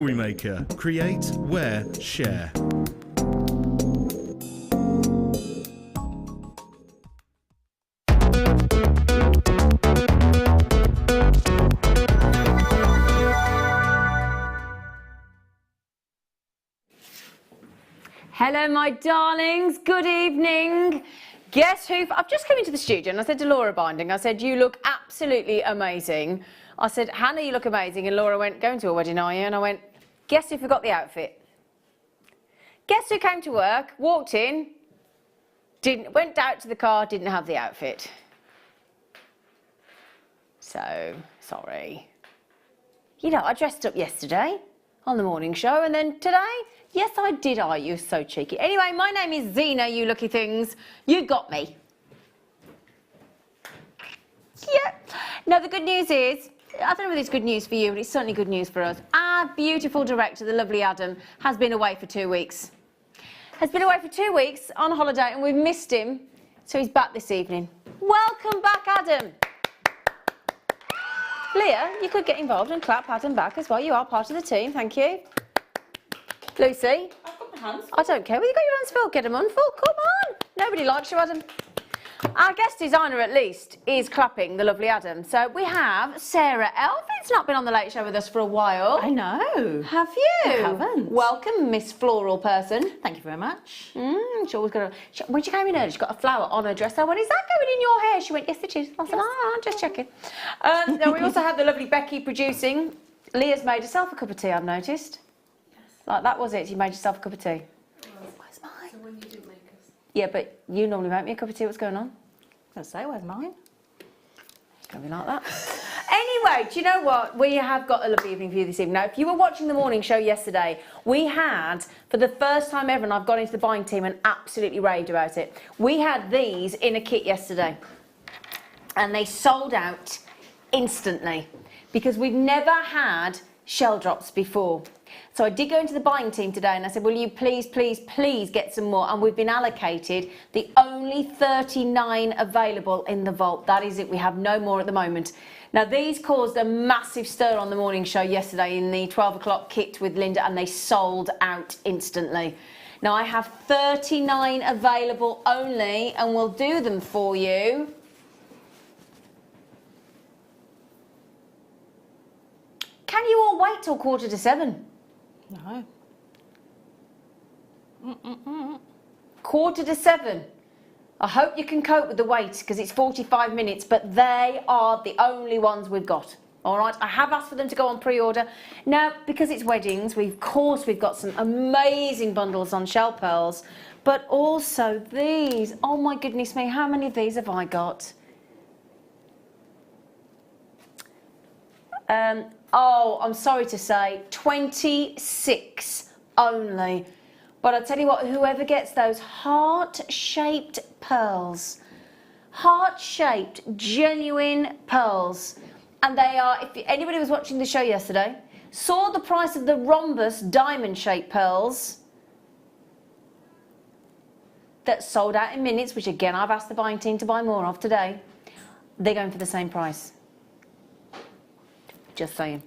JewelleryMaker. Create, wear, share. Hello, my darlings. Good evening. Guess who? I've just come into the studio and I said to Laura Binding, I said, you look absolutely amazing. I said, Hannah, you look amazing. And Laura went, going to a wedding, are you? And I went, guess who forgot the outfit? Guess who came to work, walked in, went out to the car, didn't have the outfit. So, sorry. You know, I dressed up yesterday on the morning show, and then today, yes, I did. You're so cheeky. Anyway, my name is Zena, you lucky things. You got me. Yeah. Now, the good news is, I don't know whether it's good news for you, but it's certainly good news for us. Our beautiful director, the lovely Adam, has been away for 2 weeks. Has been away for 2 weeks on holiday, and we've missed him, so he's back this evening. Welcome back, Adam. Leah, you could get involved and clap Adam back as well. You are part of the team, thank you. Lucy? I've got my hands full. I don't care. Well, you got your hands full. Get them on full. Come on. Nobody likes you, Adam. Our guest designer, at least, is clapping the lovely Adam. So we have Sara. Alvin's not been on the Late Show with us for a while. I know. Have you? I haven't. Welcome, Miss Floral Person. Thank you very much. She always got when she came in early, she got a flower on her dress. I went, is that going in your hair? She went, yes, it is. I said, I'm just checking. Now, we also have the lovely Becky producing. Leah's made herself a cup of tea, I've noticed. Like that was it, you made yourself a cup of tea. Where's mine? So when you didn't make us. Yeah, but you normally make me a cup of tea, what's going on? I was going to say, where's mine? It's going to be like that. Anyway, do you know what? We have got a lovely evening for you this evening. Now, if you were watching the morning show yesterday, we had, for the first time ever, and I've gone into the buying team and absolutely raved about it, we had these in a kit yesterday. And they sold out instantly because we've never had shell drops before. So I did go into the buying team today and I said, will you please, please, please get some more? And we've been allocated the only 39 available in the vault. That is it. We have no more at the moment. Now, these caused a massive stir on the morning show yesterday in the 12 o'clock kit with Linda, and they sold out instantly. Now, I have 39 available only, and we'll do them for you. Can you all wait till 7:15? No. 7:15. I hope you can cope with the wait because it's 45 minutes, but they are the only ones we've got. All right, I have asked for them to go on pre-order. Now, because it's weddings, of course we've got some amazing bundles on shell pearls, but also these. Oh my goodness me, how many of these have I got? Oh, I'm sorry to say, 26 only. But I tell you what, whoever gets those heart-shaped pearls, heart-shaped, genuine pearls, and they are, if anybody was watching the show yesterday, saw the price of the rhombus diamond-shaped pearls that sold out in minutes, which again, I've asked the buying team to buy more of today, they're going for the same price. Just saying.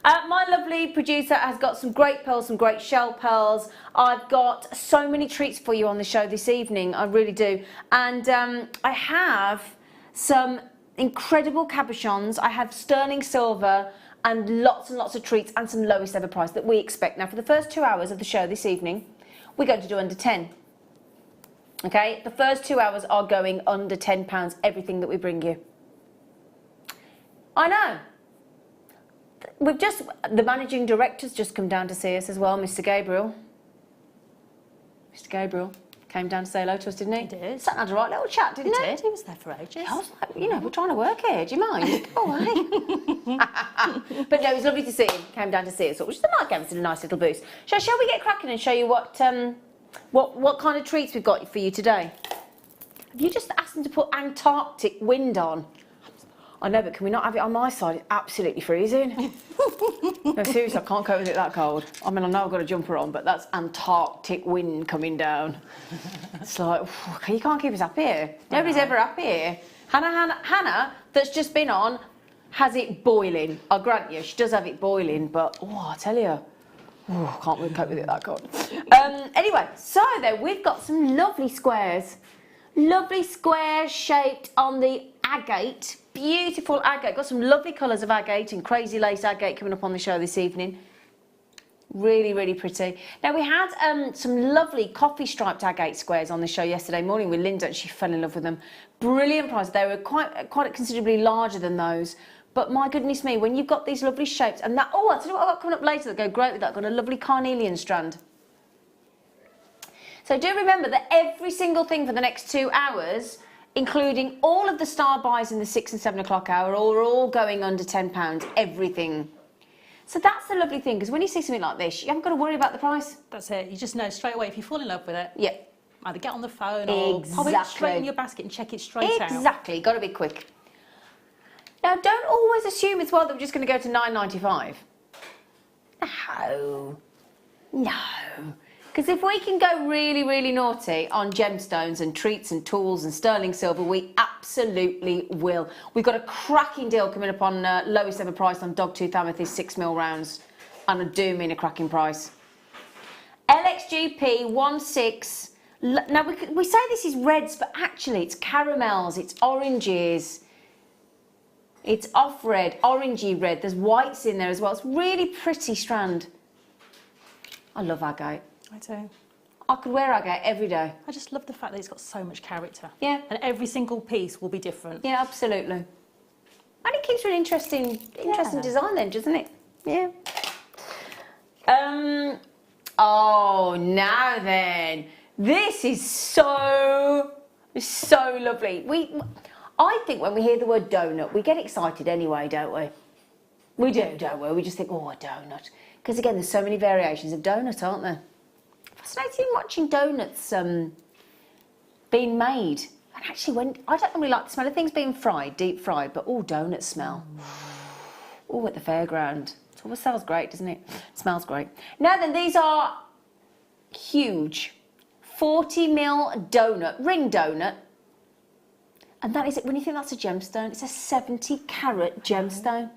My lovely producer has got some great pearls, some great shell pearls. I've got so many treats for you on the show this evening, I really do. And I have some incredible cabochons. I have sterling silver and lots of treats and some lowest ever price that we expect. Now, for the first 2 hours of the show this evening, we're going to do under 10. Okay, the first 2 hours are going under £10, everything that we bring you. I know. The managing director's just come down to see us as well, Mr. Gabriel. Mr. Gabriel came down to say hello to us, didn't he? He did. Sat and had a right little chat, didn't he? He did. He was there for ages. I was like, you know, we're trying to work here. Do you mind? Go away. But no, it was lovely to see him. Came down to see us, which is a nice, gave us a nice little boost. Shall we get cracking and show you what kind of treats we've got for you today? Have you just asked them to put Antarctic wind on? I know, but can we not have it on my side? It's absolutely freezing. No, seriously, I can't cope with it that cold. I mean, I know I've got a jumper on, but that's Antarctic wind coming down. It's like, you can't keep us up here. Nobody's ever up here. Hannah, that's just been on, has it boiling. I'll grant you, she does have it boiling, but, oh, I tell you, Oh, I can't really cope with it that cold. Anyway, so then we've got some lovely squares. Lovely squares shaped on the agate. Beautiful agate. Got some lovely colours of agate and crazy lace agate coming up on the show this evening. Really, really pretty. Now, we had some lovely coffee striped agate squares on the show yesterday morning with Linda, and she fell in love with them. Brilliant price. They were quite considerably larger than those. But my goodness me, when you've got these lovely shapes, and that, oh, I'll tell you what I've got coming up later that go great with that. I've got a lovely carnelian strand. So do remember that every single thing for the next 2 hours, including all of the star buys in the 6 and 7 o'clock hour, are all going under £10, everything. So that's the lovely thing, because when you see something like this, you haven't got to worry about the price. That's it. You just know straight away if you fall in love with it. Yeah. Either get on the phone or pop it straight in your basket and check it straight out. Exactly. Got to be quick. Now, don't always assume as well that we're just going to go to £9.95. No. Because if we can go really, really naughty on gemstones and treats and tools and sterling silver, we absolutely will. We've got a cracking deal coming up on lowest ever price on dogtooth amethyst 6mm rounds. And I do mean a cracking price. LXGP 16. Now, we say this is reds, but actually it's caramels, it's oranges. It's off red, orangey red. There's whites in there as well. It's really pretty strand. I love agate. I do. I could wear agate every day. I just love the fact that it's got so much character. Yeah. And every single piece will be different. Yeah, absolutely. And it keeps an interesting design then, doesn't it? Yeah. Oh, now then. This is so lovely. I think when we hear the word donut, we get excited anyway, don't we? We do, don't we? We just think, oh, a donut. Because again, there's so many variations of donut, aren't there? Fascinating watching donuts being made. And actually, I don't really like the smell of things being fried, deep fried, but donut smell. Oh, at the fairground. It always smells great, doesn't it? It smells great. Now then, these are huge. 40mm donut, ring donut. And that is it. When you think that's a gemstone, it's a 70-carat gemstone.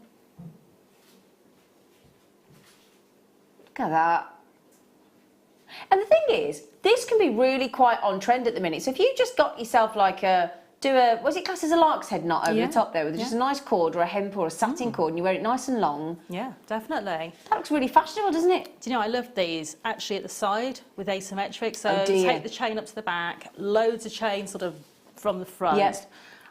Look at that. And the thing is, this can be really quite on trend at the minute. So if you just got yourself like was it classed as a lark's head knot over the top there with just a nice cord or a hemp or a satin cord, and you wear it nice and long? Yeah, definitely. That looks really fashionable, doesn't it? Do you know, I love these actually at the side with asymmetric. So dear. take the chain up to the back, loads of chain sort of from the front. Yes.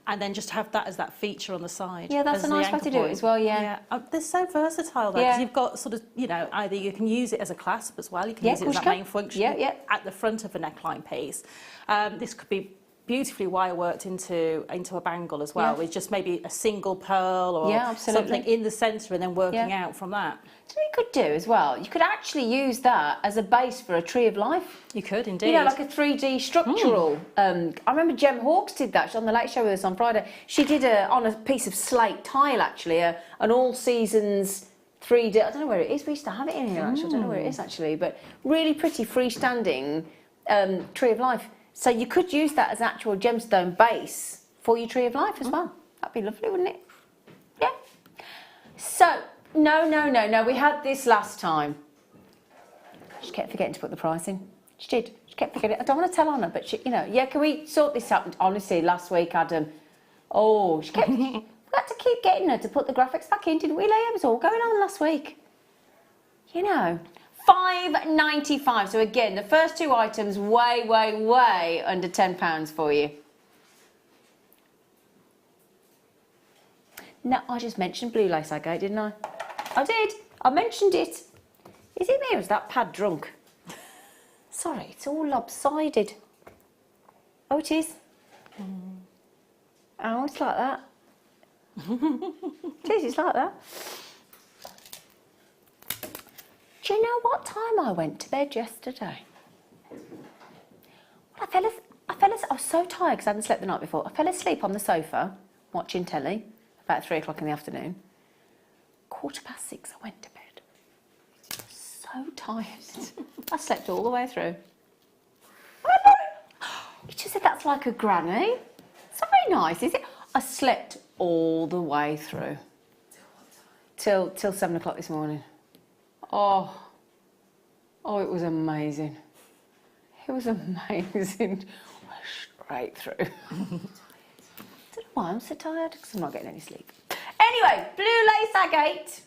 And then just have that as that feature on the side. Yeah, that's a nice way to do it as well, yeah. They're so versatile though, because you've got sort of, either you can use it as a clasp as well, you can use it as that main function at the front of a neckline piece. This could be beautifully wire worked into a bangle as well, with just maybe a single pearl or something in the centre and then working out from that. So you could do as well, you could actually use that as a base for a tree of life. You could indeed. You know, like a 3D structural. I remember Jem Hawkes did that. She's on the Late Show with us on Friday. She did on a piece of slate tile, actually, an all seasons 3D. I don't know where it is. We used to have it in here, actually. I don't know where it is, actually. But really pretty freestanding tree of life. So you could use that as actual gemstone base for your tree of life as well. That'd be lovely, wouldn't it? Yeah. So, no. We had this last time. She kept forgetting to put the price in. She did. She kept forgetting. I don't want to tell Anna, but she, can we sort this out? Honestly, last week, Adam. Oh, she kept. We had to keep getting her to put the graphics back in, didn't we, Leah? It was all going on last week. £5.95. So again, the first two items way under £10 for you. No, I just mentioned blue lace agate, didn't I? I did. I mentioned it. Is it me or is that pad drunk? Sorry, it's all lopsided. Oh, it is. Oh, it's like that. It is, it's like that. Do you know what time I went to bed yesterday? Well, I was so tired because I hadn't slept the night before. I fell asleep on the sofa watching telly about 3 o'clock in the afternoon. 6:15, I went to bed. So tired. I slept all the way through. You just said that's like a granny. It's not very nice, is it? I slept all the way through. Till 7 o'clock this morning. Oh, Oh, it was amazing. It was amazing. Straight through. I don't know why I'm so tired, because I'm not getting any sleep. Anyway, blue lace agate.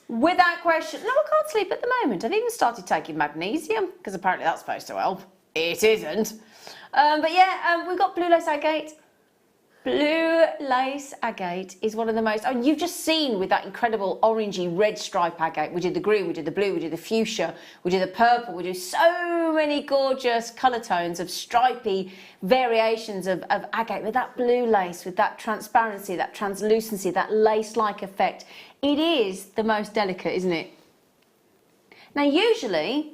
Without question. No, I can't sleep at the moment. I've even started taking magnesium, because apparently that's supposed to help. It isn't. But yeah, we've got blue lace agate. Blue lace agate is one of the most, you've just seen with that incredible orangey red stripe agate. We did the green, we did the blue, we did the fuchsia, we did the purple, we do so many gorgeous colour tones of stripy variations of agate with that blue lace, with that transparency, that translucency, that lace-like effect. It is the most delicate, isn't it? Now usually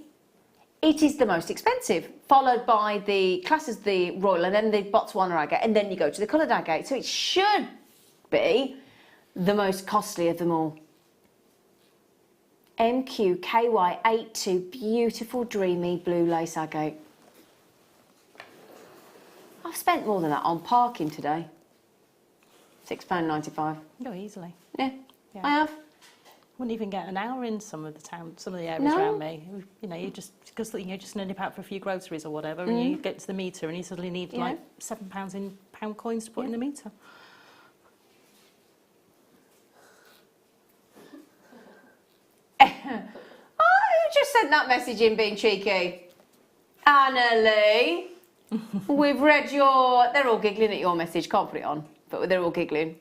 it is the most expensive, followed by the class as the royal and then the Botswana agate, and then you go to the coloured agate. So it should be the most costly of them all. MQKY82, beautiful, dreamy blue lace agate. I've spent more than that on parking today. £6.95. Oh, easily. Yeah, Yeah. I have. Wouldn't even get an hour in some of the areas around me. You know, you just because you're just nip out for a few groceries or whatever, and you get to the meter and you suddenly need like £7 in pound coins to put in the meter. Oh, who just sent that message in being cheeky? Annalie. We've read your... They're all giggling at your message. Can't put it on, but they're all giggling.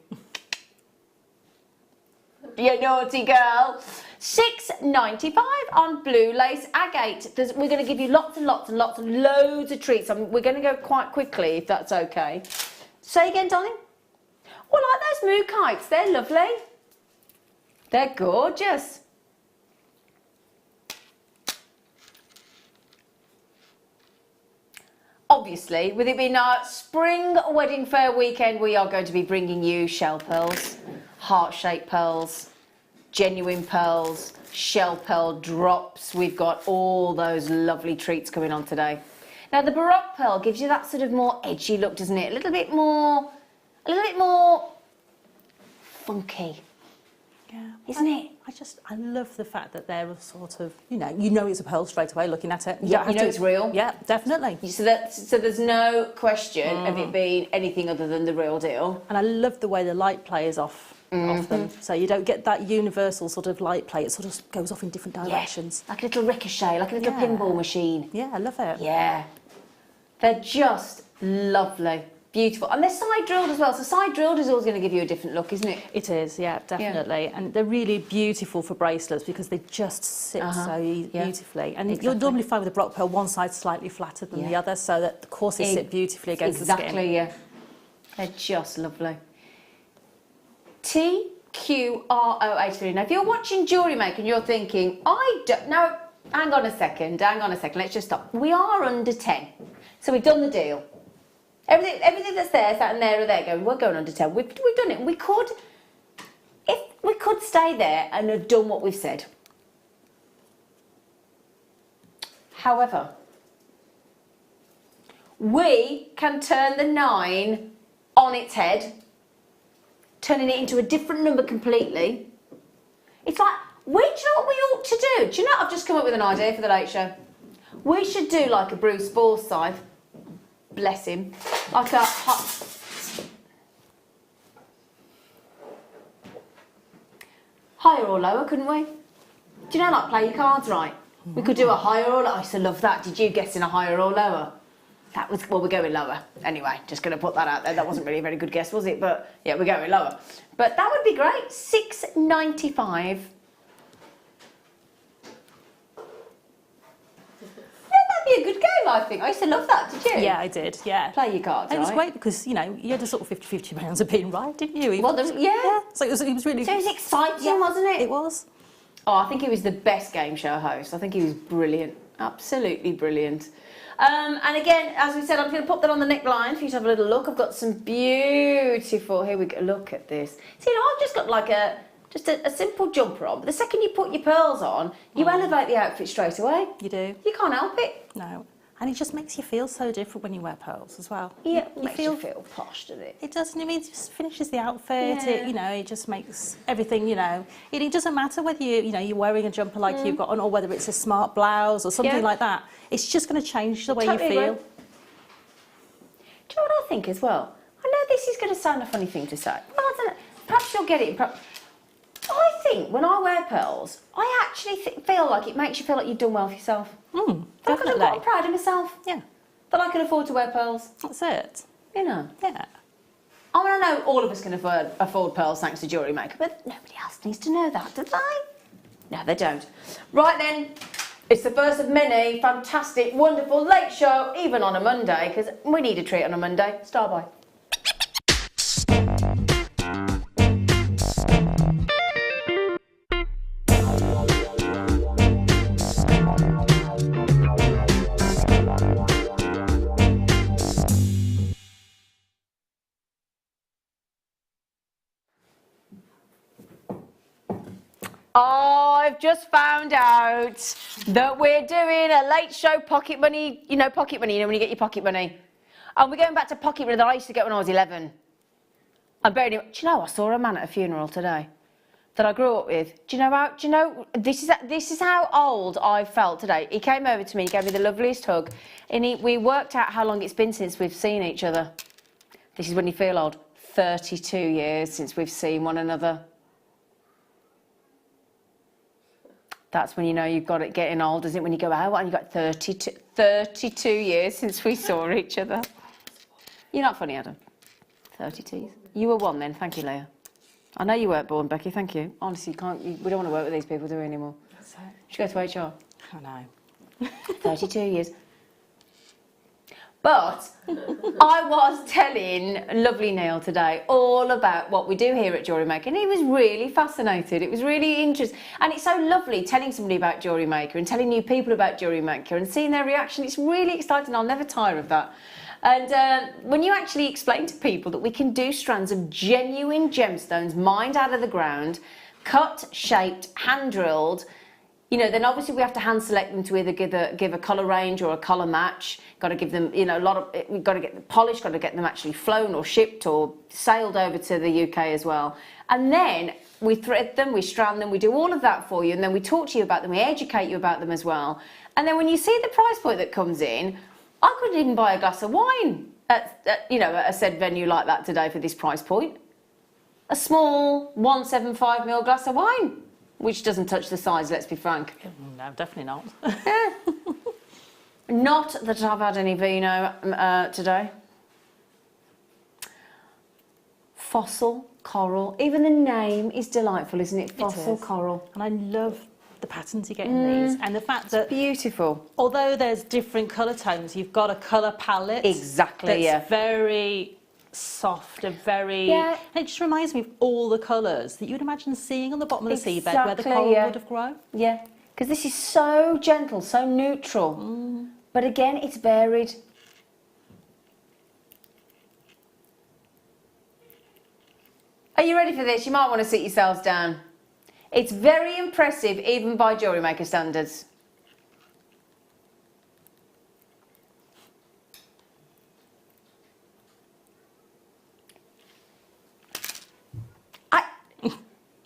You naughty girl. £6.95 on blue lace agate. We're going to give you lots and lots and lots and loads of treats. We're going to go quite quickly, if that's okay. Say again, darling. Well, I like those moo kites. They're lovely. They're gorgeous. Obviously, with it being our spring wedding fair weekend, we are going to be bringing you shell pearls, heart-shaped pearls, genuine pearls, shell pearl drops. We've got all those lovely treats coming on today. Now, the Baroque pearl gives you that sort of more edgy look, doesn't it? A little bit more funky. Yeah, isn't it? I love the fact that they're sort of, you know it's a pearl straight away looking at it. Yeah, you know it's real. Yeah, definitely. So there's no question of it being anything other than the real deal. And I love the way the light plays off them. So you don't get that universal sort of light play. It sort of goes off in different directions. Like a little ricochet, like a little pinball machine. Yeah, I love it. Yeah. They're just lovely. Beautiful. And they're side drilled as well. So side drilled is always going to give you a different look, isn't it? It is, yeah, definitely. Yeah. And they're really beautiful for bracelets because they just sit so beautifully. And you'll normally find with a Baroque pearl, one side's slightly flatter than the other, so that the courses sit beautifully against the skin. Exactly, yeah. They're just lovely. TQRO83. Now, if you're watching JewelleryMaker and you're thinking, now, hang on a second, let's just stop. We are under 10. So we've done the deal. Everything that's there, sat in there or there going, we're going under 10. We've done it. We could stay there and have done what we've said. However, we can turn the 9 on its head, turning it into a different number completely. It's like, do you know what we ought to do? Do you know, I've just come up with an idea for the late show. We should do like a Bruce Forsyth. Bless him. Like a higher or lower, couldn't we? Do you know, like play your cards right? We could do a higher or lower. I used to love that. Did you guess in a higher or lower? That was, well, we're going lower. Anyway, just going to put that out there. That wasn't really a very good guess, was it? But yeah, we're going lower. But that would be great. £6.95. Be a good game, I think. I used to love that, did you? Yeah, I did, yeah. Play your cards, and it was great because, you had a sort of 50-50 chance of being right, didn't you? Well, yeah. So it was really... So it was exciting, wasn't it? It was. Oh, I think he was the best game show host. I think he was brilliant. Absolutely brilliant. And again, as we said, I'm going to pop that on the neckline for you to have a little look. I've got some beautiful... Here we go. Look at this. See, I've just got like a simple jumper on, but the second you put your pearls on, you elevate the outfit straight away. You do. You can't help it. No. And it just makes you feel so different when you wear pearls as well. Yeah, you makes you feel posh, doesn't it? It does, and I mean, it just finishes the outfit. Yeah. It, you know, it just makes everything, you know. It doesn't matter whether you're wearing a jumper like you've got on, or whether it's a smart blouse or something like that. It's just going to change the way you feel. Agree. Do you know what I think as well? I know this is going to sound a funny thing to say. Well, I don't know. Perhaps you'll get it. I think when I wear pearls, I actually feel like it makes you feel like you've done well for yourself. Definitely. I'm proud of myself. Yeah. That I can afford to wear pearls. That's it. You know. Yeah. I mean, I know all of us can afford pearls thanks to JewelleryMaker, but nobody else needs to know that, do they? No, they don't. Right then, it's the first of many fantastic, wonderful late show, even on a Monday, because we need a treat on a Monday. Star by. I've just found out that we're doing a late show pocket money, you know when you get your pocket money. And we're going back to pocket money that I used to get when I was 11. I'm very new. Do you know, I saw a man at a funeral today that I grew up with. This is how old I felt today. He came over to me, he gave me the loveliest hug, and we worked out how long it's been since we've seen each other. This is when you feel old. 32 years since we've seen one another. That's when you know you've got it getting old, isn't it? When you go out and you've got 32 years since we saw each other. You're not funny, Adam. 32 years. You were one then. Thank you, Leah. I know you weren't born, Becky. Thank you. Honestly, we don't want to work with these people, do we, anymore? That's it. You should go to HR. I know. 32 years. But I was telling lovely Neil today all about what we do here at JewelleryMaker, and he was really fascinated. It was really interesting. And it's so lovely telling somebody about JewelleryMaker and telling new people about JewelleryMaker and seeing their reaction. It's really exciting. I'll never tire of that. And when you actually explain to people that we can do strands of genuine gemstones mined out of the ground, cut, shaped, hand-drilled, you know, then obviously we have to hand select them to either give a colour range or a colour match. Got to give them, you know, we've got to get them polished, got to get them actually flown or shipped or sailed over to the UK as well. And then we thread them, we strand them, we do all of that for you, and then we talk to you about them, we educate you about them as well. And then when you see the price point that comes in, I couldn't even buy a glass of wine at a said venue like that today for this price point. A small 175ml glass of wine. Which doesn't touch the size, let's be frank. No, definitely not. Yeah. Not that I've had any vino today. Fossil coral. Even the name is delightful, isn't it? Fossil coral. And I love the patterns you get in these, and the fact that beautiful. Although there's different colour tones, you've got a colour palette. Exactly. That's very soft and very. Yeah. And it just reminds me of all the colours that you'd imagine seeing on the bottom of the seabed where the coral would have grown. Yeah, because this is so gentle, so neutral, but again, it's varied. Are you ready for this? You might want to sit yourselves down. It's very impressive, even by JewelleryMaker standards.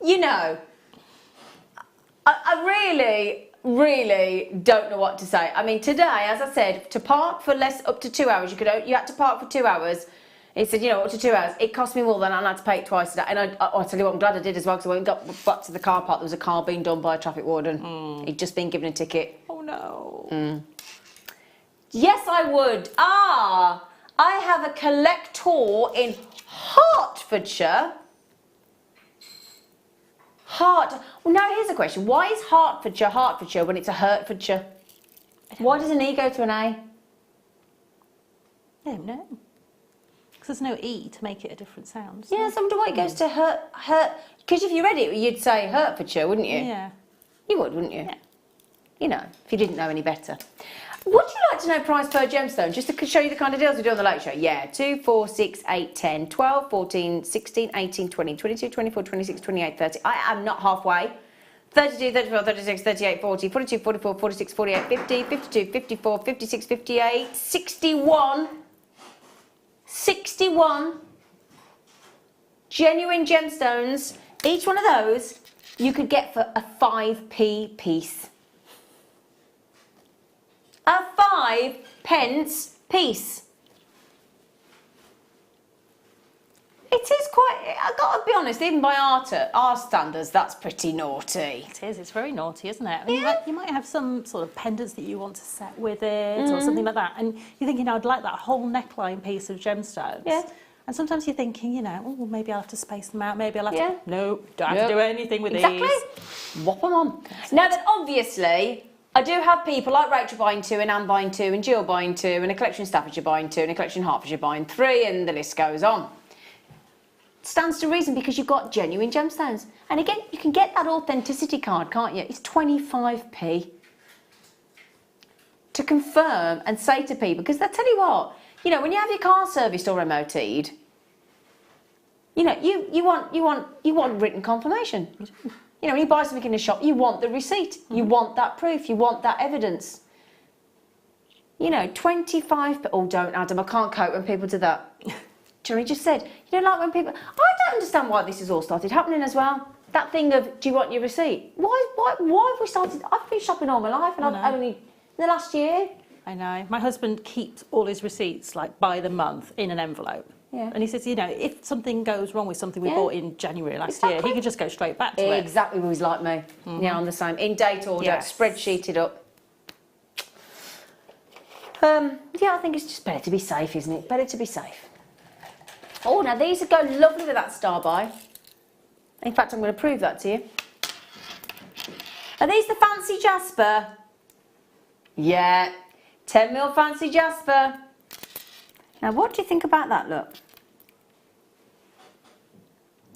You know, I really, really don't know what to say. I mean, today, as I said, to park for up to 2 hours, you had to park for 2 hours. It said, you know, up to 2 hours. It cost me more than I had to pay it twice a day. And I'll tell you what, I'm glad I did as well, because when we got back to the car park, there was a car being done by a traffic warden. He'd just been given a ticket. Oh, no. Yes, I would. I have a collector in Hertfordshire. Well, now here's a question. Why is Hertfordshire when it's a Hertfordshire? Why doesn't E go to an A? I don't know. Because there's no E to make it a different sound. So. Yeah, so I wonder why it goes to Hert. Because if you read it, you'd say Hertfordshire, wouldn't you? Yeah. You would, wouldn't you? Yeah. You know, if you didn't know any better. Would you like to know price per gemstone? Just to show you the kind of deals we do on the Late Show. Yeah, 2, 4, 6, 8, 10, 12, 14, 16, 18, 20, 22, 24, 26, 28, 30. I am not halfway 32, 34, 36, 38, 40, 42, 44, 46, 48, 50, 52, 54, 56, 58, 61. 61 genuine gemstones. Each one of those you could get for a 5p piece. A 5p piece. It is quite, I've got to be honest, even by our standards, that's pretty naughty. It is, it's very naughty, isn't it? I mean, you might have some sort of pendants that you want to set with it or something like that, and you're thinking, I'd like that whole neckline piece of gemstones. Yeah. And sometimes you're thinking, you know, oh, maybe I'll have to space them out, maybe I'll have to... No, don't have to do anything with these. Whop them on. Now then, obviously, I do have people like Rachel buying 2 and Anne buying 2 and Jill buying 2 and a collection Staffordshire buying 2 and a collection Hertfordshire buying 3 and the list goes on. Stands to reason because you've got genuine gemstones. And again, you can get that authenticity card, can't you? It's 25p. To confirm and say to people, because I tell you what, you know, when you have your car serviced or MOT'd, you know, you want written confirmation. You know, when you buy something in a shop, you want the receipt. You want that proof. You want that evidence. You know, 25p. Oh, don't, Adam, I can't cope when people do that. Jerry just said, you don't like when people... I don't understand why this has all started happening as well. That thing of, do you want your receipt? Why have we started... I've been shopping all my life and I've only... In the last year. I know. My husband keeps all his receipts, like, by the month in an envelope. Yeah. And he says, you know, if something goes wrong with something we bought in January last year, he can just go straight back to it. Exactly, he's like me. Yeah, I'm the same. In date order, spreadsheeted up. Yeah, I think it's just better to be safe, isn't it? Better to be safe. Oh, now these would go lovely with that star buy. In fact, I'm going to prove that to you. Are these the fancy jasper? Yeah, 10mm fancy jasper. Now, what do you think about that look?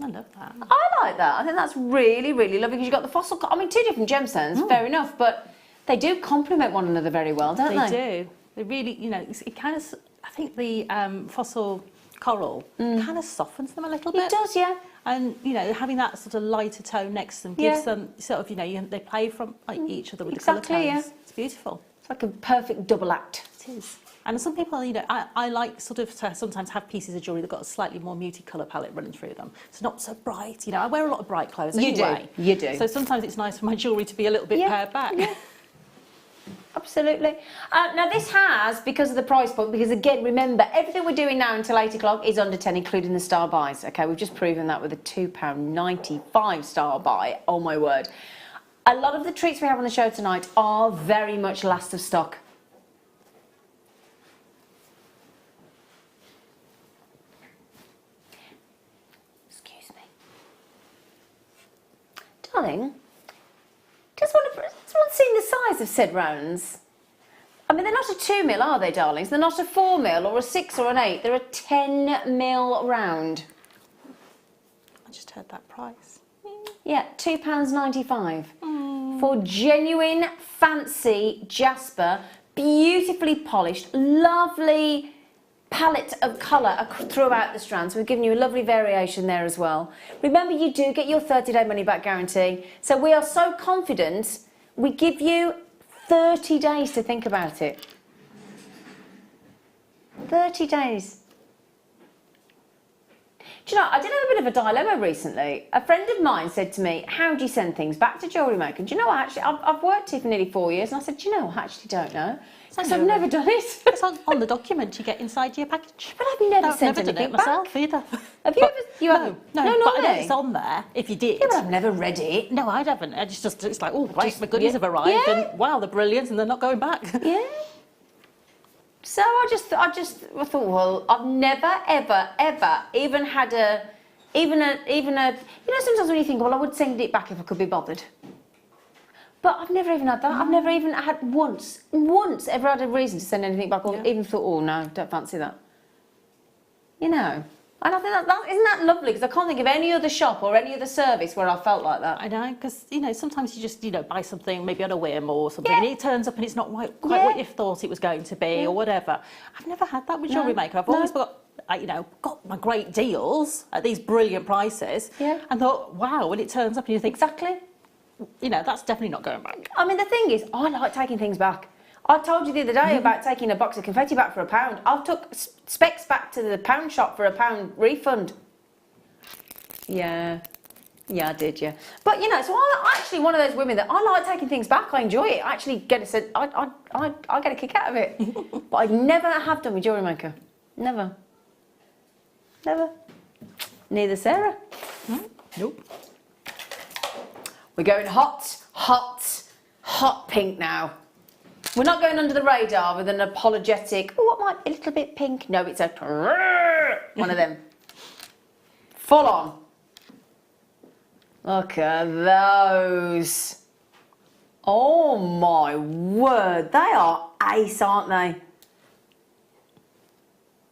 I love that. I like that. I think that's really, really lovely because you've got the fossil... I mean, 2 different gemstones, fair enough, but they do complement one another very well, don't they? They do. They really, you know, it kind of... I think the fossil coral kind of softens them a little bit. It does, yeah. And, you know, having that sort of lighter tone next to them gives them sort of, you know, they play from like, each other with the colour tones. Yeah. It's beautiful. It's like a perfect double act. It is. And some people, you know, I like sort of to sometimes have pieces of jewellery that got a slightly more muted colour palette running through them. It's not so bright, you know. I wear a lot of bright clothes anyway. You do. So sometimes it's nice for my jewellery to be a little bit pared back. Yeah. Absolutely. Now this has, because of the price point, because again, remember, everything we're doing now until 8 o'clock is under 10, including the star buys. Okay, we've just proven that with a £2.95 star buy. Oh my word. A lot of the treats we have on the show tonight are very much last of stock. Excuse me. Darling, just want to see the size of said rounds. I mean, they're not a 2mm, are they, darlings? They're not a 4mm or a 6 or an 8. They're a 10mm round. I just heard that price. Yeah, £2.95 for genuine fancy jasper, beautifully polished, lovely palette of colour throughout the strands. We've given you a lovely variation there as well. Remember, you do get your 30-day money-back guarantee. So we are so confident, we give you 30 days to think about it. 30 days. Do you know, I did have a bit of a dilemma recently. A friend of mine said to me, how do you send things back to JewelleryMaker? Do you know what, actually, I've worked here for nearly 4 years, and I said, do you know, I actually don't know. I said, I've never done it. It's on the document you get inside your package. But I've never sent anything done it myself either. Have you ever? You haven't? No, not but I know me. it's on there if you did. Yeah, but I've never read it. No, I haven't. It's like, oh, great, my goodies have arrived, and wow, they're brilliant, and they're not going back. Yeah. So I just thought, well, I've never, ever even had even a, you know, sometimes when you think, well, I would send it back if I could be bothered. But I've never even had that. I've never even had once ever had a reason to send anything back, or even thought, oh no, don't fancy that. You know, and I think isn't that lovely? Because I can't think of any other shop or any other service where I felt like that. I know, because you know, sometimes you just buy something maybe on a whim or something, and it turns up and it's not quite what you thought it was going to be or whatever. I've never had that with JewelleryMaker. I've always got my great deals at these brilliant prices, and thought, wow, when it turns up and you think, exactly. you know, that's definitely not going back. I mean, the thing is, I like taking things back. I told you the other day about taking a box of confetti back for £1. I've took specs back to the pound shop for £1 refund. Yeah, I did, yeah. But, you know, so I'm actually one of those women that I like taking things back. I enjoy it. I actually get I get a kick out of it. But I never have done with JewelleryMaker. Never. Neither Sarah. Nope. We're going hot pink now. We're not going under the radar with an apologetic, oh, it might be a little bit pink. No, it's a one of them. Full on. Look at those. Oh my word, they are ace, aren't they?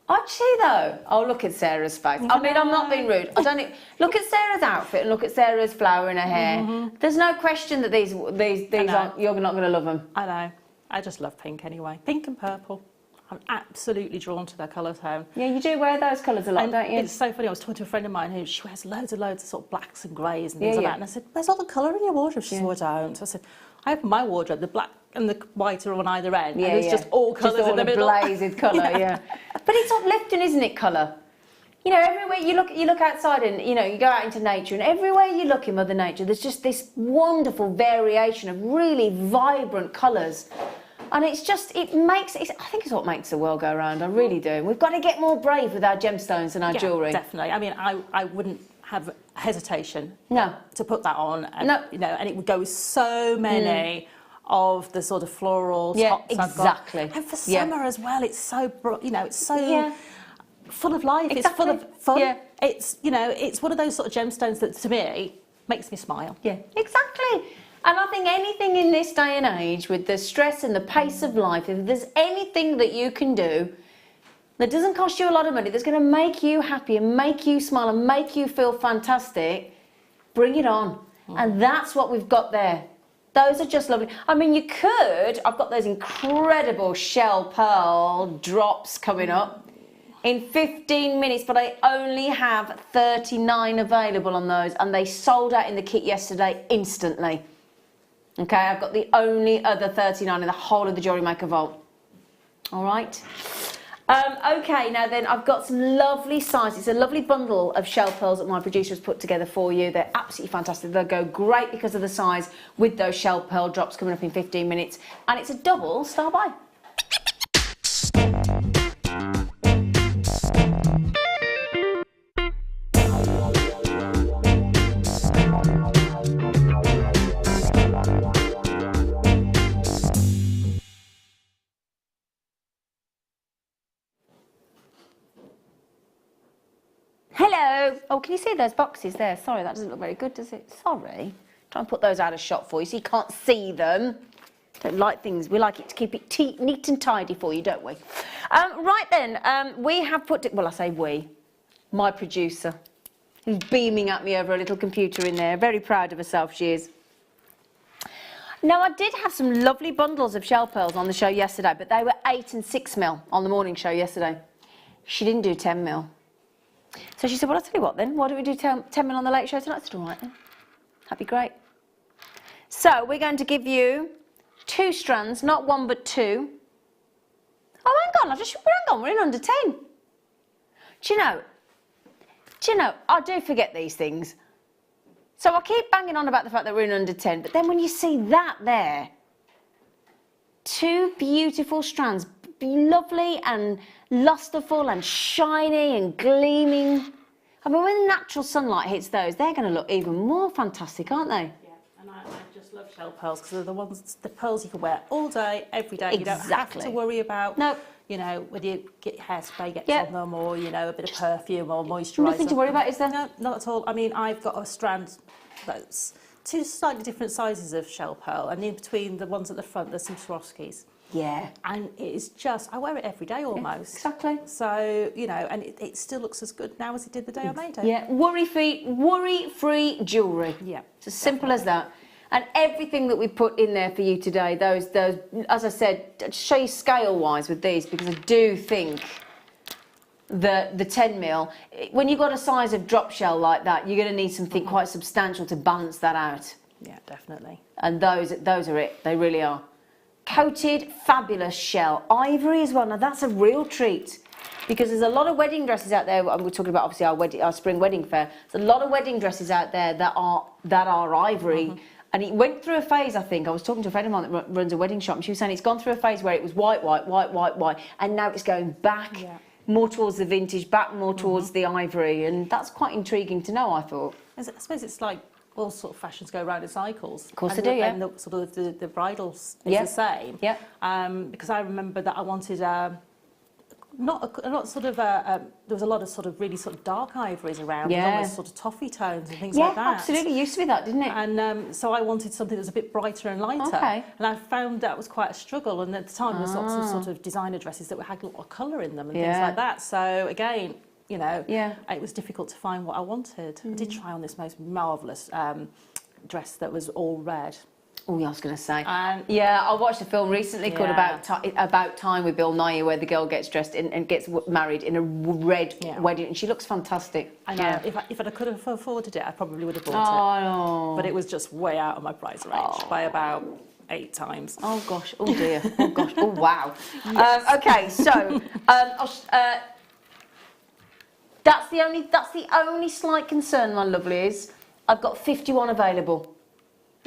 Actually though, oh look at Sarah's face. I mean, I'm not being rude. I don't even, look at Sarah's outfit and look at Sarah's flower in her hair. There's no question that these aren't, you're not going to love them. I know. I just love pink anyway. Pink and purple. I'm absolutely drawn to their colour tone. Yeah, you do wear those colours a lot, don't you? It's so funny. I was talking to a friend of mine who she wears loads of sort of blacks and greys and things like that. And I said, "Where's all the colour in your wardrobe?" She said, "Oh, I don't." So I said, "I open my wardrobe. The black and the white are on either end, and it's just all colours in the middle." Blazed colour, yeah. But it's uplifting, isn't it? Colour. You know, everywhere you look outside, and you know, you go out into nature, and everywhere you look in Mother Nature, there's just this wonderful variation of really vibrant colours. And it's just, I think it's what makes the world go round, I really do. We've got to get more brave with our gemstones and our jewellery. Definitely. I mean, I wouldn't have hesitation to put that on. No. You know, and it would go with so many of the sort of floral tops I've got. And for summer as well, it's so, you know, it's so full of life. It's full of fun. Yeah. It's, you know, it's one of those sort of gemstones that, to me, makes me smile. Yeah, exactly. And I think anything in this day and age, with the stress and the pace of life, if there's anything that you can do that doesn't cost you a lot of money, that's going to make you happy and make you smile and make you feel fantastic, bring it on. And that's what we've got there. Those are just lovely. I mean, you could, I've got those incredible shell pearl drops coming up in 15 minutes, but I only have 39 available on those, and they sold out in the kit yesterday instantly. Okay, I've got the only other 39 in the whole of the JewelleryMaker vault. All right. Okay, now then, I've got some lovely sizes. It's a lovely bundle of shell pearls that my producer has put together for you. They're absolutely fantastic. They'll go great because of the size with those shell pearl drops coming up in 15 minutes. And it's a double star buy. Hello. Oh, can you see those boxes there? Sorry, that doesn't look very good, does it? Sorry. Try and put those out of shot for you so you can't see them. Don't like things. We like it to keep it neat and tidy for you, don't we? Right then, we have put... Well, I say we. My producer, who's beaming at me over a little computer in there. Very proud of herself, she is. Now, I did have some lovely bundles of shell pearls on the show yesterday, but they were 8 and 6mm on the morning show yesterday. She didn't do 10mm. So she said, well, I'll tell you what then, why don't we do 10mm on the late show tonight? I said, all right then, that'd be great. So we're going to give you 2 strands, not 1 but 2. Oh, hang on, we're in under 10. Do you know, I do forget these things. So I keep banging on about the fact that we're in under 10, but then when you see that there, 2 beautiful strands, lovely and lusterful and shiny and gleaming. I mean, when natural sunlight hits those, they're going to look even more fantastic, aren't they? Yeah, and I just love shell pearls because they're the pearls you can wear all day, every day. You don't have to worry about, you know, whether you get hairspray gets on them or, you know, a bit of perfume or moisturiser. Nothing to worry about, is there? No, not at all. I mean, I've got a strand that's 2 slightly different sizes of shell pearl, and in between the ones at the front, there's some Swarovskis. Yeah. And it is just, I wear it every day almost. Yeah, exactly. So, you know, and it still looks as good now as it did the day I made it. Yeah, worry-free jewellery. Yeah. It's as simple as that. And everything that we put in there for you today, those, as I said, to show you scale-wise with these, because I do think that the 10mm, when you've got a size of drop shell like that, you're going to need something quite substantial to balance that out. Yeah, definitely. And those are it. They really are. Coated, fabulous shell. Ivory as well. Now that's a real treat. Because there's a lot of wedding dresses out there, and we're talking about obviously our spring wedding fair. There's a lot of wedding dresses out there that are ivory. And it went through a phase, I think. I was talking to a friend of mine that runs a wedding shop, and she was saying it's gone through a phase where it was white, and now it's going back more towards the vintage, back more towards the ivory, and that's quite intriguing to know, I thought. I suppose it's like all sort of fashions go around in cycles. Of course they do, yeah. And the bridals is the same. Yeah. Because I remember that I wanted there was a lot of sort of really sort of dark ivories around, Yeah. almost sort of toffee tones and things like that. Yeah, absolutely. It used to be that, didn't it? And so I wanted something that was a bit brighter and lighter. Okay. And I found that was quite a struggle. And at the time, there was lots of sort of designer dresses that had a lot of colour in them and things like that. So again, you know, it was difficult to find what I wanted. I did try on this most marvellous dress that was all red. Oh, yeah, I was going to say. Yeah, I watched a film recently called About Time with Bill Nighy, where the girl gets dressed in and gets married in a red wedding, and she looks fantastic. I know. If I could have afforded it, I probably would have bought it. No. But it was just way out of my price range by about 8 times. Oh gosh. Oh dear. Oh gosh. Oh wow. Okay, so that's the only slight concern, my lovelies. I've got 51 available.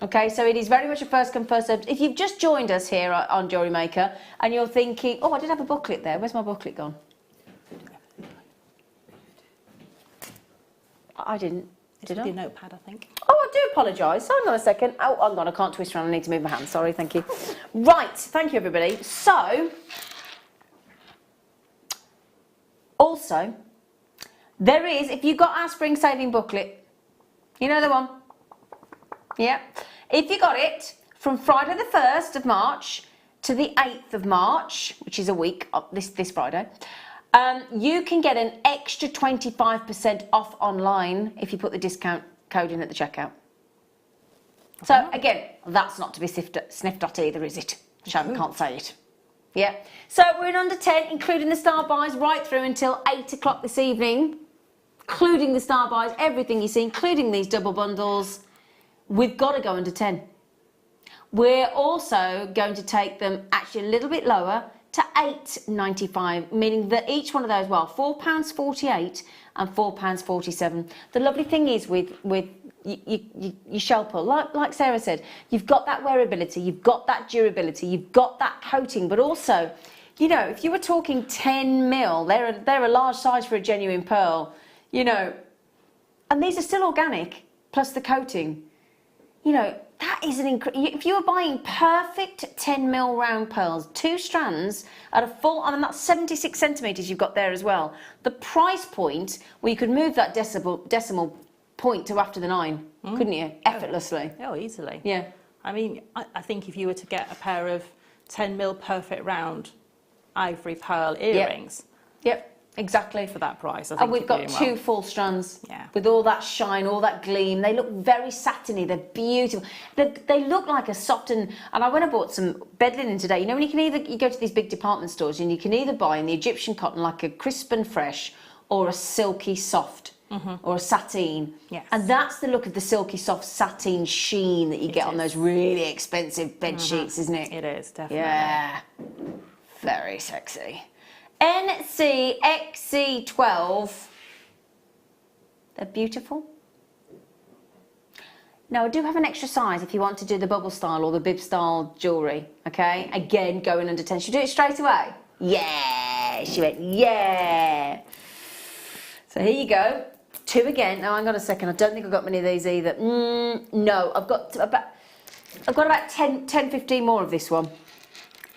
Okay, so it is very much a first come, first served. If you've just joined us here on JewelleryMaker and you're thinking, oh, I did have a booklet there. Where's my booklet gone? I didn't. Did I? Your notepad, I think. Oh, I do apologise. Hang on a second. Oh, hang on. I can't twist around. I need to move my hand. Sorry. Thank you. Right. Thank you, everybody. So, also, there is, if you got our spring saving booklet, you know the one? Yeah. If you got it from Friday the 1st of March to the 8th of March, which is a week, this Friday, you can get an extra 25% off online if you put the discount code in at the checkout. So again, that's not to be sniffed at either, is it? Sharon can't say it. Yeah. So we're in under 10, including the star buys, right through until 8 o'clock this evening, including the star buys, everything you see, including these double bundles. We've got to go under 10. We're also going to take them actually a little bit lower to £8.95, meaning that each one of those, well, £4.48 and £4.47. The lovely thing is with your shell pearl, like Sarah said, you've got that wearability, you've got that durability, you've got that coating, but also, you know, if you were talking 10 mil, they're a large size for a genuine pearl, you know, and these are still organic, plus the coating. You know, that is if you were buying perfect 10 mil round pearls, 2 strands at a full, and that's 76 centimetres you've got there as well. The price point where you could move that decimal point to after the 9, couldn't you? Effortlessly. Oh, easily. Yeah. I mean, I think if you were to get a pair of 10 mil perfect round ivory pearl earrings. Yep. Exactly. For that price, I think. And we've got 2 full strands. Yeah. With all that shine, all that gleam. They look very satiny. They're beautiful. They look like a soft and I went and bought some bed linen today. You know, when you go to these big department stores and you can either buy in the Egyptian cotton like a crisp and fresh or a silky soft or a sateen. Yes. And that's the look of the silky soft sateen sheen that you get on those really expensive bed sheets, isn't it? It is, definitely. Yeah. Very sexy. NCXC12. They're beautiful. Now, I do have an extra size if you want to do the bubble style or the bib style jewellery, okay? Again, going under 10. Should we do it straight away? Yeah! She went, yeah! So here you go. 2 again. Now, hang on a second. I don't think I've got many of these either. No, I've got about 10, 15 more of this one.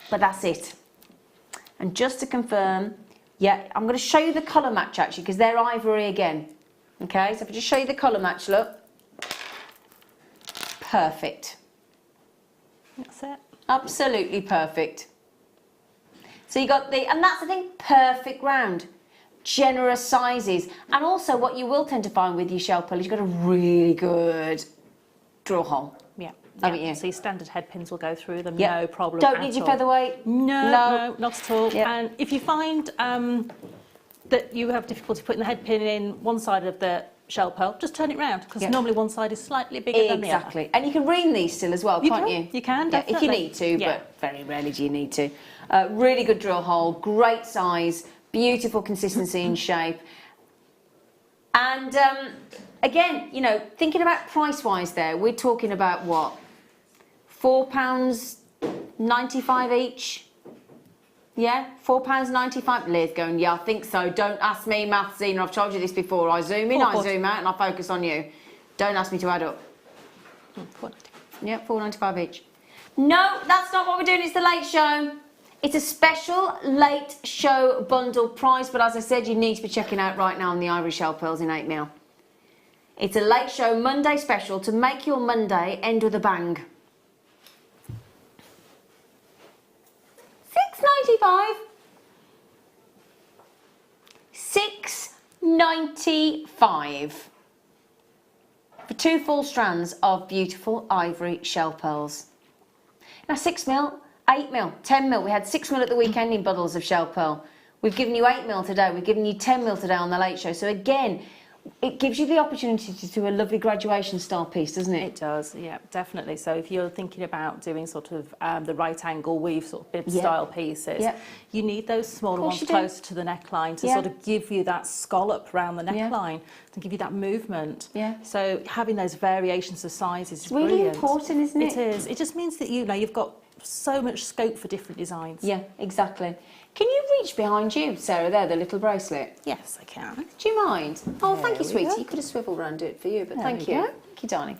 But that's it. And just to confirm, yeah, I'm going to show you the colour match actually, because they're ivory again. Okay, so if I just show you the colour match, look. Perfect. That's it. Absolutely perfect. So you got and that's the thing, perfect round. Generous sizes. And also what you will tend to find with your shell pearl is you've got a really good drill hole. Yeah. Haven't you? So your standard head pins will go through them, Yeah. no problem. Don't need your featherweight. No, not at all. Yep. And if you find that you have difficulty putting the head pin in one side of the shell pearl, just turn it round, because normally one side is slightly bigger than the other. Exactly. And you can ream these still as well, can't you? You can, definitely. If you need to, but very rarely do you need to. Really good drill hole, great size, beautiful consistency and shape. And again, you know, thinking about price-wise there, we're talking about what? £4.95 each? Yeah, £4.95. Liz going, yeah, I think so. Don't ask me maths, Zena. I've told you this before. I zoom in, I zoom out, and I focus on you. Don't ask me to add up. Yeah, £4.95 each. No, that's not what we're doing. It's the late show. It's a special late show bundle price, but as I said, you need to be checking out right now on the ivory shell pearls in 8mm. It's a late show Monday special to make your Monday end with a bang. £6.95. £6.95 for 2 full strands of beautiful ivory shell pearls. Now 6mm, 8mm, 10mm. We had 6mm at the weekend in bundles of shell pearl. We've given you 8mm today. We've given you 10mm today on the late show. So again, it gives you the opportunity to do a lovely graduation style piece, doesn't it? It does, yeah, definitely. So if you're thinking about doing sort of the right angle weave sort of bib style pieces, you need those smaller ones closer to the neckline to sort of give you that scallop around the neckline, to give you that movement. So having those variations of sizes is really brilliant. Important, isn't it? It is. It just means that you've got so much scope for different designs. Yeah, exactly. Can you reach behind you, Sarah, there, the little bracelet? Yes, I can. Do you mind? Oh, thank you, sweetie. You could have swiveled around and do it for you, but thank you. Thank you, darling.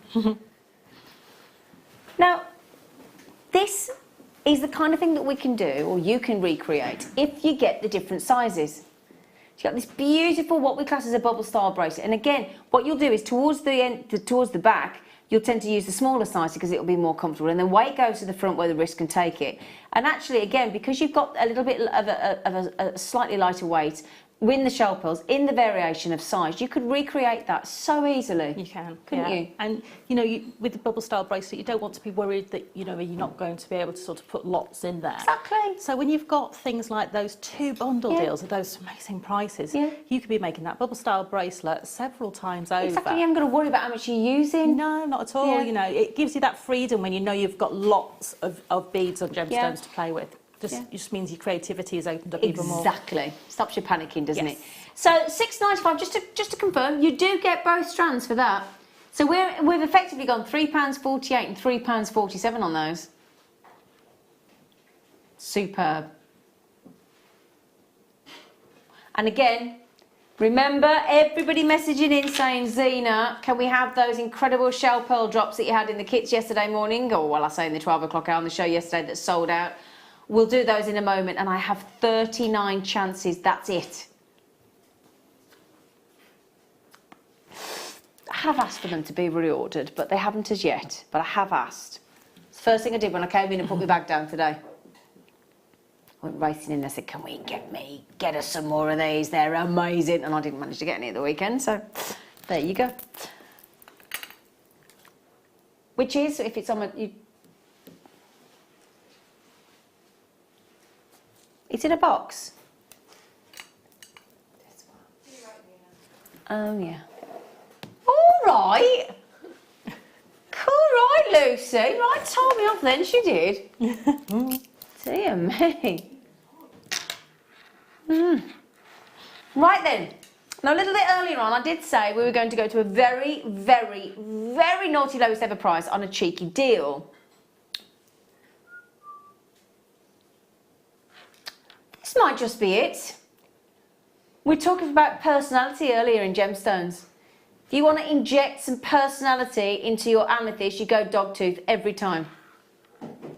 Now, this is the kind of thing that we can do, or you can recreate, if you get the different sizes. You've got this beautiful, what we class as a bubble style bracelet. And again, what you'll do is towards the end, towards the back, you'll tend to use the smaller size because it'll be more comfortable, and then weight goes to the front where the wrist can take it. And actually, again, because you've got a little bit of a slightly lighter weight in the shell pearls, in the variation of size, you could recreate that so easily. You can, couldn't you? And with the bubble style bracelet, you don't want to be worried that you're not going to be able to sort of put lots in there. Exactly. So when you've got things like those 2 bundle deals at those amazing prices, you could be making that bubble style bracelet several times over. Exactly. You haven't got to worry about how much you're using. No, not at all. It gives you that freedom when you've got lots of beads and gemstones to play with. Just means your creativity is opened up even more. Exactly. Stops you panicking, doesn't it? So £6.95, just to confirm, you do get both strands for that. So we've effectively gone £3.48 and £3.47 on those. Superb. And again, remember everybody messaging in saying, Zena, can we have those incredible shell pearl drops that you had in the kits yesterday morning? Or well, I say in the 12 o'clock hour on the show yesterday that sold out. We'll do those in a moment, and I have 39 chances. That's it. I have asked for them to be reordered, but they haven't as yet. But I have asked. It's the first thing I did when I came in and put my bag down today. I went racing in and I said, can we get us some more of these? They're amazing. And I didn't manage to get any at the weekend, so there you go. Which is, if it's on my... It's in a box. Oh, yeah. All right. All right, Lucy. Right, told me off then, she did. Dear me. Right then. Now, a little bit earlier on, I did say we were going to go to a very, very, very naughty lowest ever price on a cheeky deal. This might just be it. We're talking about personality earlier in gemstones. If you want to inject some personality into your amethyst, you go dogtooth every time.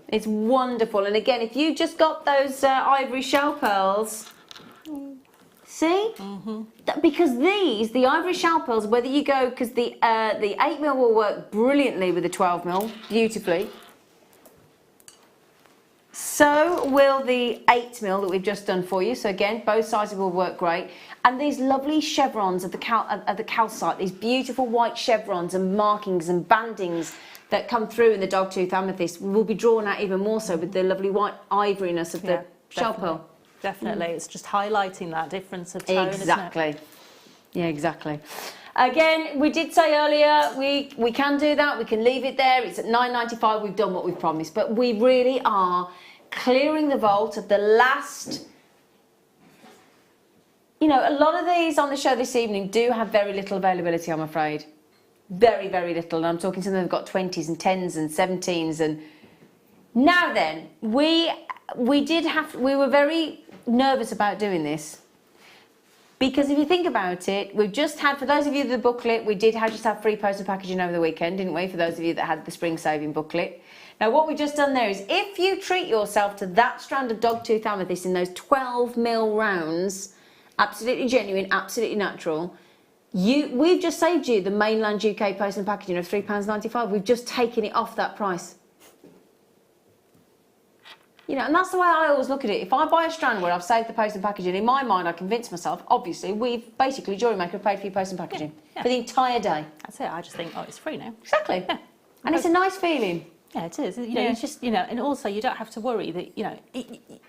It's wonderful. And again, if you just got those ivory shell pearls, see? Because the ivory shell pearls, whether you go, because the 8mm will work brilliantly with the 12mm, beautifully. So will the 8mm that we've just done for you. So again, both sizes will work great. And these lovely chevrons of the calcite, these beautiful white chevrons and markings and bandings that come through in the dogtooth amethyst will be drawn out even more so with the lovely white ivoryness of the shell pearl. Definitely, it's just highlighting that difference of tone. Exactly. Isn't it? Yeah, exactly. Again, we did say earlier, we can do that. We can leave it there. It's at £9.95. We've done what we've promised. But we really are clearing the vault of the last... You know, a lot of these on the show this evening do have very little availability, I'm afraid. Very, very little. And I'm talking to them who've got 20s and 10s and 17s. And now then, we were very nervous about doing this. Because if you think about it, we've just had, for those of you with the booklet, we did just have free postal packaging over the weekend, didn't we? For those of you that had the spring saving booklet. Now what we've just done there is, if you treat yourself to that strand of dogtooth amethyst in those 12mm rounds, absolutely genuine, absolutely natural, we've just saved you the mainland UK postal packaging of £3.95. We've just taken it off that price. You know, and that's the way I always look at it. If I buy a strand where I've saved the post and packaging, in my mind I convince myself, obviously, we've basically, JewelleryMaker have paid for your post and packaging for the entire day. That's it. I just think, oh, it's free now. Exactly. Yeah. And it's a nice feeling. Yeah, it is. You know, it's just, you know, and also you don't have to worry that, you know,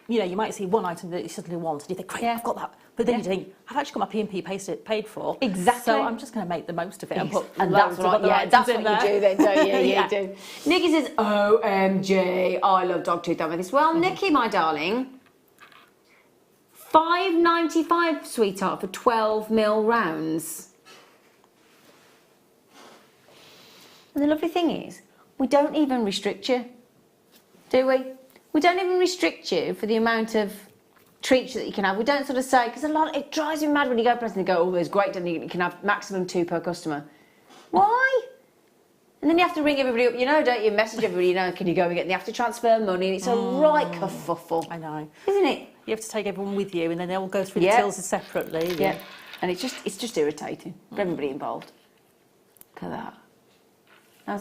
you might see one item that you suddenly want and you think, great, I've got that. But then you think, I've actually got my P&P paid for. Exactly. So I'm just going to make the most of it and put and that's what, that's what you do then, don't you? You do. Nikki says, OMG, I love dogtooth amethyst. Well, Nikki, my darling, £5.95, sweetheart, for 12mm rounds. And the lovely thing is, we don't even restrict you, do we? We don't even restrict you for the amount of treats that you can have. We don't sort of say, because it drives me mad when you go places and go, oh, there's great, you can have maximum 2 per customer. Why? And then you have to ring everybody up, you know, don't you? Message everybody, you know, can you go and get, and you have to transfer money, and it's a right kerfuffle. I know. Isn't it? You have to take everyone with you, and then they all go through the tills separately. Yeah. And it's just irritating for everybody involved. Look at that.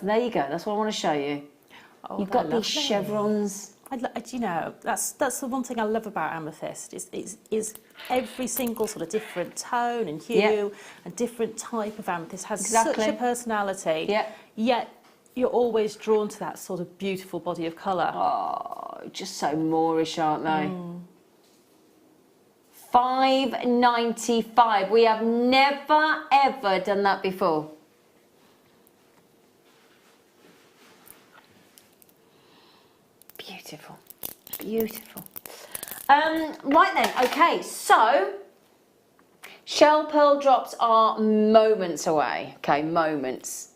There you go. That's what I want to show you. Oh, you've got these chevrons. You know, that's the one thing I love about amethyst is every single sort of different tone and hue and different type of amethyst has such a personality. Yeah. Yet you're always drawn to that sort of beautiful body of colour. Oh, just so Moorish, aren't they? £5.95. We have never ever done that before. Beautiful, beautiful. Right then, okay, so shell pearl drops are moments away. Okay, moments.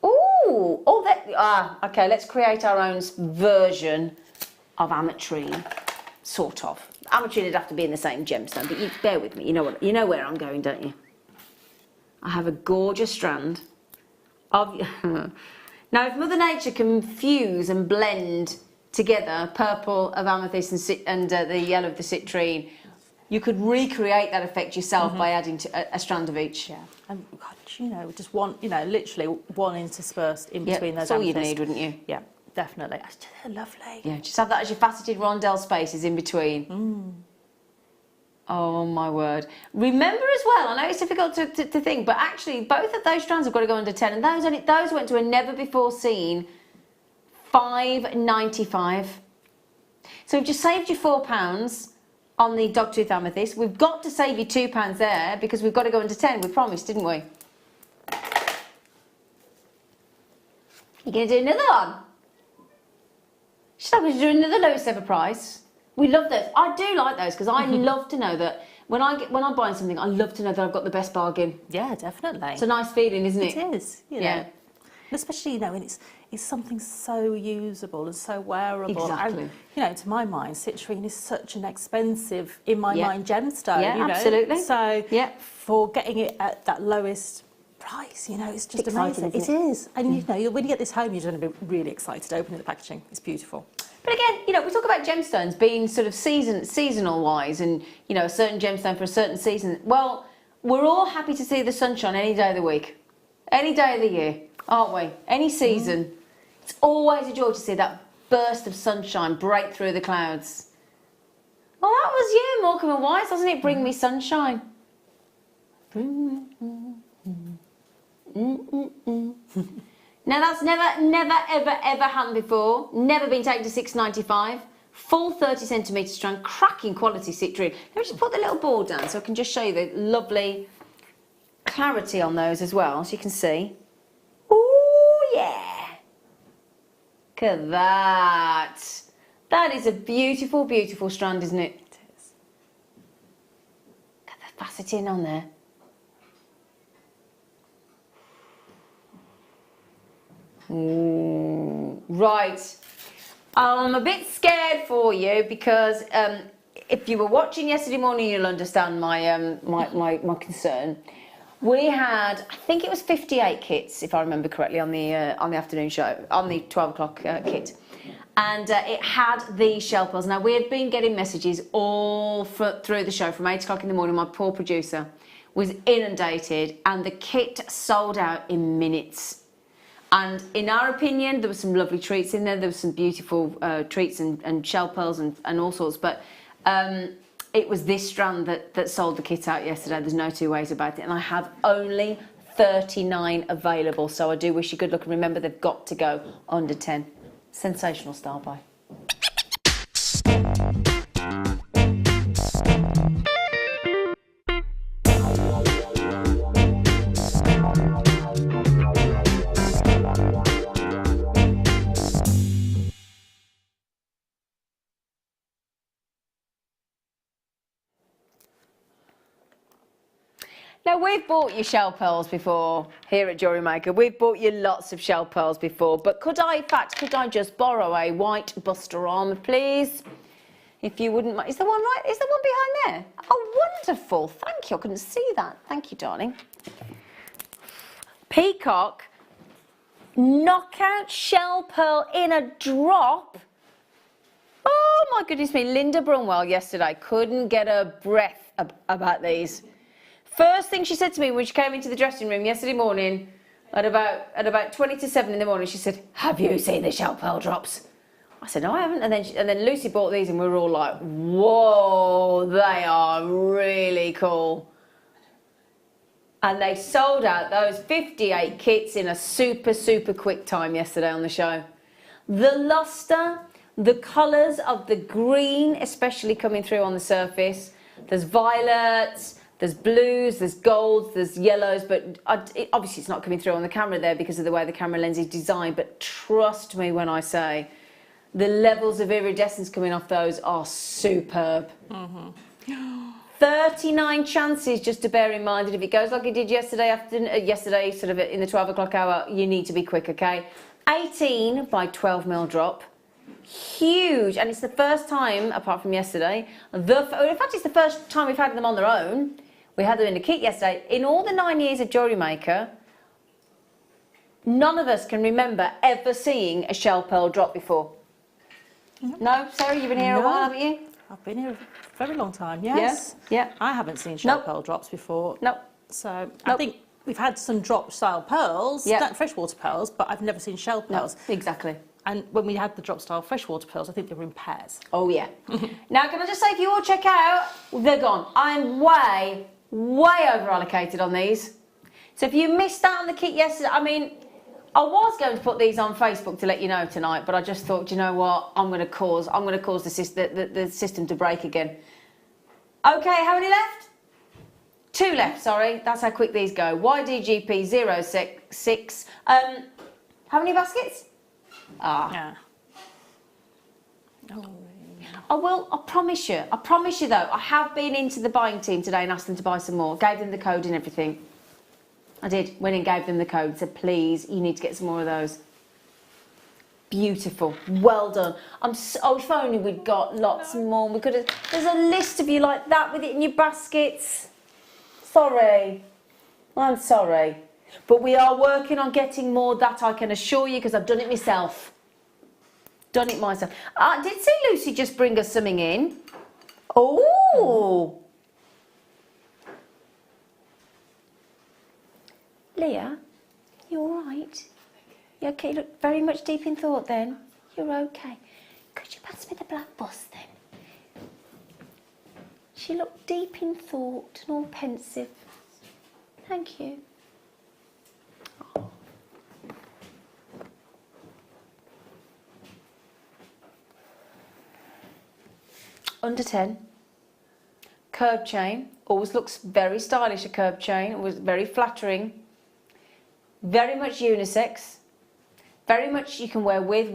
Ooh, okay, let's create our own version of ametrine, sort of. Ametrine would have to be in the same gemstone, but you bear with me. You know where I'm going, don't you? I have a gorgeous strand of. Now, if Mother Nature can fuse and blend together purple of amethyst and the yellow of the citrine, you could recreate that effect yourself by adding a strand of each. Yeah, and God, you know, just one, you know, literally one interspersed in between those. That's all you'd need, wouldn't you? Yeah, definitely. That's just lovely. Yeah, just have that as your faceted rondelle spaces in between. Oh my word. Remember as well, I know it's difficult to think, but actually both of those strands have got to go under 10, and those went to a never before seen £5.95. So we've just saved you £4 on the dogtooth amethyst. We've got to save you £2 there because we've got to go under 10. We promised, didn't we? You're going to do another one? She's not going to do another lowest ever price. We love those. I do like those because I love to know that when I'm buying something, I love to know that I've got the best bargain. Yeah, definitely. It's a nice feeling, isn't it? It is. You know. And especially, you know, when it's something so usable and so wearable. Exactly. And, you know, to my mind, citrine is such an expensive, in my mind, gemstone. Yeah, you know? absolutely. So for getting it at that lowest price, you know, it's just amazing. It is. And, you know, when you get this home, you're going to be really excited opening the packaging. It's beautiful. But again, you know, we talk about gemstones being sort of seasonal wise and, you know, a certain gemstone for a certain season. Well, we're all happy to see the sunshine any day of the week, any day of the year, aren't we? Any season. It's always a joy to see that burst of sunshine break through the clouds. Well, that was you, Morecambe and Wise, doesn't it? Bring me sunshine. Now that's never, ever happened before. Never been taken to £6.95. full 30 centimetre strand, cracking quality citrine. Let me just put the little board down so I can just show you the lovely clarity on those as well, so you can see. Oh yeah! Look at that. That is a beautiful, beautiful strand, isn't it? It is. Look at the faceting on there. Ooh. Right. I'm a bit scared for you because if you were watching yesterday morning, you'll understand my my concern. We had, I think it was 58 kits, if I remember correctly, on the afternoon show, on the 12 o'clock kit. And it had the shell pearls. Now, we had been getting messages all through the show from 8 o'clock in the morning. My poor producer was inundated and the kit sold out in minutes. And in our opinion, there were some lovely treats in there. There were some beautiful treats and shell pearls and all sorts. But it was this strand that sold the kit out yesterday. There's no two ways about it. And I have only 39 available. So I do wish you good luck. And remember, they've got to go under 10. Sensational style buy. Now, we've bought you shell pearls before here at JewelleryMaker. We've bought you lots of shell pearls before, but could I just borrow a white Busterama, please? If you wouldn't mind. Is there one right? Is there one behind there? Oh, wonderful. Thank you. I couldn't see that. Thank you, darling. Peacock knockout shell pearl in a drop. Oh, my goodness me. Linda Brunwell yesterday couldn't get her breath about these. First thing she said to me when she came into the dressing room yesterday morning, at about 20 to 7 in the morning, she said, "Have you seen the shell pearl drops?" I said, "No, I haven't." And then Lucy bought these, and we were all like, "Whoa, they are really cool." And they sold out those 58 kits in a super, super quick time yesterday on the show. The luster, the colours of the green, especially coming through on the surface. There's violets. There's blues, there's golds, there's yellows, but obviously it's not coming through on the camera there because of the way the camera lens is designed, but trust me when I say the levels of iridescence coming off those are superb. 39 chances, just to bear in mind, and if it goes like it did yesterday sort of in the 12 o'clock hour, you need to be quick, okay? 18 by 12mm drop. Huge, and it's the first time, apart from yesterday, in fact it's the first time we've had them on their own. We had them in the kit yesterday. In all the 9 years of JewelleryMaker, none of us can remember ever seeing a shell pearl drop before. No, Sarah, you've been here a while, haven't you? I've been here a very long time, yes. Yeah. I haven't seen shell pearl drops before. Nope. So I think we've had some drop style pearls, freshwater pearls, but I've never seen shell pearls. No, exactly. And when we had the drop style freshwater pearls, I think they were in pairs. Oh yeah. Now can I just say, if you all check out, they're gone. I'm way over allocated on these. So if you missed out on the kit yesterday, I mean, I was going to put these on Facebook to let you know tonight, but I just thought, you know what, I'm going to cause the system to break again. Okay, how many left? 2 left. Sorry, that's how quick these go. YDGP06. How many baskets? Yeah. Oh. I promise you though, I have been into the buying team today and asked them to buy some more, gave them the code and everything. I did, went and gave them the code, said please, you need to get some more of those. Beautiful, well done. If only we'd got lots more, we could have, there's a list of you like that with it in your baskets. Sorry, I'm sorry. But we are working on getting more, that I can assure you, because I've done it myself. I did see Lucy just bring us something in. Oh! Leah, you all right? You okay? You look very much deep in thought then. You're okay. Could you pass me the black bus then? She looked deep in thought and all pensive. Thank you. under 10. Curb chain, always looks very stylish, a curb chain, it was very flattering. Very much unisex. Very much you can wear with,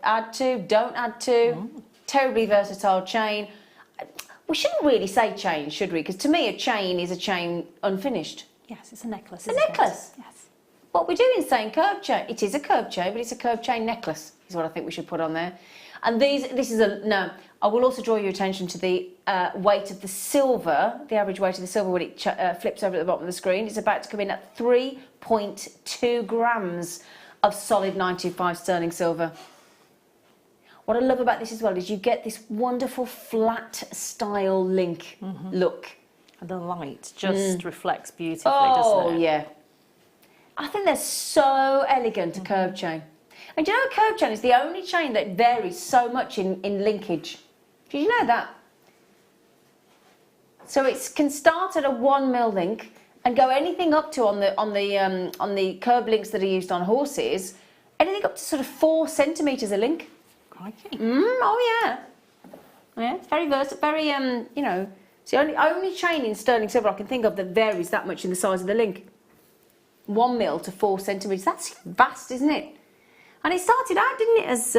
add to, don't add to. Terribly versatile chain. We shouldn't really say chain, should we? Because to me a chain is a chain unfinished. Yes, it's a necklace. It's a necklace. Yes. What we're doing is saying curb chain. It is a curb chain, but it's a curb chain necklace, is what I think we should put on there. And no, I will also draw your attention to the weight of the silver, the average weight of the silver when it flips over at the bottom of the screen. It's about to come in at 3.2 grams of solid 925 sterling silver. What I love about this as well is you get this wonderful flat style link look. And the light just reflects beautifully, doesn't it? Oh, yeah. I think they're so elegant, a curb chain. And do you know a curb chain is the only chain that varies so much in linkage? Did you know that? So it can start at a 1 mil link and go anything up to on the curb links that are used on horses, anything up to sort of 4 centimetres a link. Crikey. Oh yeah. Yeah, it's very versatile, very you know, it's the only chain in sterling silver I can think of that varies that much in the size of the link. 1 mil to 4 centimetres. That's vast, isn't it? And it started out, didn't it, as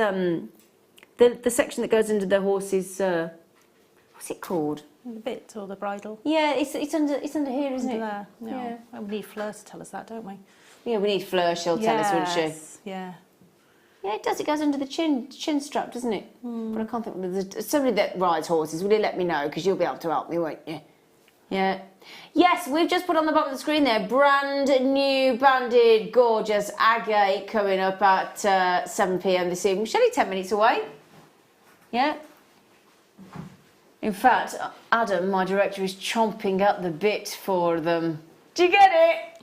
the section that goes under the horse's what's it called? The bit or the bridle. Yeah, it's under here, isn't it? There. No. Yeah. Well, we need Fleur to tell us that, don't we? Yeah, we need Fleur. She'll tell us, won't she? Yeah. Yeah, it does. It goes under the chin strap, doesn't it? But I can't think. There's somebody that rides horses. Will you let me know? Because you'll be able to help me, won't you? Yeah. Yes, we've just put on the bottom of the screen there, brand new banded gorgeous agate coming up at 7 p.m. this evening. Shall 10 minutes away? Yeah. In fact, Adam, my director, is chomping at the bit for them. Do you get it?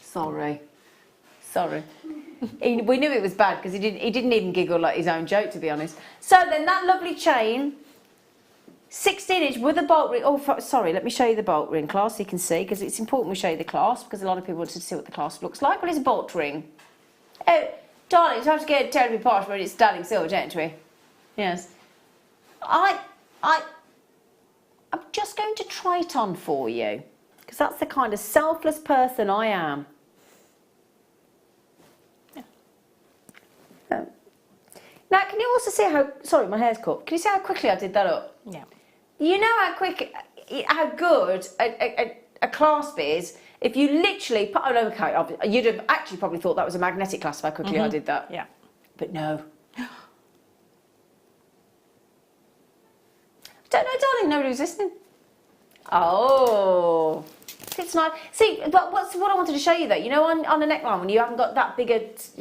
Sorry. We knew it was bad because he didn't even giggle like his own joke, to be honest. So then that lovely chain, 16-inch with a bolt ring. Oh, sorry, let me show you the bolt ring clasp so you can see, because it's important we show you the clasp because a lot of people wanted to see what the clasp looks like. Well, it's a bolt ring. Oh, darling, it's hard to get terribly posh when it's sterling silver, don't we? Yes. I'm just going to try it on for you because that's the kind of selfless person I am. Now, can you also see how... Sorry, my hair's cut. Can you see how quickly I did that up? Yeah. You know how good a clasp is if you literally... Oh, no, okay, you'd have actually probably thought that was a magnetic clasp, how quickly I did that. Yeah. But no. Don't know, darling, nobody was listening. Oh... It's nice. See, but what I wanted to show you though, you know, on a neckline, when you haven't got that big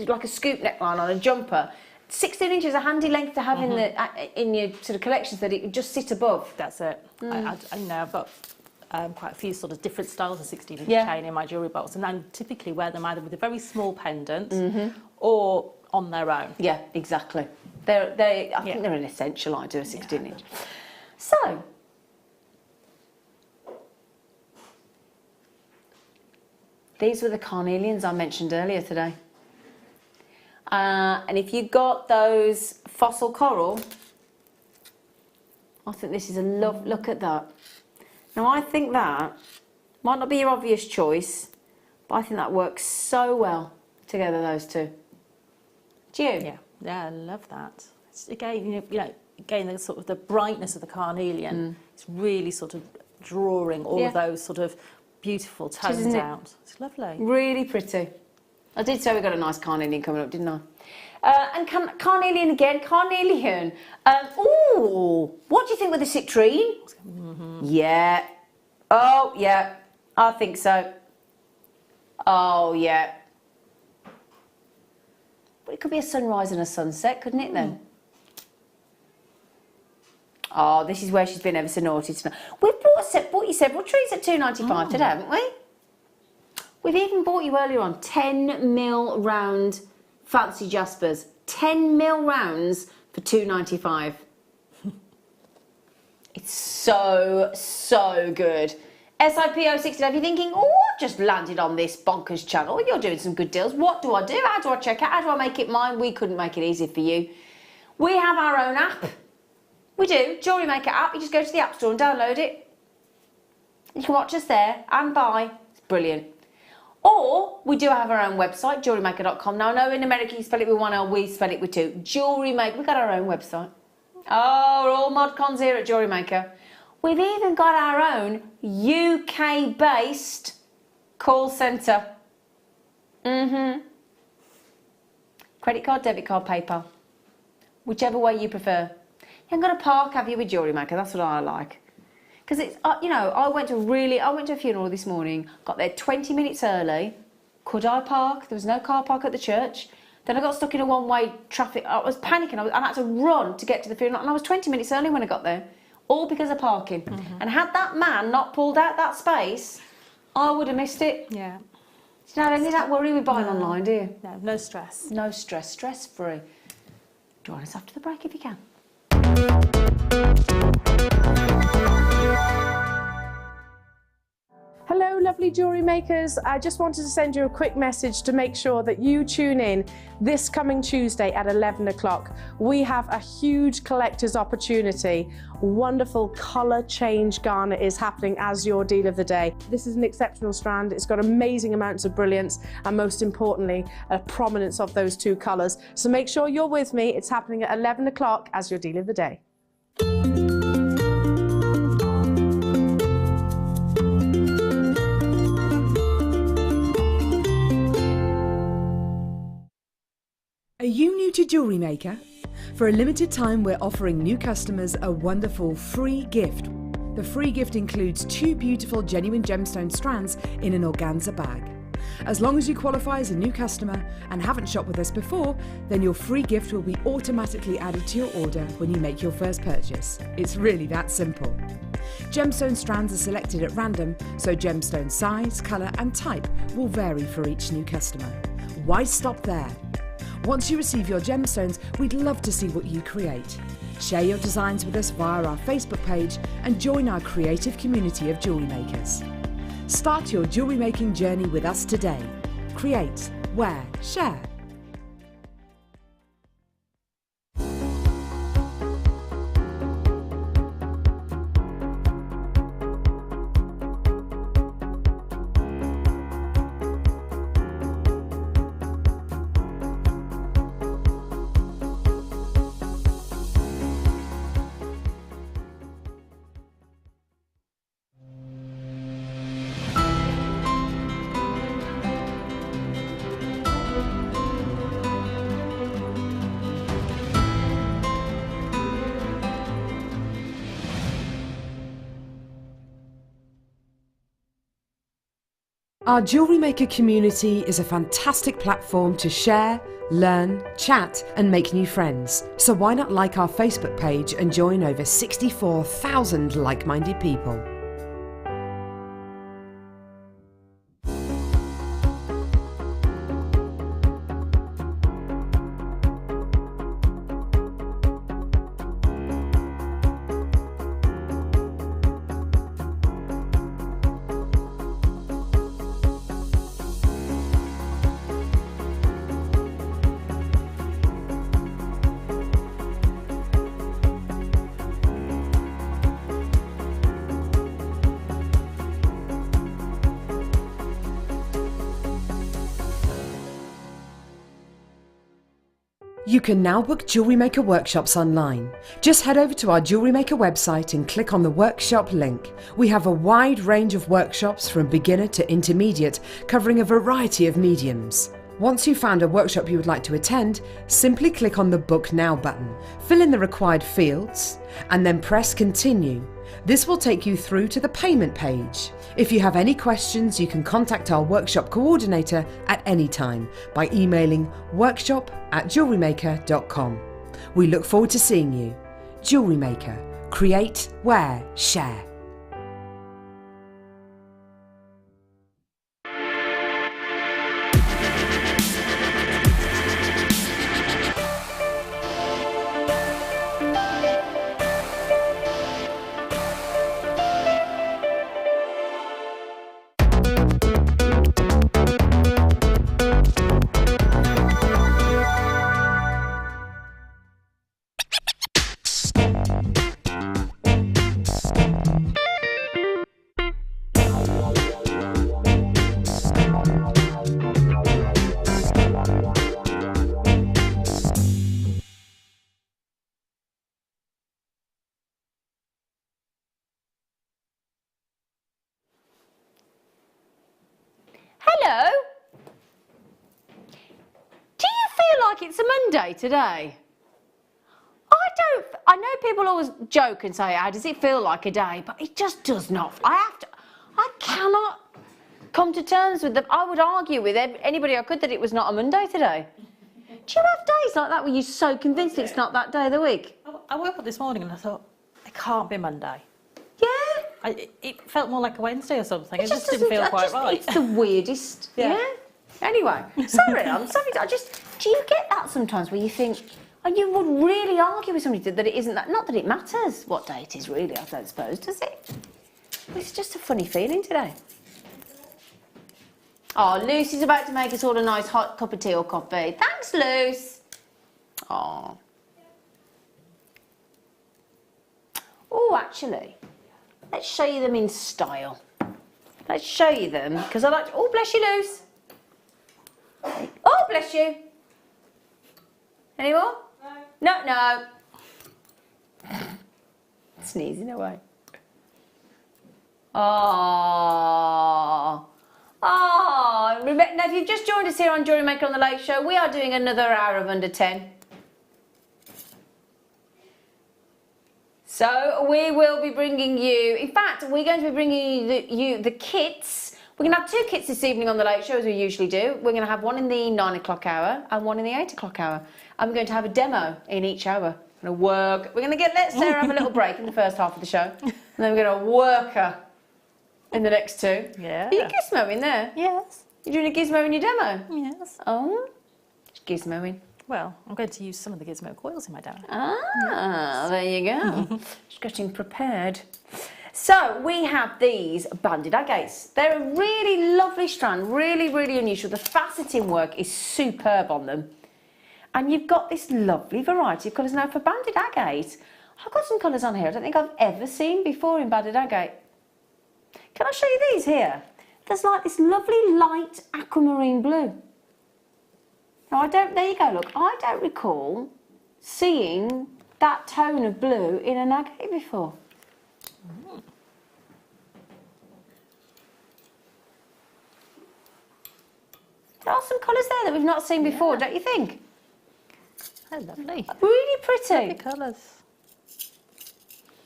like a scoop neckline on a jumper, 16 inches is a handy length to have in your sort of collection so that it would just sit above. That's it. I know I've got quite a few sort of different styles of 16-inch chain in my jewellery box, and I typically wear them either with a very small pendant or on their own. Yeah, exactly. I think they're an essential. I do a 16-inch. So. These were the carnelians I mentioned earlier today. And if you got those fossil coral, I think this is a look at that. Now I think that might not be your obvious choice, but I think that works so well together, those two. Do you? Yeah, I love that. It's, again, again, the sort of the brightness of the carnelian. It's really sort of drawing all of those sort of beautiful tones out. It's lovely. Really pretty. I did say we got a nice carnelian coming up, didn't I? And carnelian again, carnelian. Ooh, what do you think with the citrine? Yeah. Oh, yeah. I think so. Oh, yeah. But it could be a sunrise and a sunset, couldn't it then? Oh, this is where she's been ever so naughty tonight. We've bought you several trees at £2.95 today, haven't we? We've even bought you earlier on 10 mil round fancy jaspers. 10 mil rounds for £2.95. It's so good. SIPO69, if you're thinking, oh, I've just landed on this bonkers channel, you're doing some good deals. What do I do? How do I check it? How do I make it mine? We couldn't make it easy for you. We have our own app. We do. JewelleryMaker app. You just go to the App Store and download it. You can watch us there and buy. It's brilliant. Or we do have our own website, JewelleryMaker.com. Now, I know in America you spell it with one L, we spell it with two. JewelleryMaker. We've got our own website. Oh, we're all mod cons here at JewelleryMaker. We've even got our own UK-based call centre. Credit card, debit card, PayPal. Whichever way you prefer. You haven't got to park, have you, with JewelleryMaker? That's what I like. Because it's, you know, I went to a funeral this morning, got there 20 minutes early. Could I park? There was no car park at the church. Then I got stuck in a one-way traffic. I was panicking. I had to run to get to the funeral, and I was 20 minutes early when I got there. All because of parking. And had that man not pulled out that space, I would have missed it. Yeah. You know, don't need that worry with buying online, do you? No, no stress. No stress, stress-free. Join us after the break if you can. Hello, lovely jewellery makers. I just wanted to send you a quick message to make sure that you tune in this coming Tuesday at 11 o'clock. We have a huge collector's opportunity. Wonderful colour change garnet is happening as your deal of the day. This is an exceptional strand. It's got amazing amounts of brilliance and most importantly, a prominence of those two colours. So make sure you're with me. It's happening at 11 o'clock as your deal of the day. Are you new to JewelleryMaker? For a limited time, we're offering new customers a wonderful free gift. The free gift includes 2 beautiful genuine gemstone strands in an organza bag. As long as you qualify as a new customer and haven't shopped with us before, then your free gift will be automatically added to your order when you make your first purchase. It's really that simple. Gemstone strands are selected at random, so gemstone size, colour and type will vary for each new customer. Why stop there? Once you receive your gemstones, we'd love to see what you create. Share your designs with us via our Facebook page and join our creative community of jewellery makers. Start your jewellery making journey with us today. Create, wear, share. Our Jewellery Maker community is a fantastic platform to share, learn, chat and make new friends. So why not like our Facebook page and join over 64,000 like-minded people? You can now book Jewellery Maker workshops online. Just head over to our Jewellery Maker website and click on the workshop link. We have a wide range of workshops from beginner to intermediate, covering a variety of mediums. Once you've found a workshop you would like to attend, simply click on the Book Now button, fill in the required fields, and then press Continue. This will take you through to the payment page. If you have any questions, you can contact our workshop coordinator at any time by emailing workshop@jewellerymaker.com. We look forward to seeing you. Jewellery Maker. Create, wear, share. like it's a Monday today? I know people always joke and say, how does it feel like a day? But it just does not. I cannot come to terms with them. I would argue with anybody I could that it was not a Monday today. Do you have days like that where you're so convinced it's not that day of the week? I woke up this morning and I thought, it can't be Monday. Yeah. It felt more like a Wednesday or something. It just didn't feel quite right. It's the weirdest. Yeah. Anyway, sorry, do you get that sometimes where you think, and you would really argue with somebody that it isn't that, not that it matters what day it is really, I don't suppose, does it? It's just a funny feeling today. Oh, Lucy's about to make us all a nice hot cup of tea or coffee. Thanks, Luce. Oh. Oh, actually, let's show you them in style. Let's show you them, because I like to, oh, bless you, Luce. Oh, bless you. Any more? No. No. Sneezing away. Oh. Oh. Now, if you've just joined us here on JewelleryMaker on the Late Show, we are doing another hour of Under 10. So we will be bringing you, in fact, we're going to be bringing you the kits. We're going to have 2 kits this evening on the Late Show, as we usually do. We're going to have one in the 9 o'clock hour and one in the 8 o'clock hour. And we're going to have a demo in each hour. We're going to let Sarah have a little break in the first half of the show. And then we're going to work her in the next 2. Yeah. Are you gizmoing there? Yes. You're doing a gizmo in your demo? Yes. Oh, gizmoing. Well, I'm going to use some of the gizmo coils in my demo. Ah, there you go. Just getting prepared. So we have these banded agates. They're a really lovely strand, really, really unusual. The faceting work is superb on them. And you've got this lovely variety of colours. Now for banded agate, I've got some colours on here I don't think I've ever seen before in banded agate. Can I show you these here? There's like this lovely light aquamarine blue. Now there you go, look, I don't recall seeing that tone of blue in an agate before. There are some colours there that we've not seen before, don't you think? They're lovely. Really pretty. Lovely colours.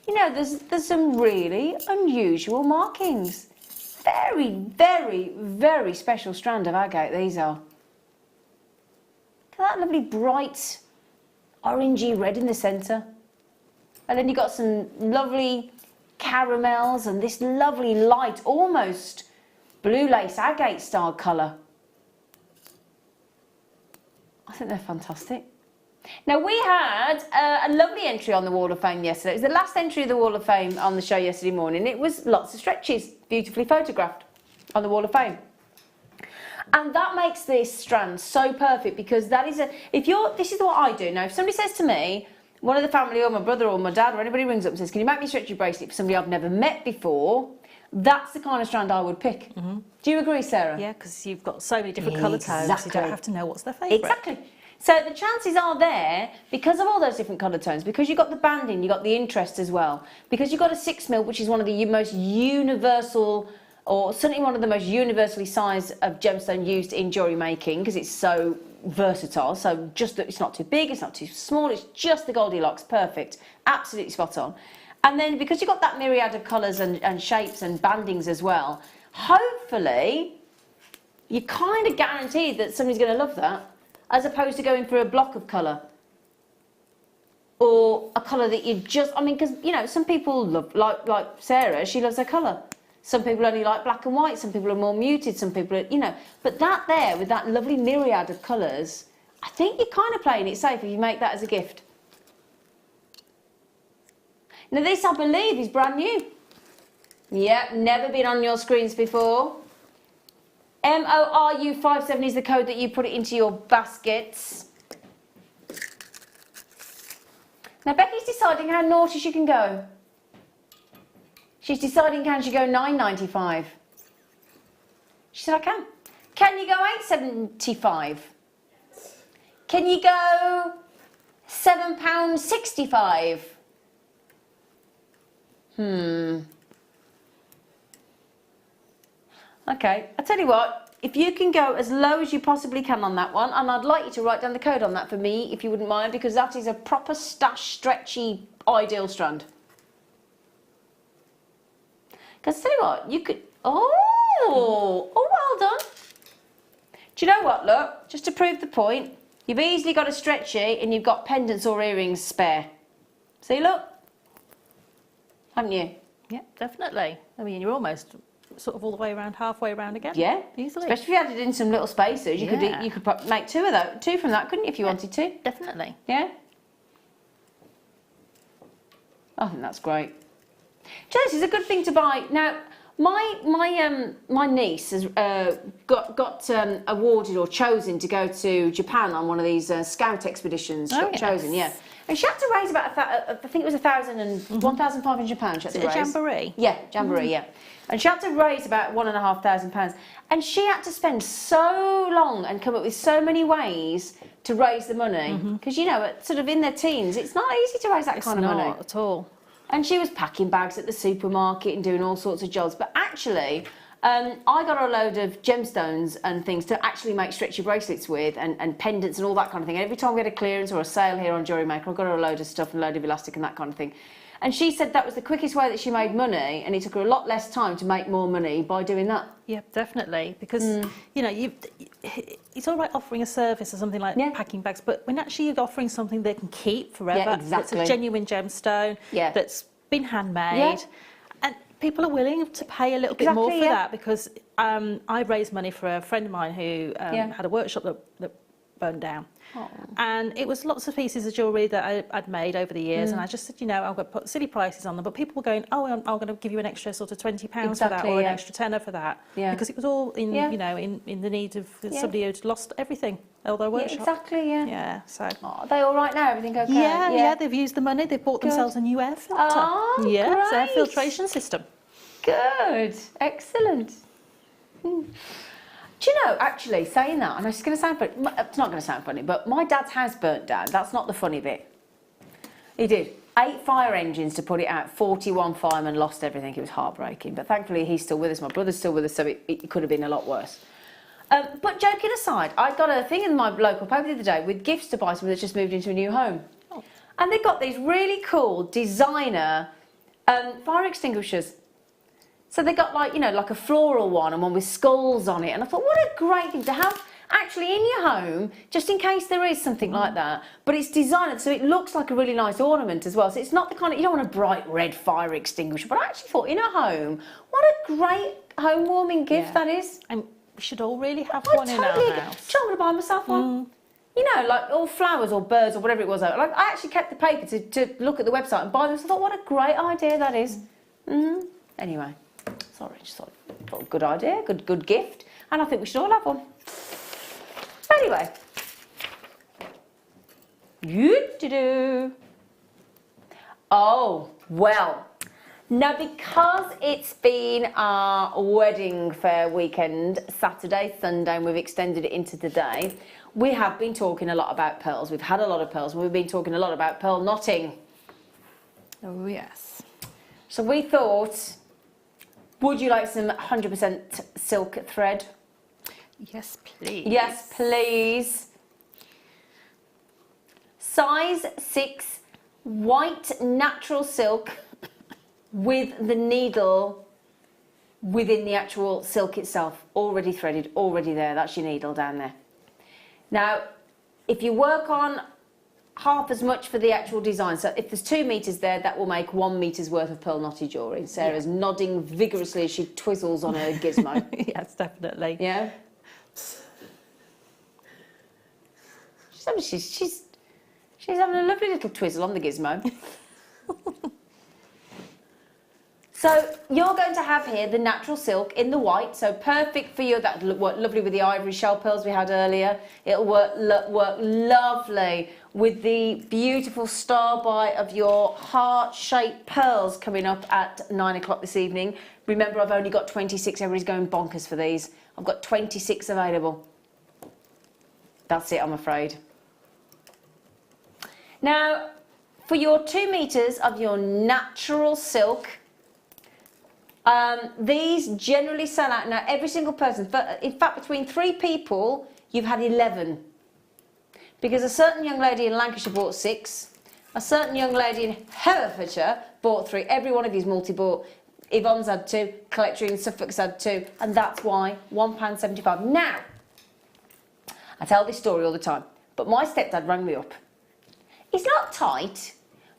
You know, there's some really unusual markings. Very, very, very special strand of agate these are. Look at that lovely bright orangey red in the centre. And then you've got some lovely caramels and this lovely light, almost blue lace agate style colour. I think they're fantastic. Now, we had a lovely entry on the Wall of Fame yesterday. It was the last entry of the Wall of Fame on the show yesterday morning. It was lots of stretches, beautifully photographed on the Wall of Fame. And that makes this strand so perfect because that is this is what I do. Now, if somebody says to me, one of the family or my brother or my dad or anybody rings up and says, can you make me a stretchy bracelet for somebody I've never met before? That's the kind of strand I would pick. Mm-hmm. Do you agree, Sarah? Yeah, because you've got so many different colour tones, you don't have to know what's their favourite. Exactly. So the chances are there, because of all those different colour tones, because you've got the banding, you've got the interest as well, because you've got a 6mm, which is one of the most universal, or certainly one of the most universally sized of gemstone used in jewellery making, because it's so versatile. So just that it's not too big, it's not too small, it's just the Goldilocks, perfect, absolutely spot on. And then because you've got that myriad of colours and shapes and bandings as well, hopefully you're kind of guaranteed that somebody's going to love that, as opposed to going for a block of colour or a colour that you just, I mean, because, you know, some people love, like Sarah, she loves her colour. Some people only like black and white, some people are more muted, some people are, you know, but that there with that lovely myriad of colours, I think you're kind of playing it safe if you make that as a gift. Now this, I believe, is brand new. Yep, never been on your screens before. MORU57 is the code that you put it into your baskets. Now Becky's deciding how naughty she can go. She's deciding can she go £9.95. She said I can. Can you go £8.75? Can you go £7.65? Okay, I tell you what, if you can go as low as you possibly can on that one, and I'd like you to write down the code on that for me, if you wouldn't mind, because that is a proper stash, stretchy, ideal strand. Because tell you what, you could, oh, well done. Do you know what, look, just to prove the point, you've easily got a stretchy and you've got pendants or earrings spare. See, look, haven't you? Yeah, definitely. I mean, you're almost sort of all the way around, halfway around again. Yeah, easily. Especially if you added in some little spacers, you could make two from that, couldn't you, if you wanted to? Definitely. Yeah. I think that's great. This is a good thing to buy. Now, my niece has got awarded or chosen to go to Japan on one of these scout expeditions. Chosen, yeah. And she had to raise about, I think it was 1,500 pounds. She had to raise. Jamboree? Yeah, jamboree, yeah. And she had to raise about £1,500. And she had to spend so long and come up with so many ways to raise the money. Because, you know, sort of in their teens, it's not easy to raise that kind of money. Not at all. And she was packing bags at the supermarket and doing all sorts of jobs. But actually, I got her a load of gemstones and things to actually make stretchy bracelets with and pendants and all that kind of thing. And every time we had a clearance or a sale here on JewelleryMaker, I got her a load of stuff and a load of elastic and that kind of thing. And she said that was the quickest way that she made money, and it took her a lot less time to make more money by doing that. Yeah, definitely. Because, you know, it's all right offering a service or something like packing bags, but when actually you're offering something they can keep forever, Yeah, exactly. it's a genuine gemstone that's been handmade, and people are willing to pay a little bit more for that, because I raised money for a friend of mine who had a workshop that burned down. And it was lots of pieces of jewellery that I'd made over the years, and I just said, you know, I'm going to put silly prices on them, but people were going, oh, I'm going to give you an extra sort of £20 for that, or an extra tenner for that, because it was all in, you know, in the need of somebody who'd lost everything, all their workshop. Yeah, so. Oh, are they all right now? Everything okay? Yeah, they've used the money, they've bought themselves a new air filter. Oh, it's air filtration system. Good, excellent. Do you know, actually, saying that, and it's going to sound funny, it's not going to sound funny, but my dad's house burnt down. That's not the funny bit. He did 8 fire engines to put it out, 41 firemen lost everything. It was heartbreaking, but thankfully he's still with us. My brother's still with us, so it could have been a lot worse. But joking aside, I got a thing in my local paper the other day with gifts to buy someone that's just moved into a new home. And they've got these really cool designer fire extinguishers. So they got like, you know, like a floral one and one with skulls on it. And I thought, what a great thing to have actually in your home, just in case there is something like that. But it's designed so it looks like a really nice ornament as well. So it's not the kind of, you don't want a bright red fire extinguisher. But I actually thought, in a home, what a great home warming gift that is. And we should all really have one in our house. Do you know, I'm going to buy myself one. You know, like all flowers or birds or whatever it was. Like I actually kept the paper to look at the website and buy them. So I thought, what a great idea that is. Anyway. Sorry, just thought good idea, good gift, and I think we should all have one. Anyway, oh well. Now, because it's been our wedding fair weekend, Saturday, Sunday, and we've extended it into today, we have been talking a lot about pearls. We've had a lot of pearls, and we've been talking a lot about pearl knotting. Oh yes. So we thought, would you like some 100% silk thread? Yes, please. Yes, please. Size 6, white natural silk with the needle within the actual silk itself. Already threaded, already there. That's your needle down there. Now, if you work on half as much for the actual design, so if there's 2 meters there, that will make 1 meter's worth of pearl knotted jewellery. Sarah's nodding vigorously as she twizzles on her gizmo. Yes, definitely. Yeah. She's having a lovely little twizzle on the gizmo. So you're going to have here the natural silk in the white, so perfect for you. That look lovely with the ivory shell pearls we had earlier. It'll work lovely with the beautiful star bite of your heart-shaped pearls coming up at 9 o'clock this evening. Remember, I've only got 26. Everybody's going bonkers for these. I've got 26 available. That's it, I'm afraid. Now, for your 2 meters of your natural silk, These generally sell out now. Every single person. In fact, between 3 people, you've had 11. Because a certain young lady in Lancashire bought 6. A certain young lady in Herefordshire bought 3. Every one of these multi-bought. Yvonne's had 2. Collector in Suffolk's had 2. And that's why £1.75. Now, I tell this story all the time. But my stepdad rang me up. He's not tight,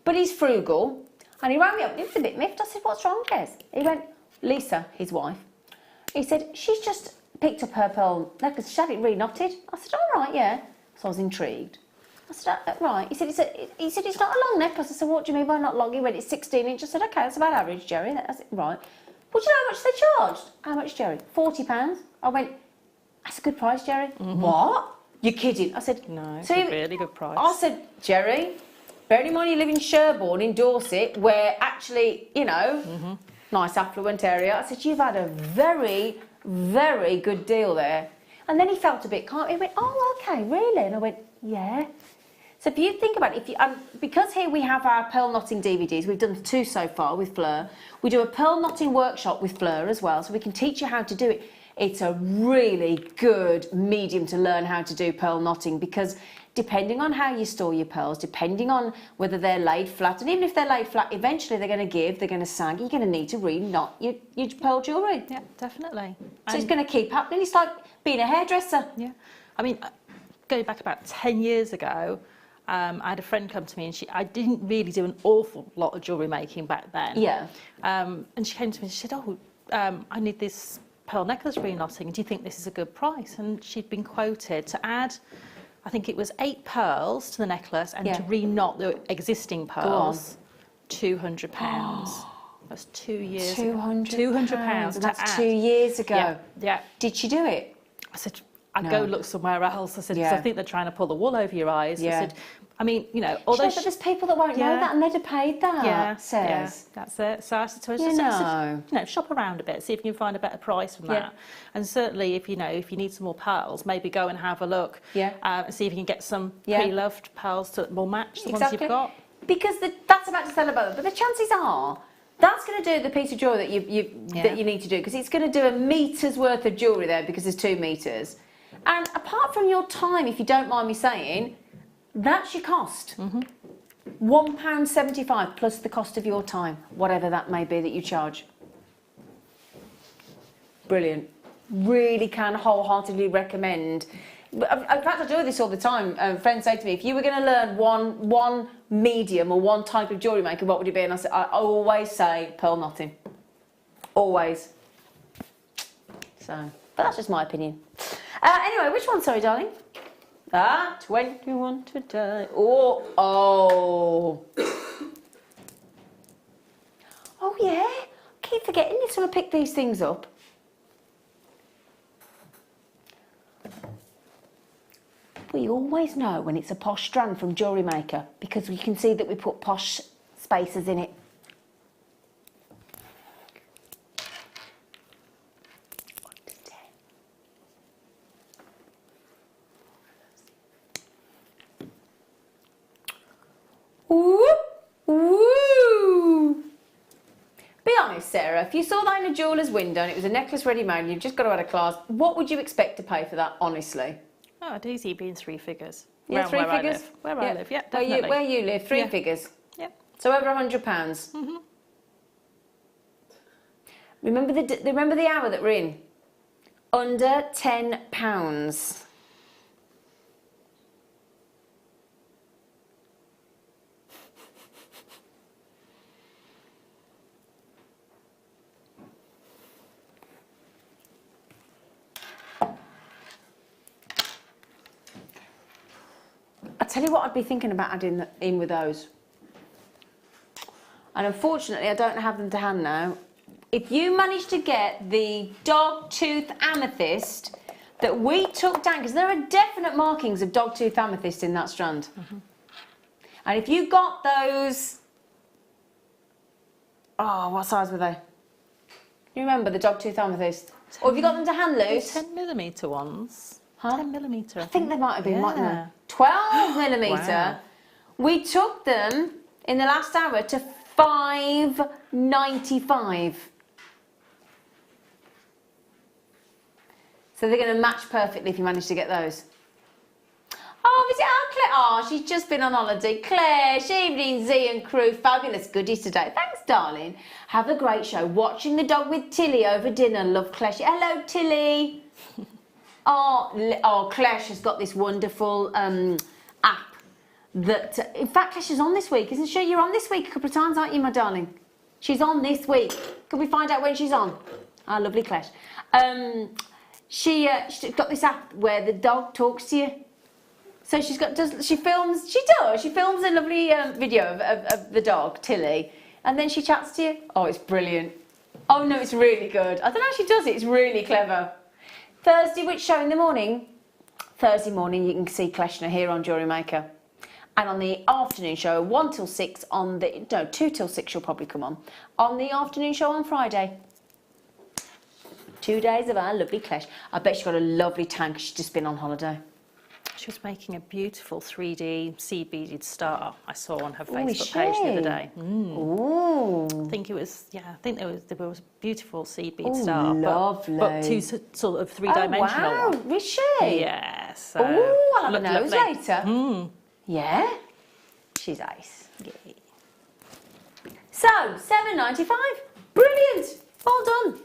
but he's frugal. And he rang me up. He was a bit miffed. I said, what's wrong, Des? He went, Lisa, his wife. He said, she's just picked up her pearl necklace. She had it re-knotted. I said, all right, yeah. So I was intrigued. I said, right. He said, it's not a long necklace. I said, what do you mean by not long? He went, it's 16 inch. I said, okay, that's about average, Jerry. That's it. Right. Well, do you know how much they charged? How much, Jerry? £40. I went, that's a good price, Jerry. What? You're kidding. I said, no, it's a really good price. I said, Jerry, bearing in mind you live in Sherborne in Dorset, where actually, you know, nice affluent area. I said, you've had a very, very good deal there. And then he felt a bit calm. He went, oh, okay, really? And I went, yeah. So if you think about it, because here we have our pearl knotting DVDs, we've done 2 so far with Fleur. We do a pearl knotting workshop with Fleur as well, so we can teach you how to do it. It's a really good medium to learn how to do pearl knotting, because depending on how you store your pearls, depending on whether they're laid flat, and even if they're laid flat, eventually they're going to give, they're going to sag, you're going to need to re-knot your pearl jewellery. Yeah, definitely. So it's going to keep happening. It's like being a hairdresser. Yeah. I mean, going back about 10 years ago, I had a friend come to me, and I didn't really do an awful lot of jewellery making back then. Yeah. And she came to me and she said, oh, I need this pearl necklace re-knotting. Do you think this is a good price? And she'd been quoted to add, I think it was 8 pearls to the necklace, and to re-knot the existing pearls, £200. That's 2 years £200. £200. That's 2 years ago. Yeah. Yeah. Did she do it? I said, I'd go look somewhere else. I said, Yeah. 'cause I think they're trying to pull the wool over your eyes. Yeah. I said, I mean, you know, Although although but there's people that won't know that, and they'd have paid that. Says. that's it. So I said to her, You know. shop around a bit, see if you can find a better price from that. And certainly, if you need some more pearls, maybe go and have a look. And see if you can get some pre-loved pearls that will match the ones you've got. Because that's about to sell about them. But the chances are that's going to do the piece of jewellery that you need to do, because it's going to do a meter's worth of jewellery there, because there's 2 meters. And apart from your time, if you don't mind me saying, that's your cost. £1.75 plus the cost of your time, whatever that may be that you charge. Brilliant. Really can wholeheartedly recommend. In fact, I do this all the time. Friends say to me, if you were going to learn one medium or one type of jewellery maker, what would it be? And I always say pearl knotting. Always. So, but that's just my opinion. Anyway, which one, sorry, darling? 21 today. Oh, yeah. I keep forgetting this when I pick these things up. We always know when it's a posh strand from JewelleryMaker, because we can see that we put posh spaces in it. Woo! Be honest, Sarah, if you saw that in a jeweller's window and it was a necklace ready-made and you've just got to add a clasp, what would you expect to pay for that, honestly? Oh, it'd easily be in 3 figures. Yeah, 3 figures? Where I live, definitely. Where you live, 3 figures? Yeah. So over £100? Remember the hour that we're in? Under £10. I tell you what I'd be thinking about adding in with those. And unfortunately, I don't have them to hand now. If you manage to get the dog-tooth amethyst that we took down, because there are definite markings of dog-tooth amethyst in that strand. And if you got those... Oh, what size were they? You remember the dog-tooth amethyst? Or have you got them to hand loose? 10mm ones. Huh? 10mm. I think they might have been, mightn't they? 12mm. Wow. We took them in the last hour to £5.95. So they're going to match perfectly if you manage to get those. Oh, is it our Claire? Oh, she's just been on holiday. Claire, evening, Z and crew. Fabulous goodies today. Thanks, darling. Have a great show. Watching the dog with Tilly over dinner. Love Claire. Hello, Tilly. Oh, Claire has got this wonderful app that, in fact, Claire, she's on this week, isn't she? You're on this week a couple of times, aren't you, my darling? She's on this week. Can we find out when she's on? Ah, lovely Claire. She's got this app where the dog talks to you. So she films a lovely video of the dog, Tilly, and then she chats to you. Oh, it's brilliant. Oh no, it's really good. I don't know how she does it, it's really clever. Thursday, which show in the morning? Thursday morning you can see Kleshner here on JewelleryMaker. And on the afternoon show, 1 till 6 2 till 6 she'll probably come on. On the afternoon show on Friday. 2 days of our lovely Klesh. I bet she's got a lovely tank, she's just been on holiday. She was making a beautiful 3D seed beaded star I saw on her Facebook page the other day. Ooh. I think it was, I think there was a beautiful seed bead star. Lovely. But two sort of three-dimensional. Oh, wow, is she? Yeah. So I'll have a nose later. Yeah. She's ace. Yeah. So, £7.95. Brilliant. Well done.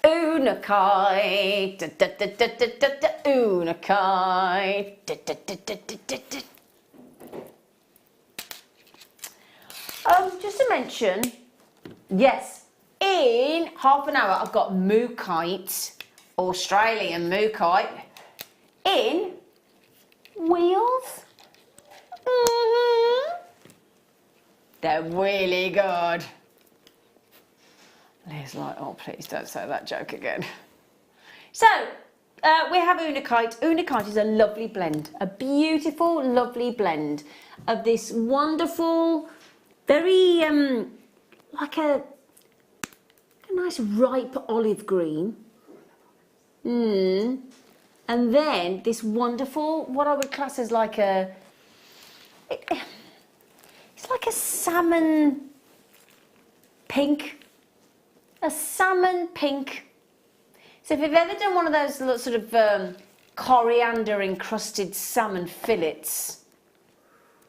Una kite, da, da, da, da, da, da, da, una kite, da, da, da, da, da, da, da. Just to mention, yes, in half an hour I've got moo kite, Australian moo kite, in wheels. They're really good. Leah's like, oh, please don't say that joke again. So, we have Una Kite. Una Kite is a lovely blend, a beautiful, lovely blend of this wonderful, very, like a nice ripe olive green. And then this wonderful, what I would class as like it's like a salmon pink. A salmon pink. So if you've ever done one of those little sort of coriander encrusted salmon fillets,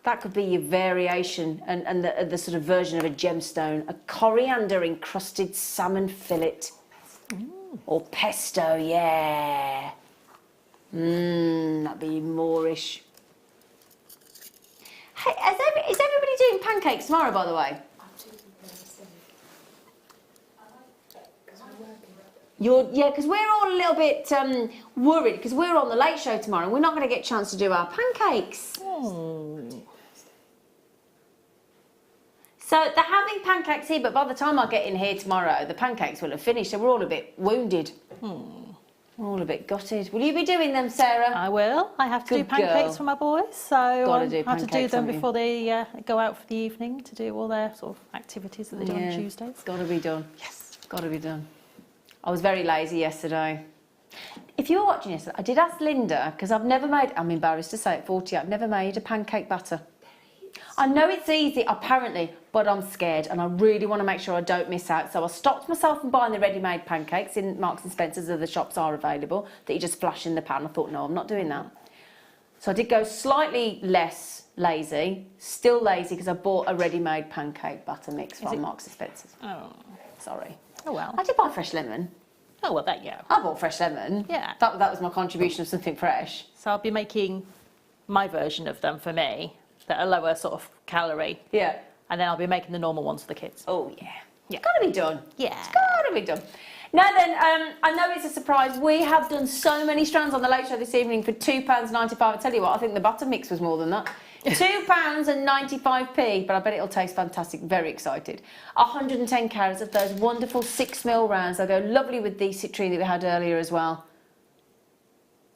that could be your variation and the sort of version of a gemstone. A coriander encrusted salmon fillet. Or pesto, yeah. That'd be moreish. Hey, is everybody doing pancakes tomorrow, by the way? Because we're all a little bit worried because we're on the late show tomorrow and we're not going to get a chance to do our pancakes. So they're having pancakes here, but by the time I get in here tomorrow, the pancakes will have finished, so we're all a bit wounded. We're all a bit gutted. Will you be doing them, Sarah? I will. I have to do pancakes for my boys, so I have to do them before they go out for the evening to do all their sort of activities that they do on Tuesdays. It's got to be done. Yes. It's got to be done. I was very lazy yesterday. If you were watching yesterday, I did ask Linda, because I've never made, I'm embarrassed to say at 40, I've never made a pancake batter. I know it's easy, apparently, but I'm scared and I really want to make sure I don't miss out. So I stopped myself from buying the ready-made pancakes in Marks and Spencer's, the shops are available, that you just flash in the pan. I thought, no, I'm not doing that. So I did go slightly less lazy, still lazy, because I bought a ready-made pancake batter mix from Marks and Spencer's. Oh. Sorry. Oh, well. I did buy fresh lemon. Oh, well, there you go. I bought fresh lemon. Yeah. That was my contribution of something fresh. So I'll be making my version of them for me, that are lower sort of calorie. Yeah. And then I'll be making the normal ones for the kids. Oh, yeah. It's got to be done. Yeah. It's got to be done. Now then, I know it's a surprise. We have done so many strands on the Late Show this evening for £2.95. I tell you what, I think the butter mix was more than that. £2.95p, but I bet it'll taste fantastic. Very excited. 110 carats of those wonderful 6mm rounds. They'll go lovely with the citrine that we had earlier as well.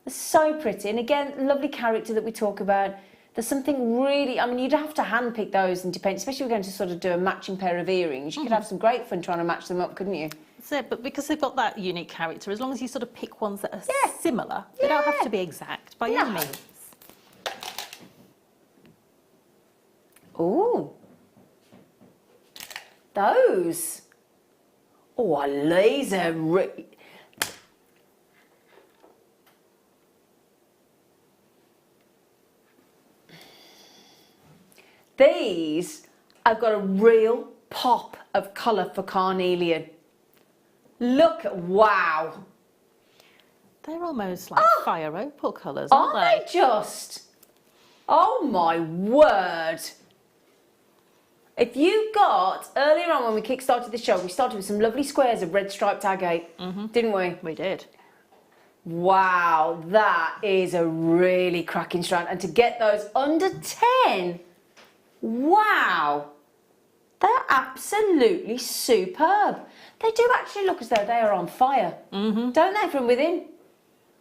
They're so pretty. And again, lovely character that we talk about. There's something really, I mean, you'd have to handpick those and depend, especially if we're going to sort of do a matching pair of earrings. You could have some great fun trying to match them up, couldn't you? That's it, but because they've got that unique character, as long as you sort of pick ones that are similar, they don't have to be exact by any means. Ooh. Those. Oh, a laser. These have got a real pop of colour for carnelian. Look, wow. They're almost like fire opal colours, aren't Aren't they just? Oh my word. If you got, earlier on when we kick-started the show, we started with some lovely squares of red striped agate, didn't we? We did. Wow, that is a really cracking strand. And to get those under 10, wow. They're absolutely superb. They do actually look as though they are on fire, don't they, from within?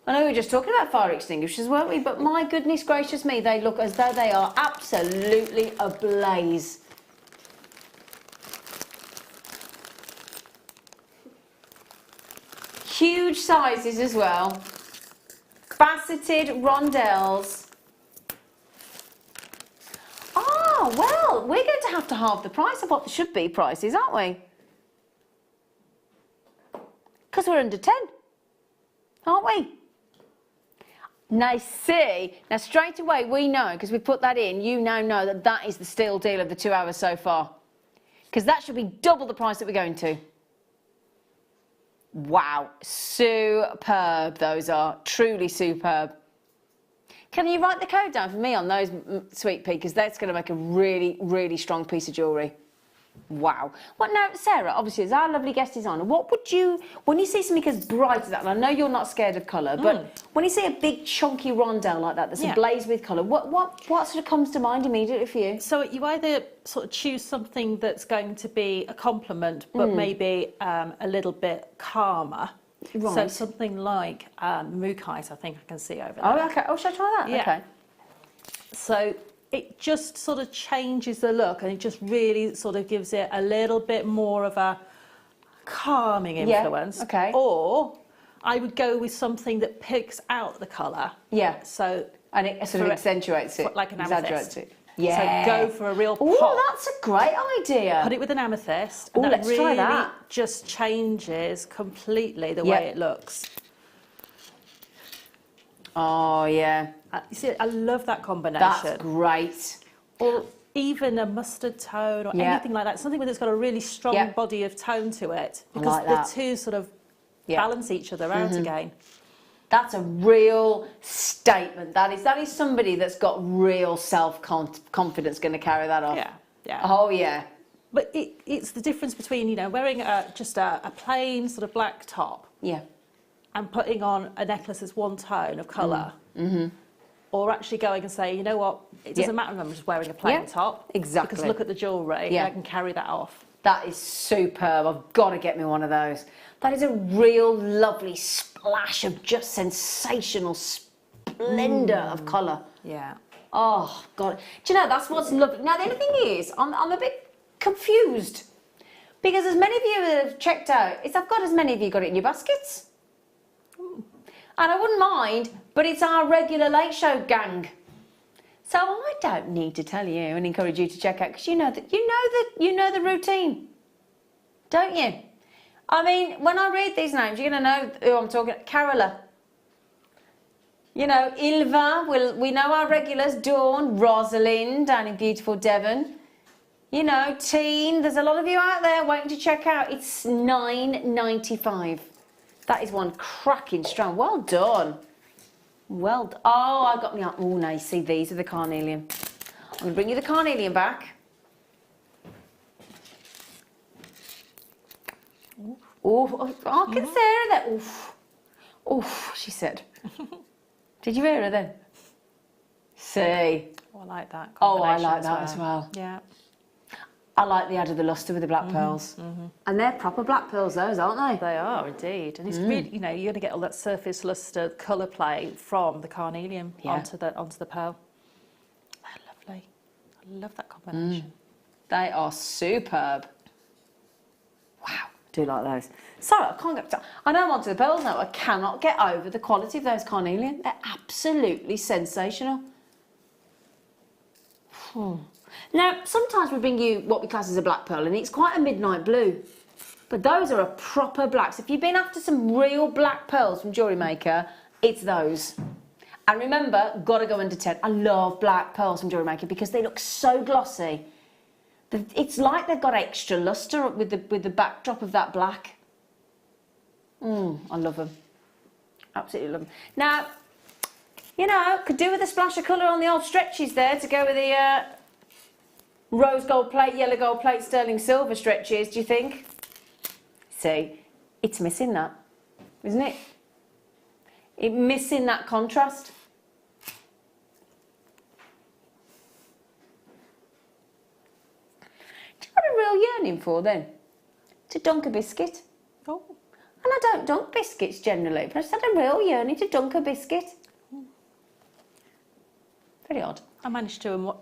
I know we were just talking about fire extinguishers, weren't we? But my goodness gracious me, they look as though they are absolutely ablaze. Huge sizes as well. Faceted rondelles. Oh, well, we're going to halve the price of what the should be prices, aren't we? Because we're under 10, aren't we? Now, see, now straight away we know, because we put that in, you now know that that is the steal deal of the 2 hours so far. Because that should be double the price that we're going to. Wow, superb those are, truly superb. Can you write the code down for me on those, Sweet Pea, because that's going to make a really, really strong piece of jewellery. Wow. Well, now, Sarah, obviously, as our lovely guest is on, what would you, when you see something as bright as that, and I know you're not scared of colour, but when you see a big chunky rondelle like that that's ablaze with colour, what sort of comes to mind immediately for you? So you either sort of choose something that's going to be a complement, but maybe a little bit calmer. Right. So something like mookaite, I think I can see over there. Oh, okay. Oh, should I try that? Yeah. Okay. So it just sort of changes the look, and it just really sort of gives it a little bit more of a calming influence. Yeah, okay. Or I would go with something that picks out the colour. Yeah. So and it sort of accentuates it. like an exaggerates amethyst. it. Yeah. So go for a real pop. Oh, that's a great idea. Put it with an amethyst. Oh, And let's that try really that. just changes completely the way it looks. Oh, yeah. You see, I love that combination. That's great. Or even a mustard tone or anything like that. Something that's got a really strong body of tone to it. Because like that. the two sort of balance each other out again. That's a real statement. That is somebody that's got real self-confidence going to carry that off. Yeah, yeah. Oh, yeah. But it's the difference between, you know, wearing just a plain sort of black top. Yeah. And putting on a necklace that's one tone of colour. Or actually going and saying, you know what, it doesn't matter if I'm just wearing a plain top. Exactly. Because look at the jewellery, I can carry that off. That is superb. I've got to get me one of those. That is a real lovely splash of just sensational splendour of colour. Yeah. Oh, God. Do you know, that's what's lovely. Now, the only thing is, I'm a bit confused. Because as many of you have checked out, I've got as many of you got it in your baskets. And I wouldn't mind, but it's our regular late show gang. So I don't need to tell you and encourage you to check out, because you know the routine, don't you? I mean, when I read these names, you're going to know who I'm talking. Carola. You know, Ilva. We know our regulars. Dawn, Rosalind, down in beautiful Devon. You know, Teen. There's a lot of you out there waiting to check out. It's $9.95. That is one cracking strand. Well done. Well done. Oh, I got me up. Oh, no, you see, these are the carnelian. I'm going to bring you the carnelian back. Oh, I can see her there. Oof. Oof, she said. Did you hear her then? See. Oh, I like that. Oh, I like that as well. Yeah. I like the added the lustre with the black pearls. And they're proper black pearls, those, aren't they? They are indeed. And it's really, you know, you're going to get all that surface lustre colour play from the carnelian onto the pearl. They're lovely. I love that combination. They are superb. Wow, do like those. Sorry, I can't get. I know I'm onto the pearls now. I cannot get over the quality of those carnelian. They're absolutely sensational. Now, sometimes we bring you what we class as a black pearl, and it's quite a midnight blue. But those are a proper black. So if you've been after some real black pearls from JewelleryMaker, it's those. And remember, gotta go under 10. I love black pearls from JewelleryMaker because they look so glossy. It's like they've got extra luster with the backdrop of that black. I love them. Absolutely love them. Now, you know, could do with a splash of colour on the old stretches there to go with the rose gold plate, yellow gold plate, sterling silver stretches, do you think? See, it's missing that, isn't it? It's missing that contrast. Do you know what I'm real yearning for then? To dunk a biscuit. Oh. And I don't dunk biscuits generally, but I just had a real yearning to dunk a biscuit. Very odd. I managed to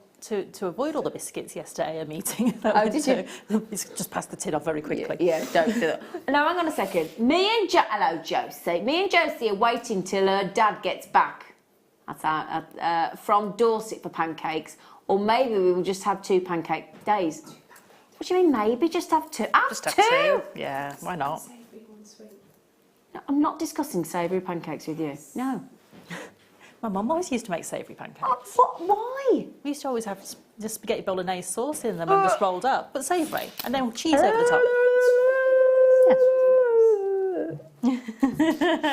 avoid all the biscuits yesterday at a meeting. Oh, did you? Just pass the tin off very quickly. Yeah, don't do that. Now, hang on a second. Hello, Josie. Me and Josie are waiting till her dad gets back. That's from Dorset for pancakes. Or maybe we will just have 2 pancake days. What do you mean, maybe? Just have 2? Just have 2. Yeah, why not? No, I'm not discussing savoury pancakes with you. No. My mum always used to make savoury pancakes. Oh, why? We used to always have just spaghetti bolognese sauce in them and just rolled up, but savoury, and then cheese over the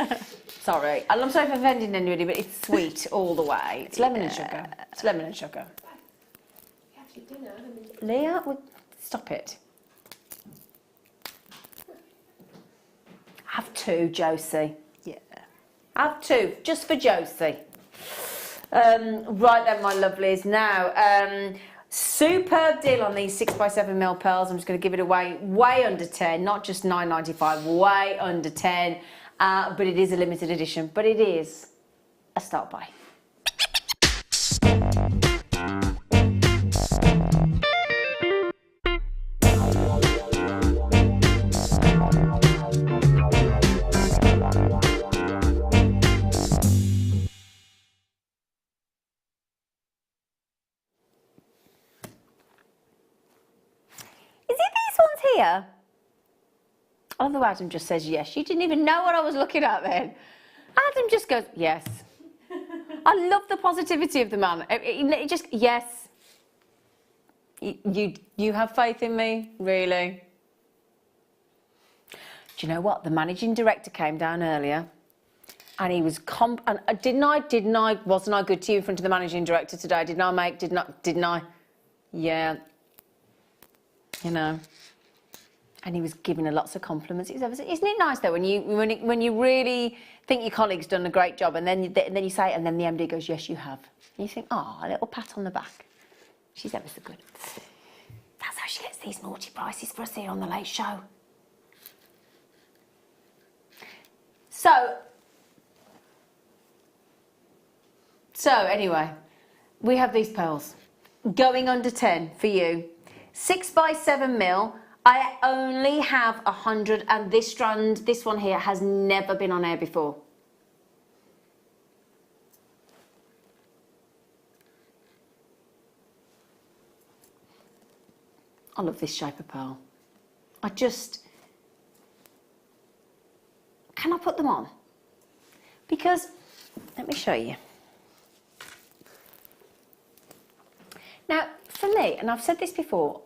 top. Sorry, I'm sorry for offending anybody, but it's sweet all the way. It's lemon and sugar. It's lemon and sugar. Leah, stop it. Have 2, Josie. Yeah. Have 2, just for Josie. Right then, my lovelies. Now, superb deal on these 6x7mm pearls. I'm just going to give it away way under 10, not just £9.95, way under 10. But it is a limited edition. But it is a start buy. Here. I love the way Adam just says yes. You didn't even know what I was looking at then. Adam just goes, yes. I love the positivity of the man. It just, yes. You have faith in me? Really? Do you know what? The managing director came down earlier and he was, wasn't I good to you in front of the managing director today? Didn't I? Yeah. You know. And he was giving her lots of compliments. Isn't it nice though when you really think your colleague's done a great job, and then you say it, and then the MD goes, "Yes, you have." And you think, "Oh, a little pat on the back." She's ever so good. That's how she gets these naughty prices for us here on the Late Show. So anyway, we have these pearls going under 10 for you. 6x7mm. I only have 100, and this strand, this one here, has never been on air before. I love this shape of pearl. Can I put them on? Because, let me show you. Now, for me, and I've said this before,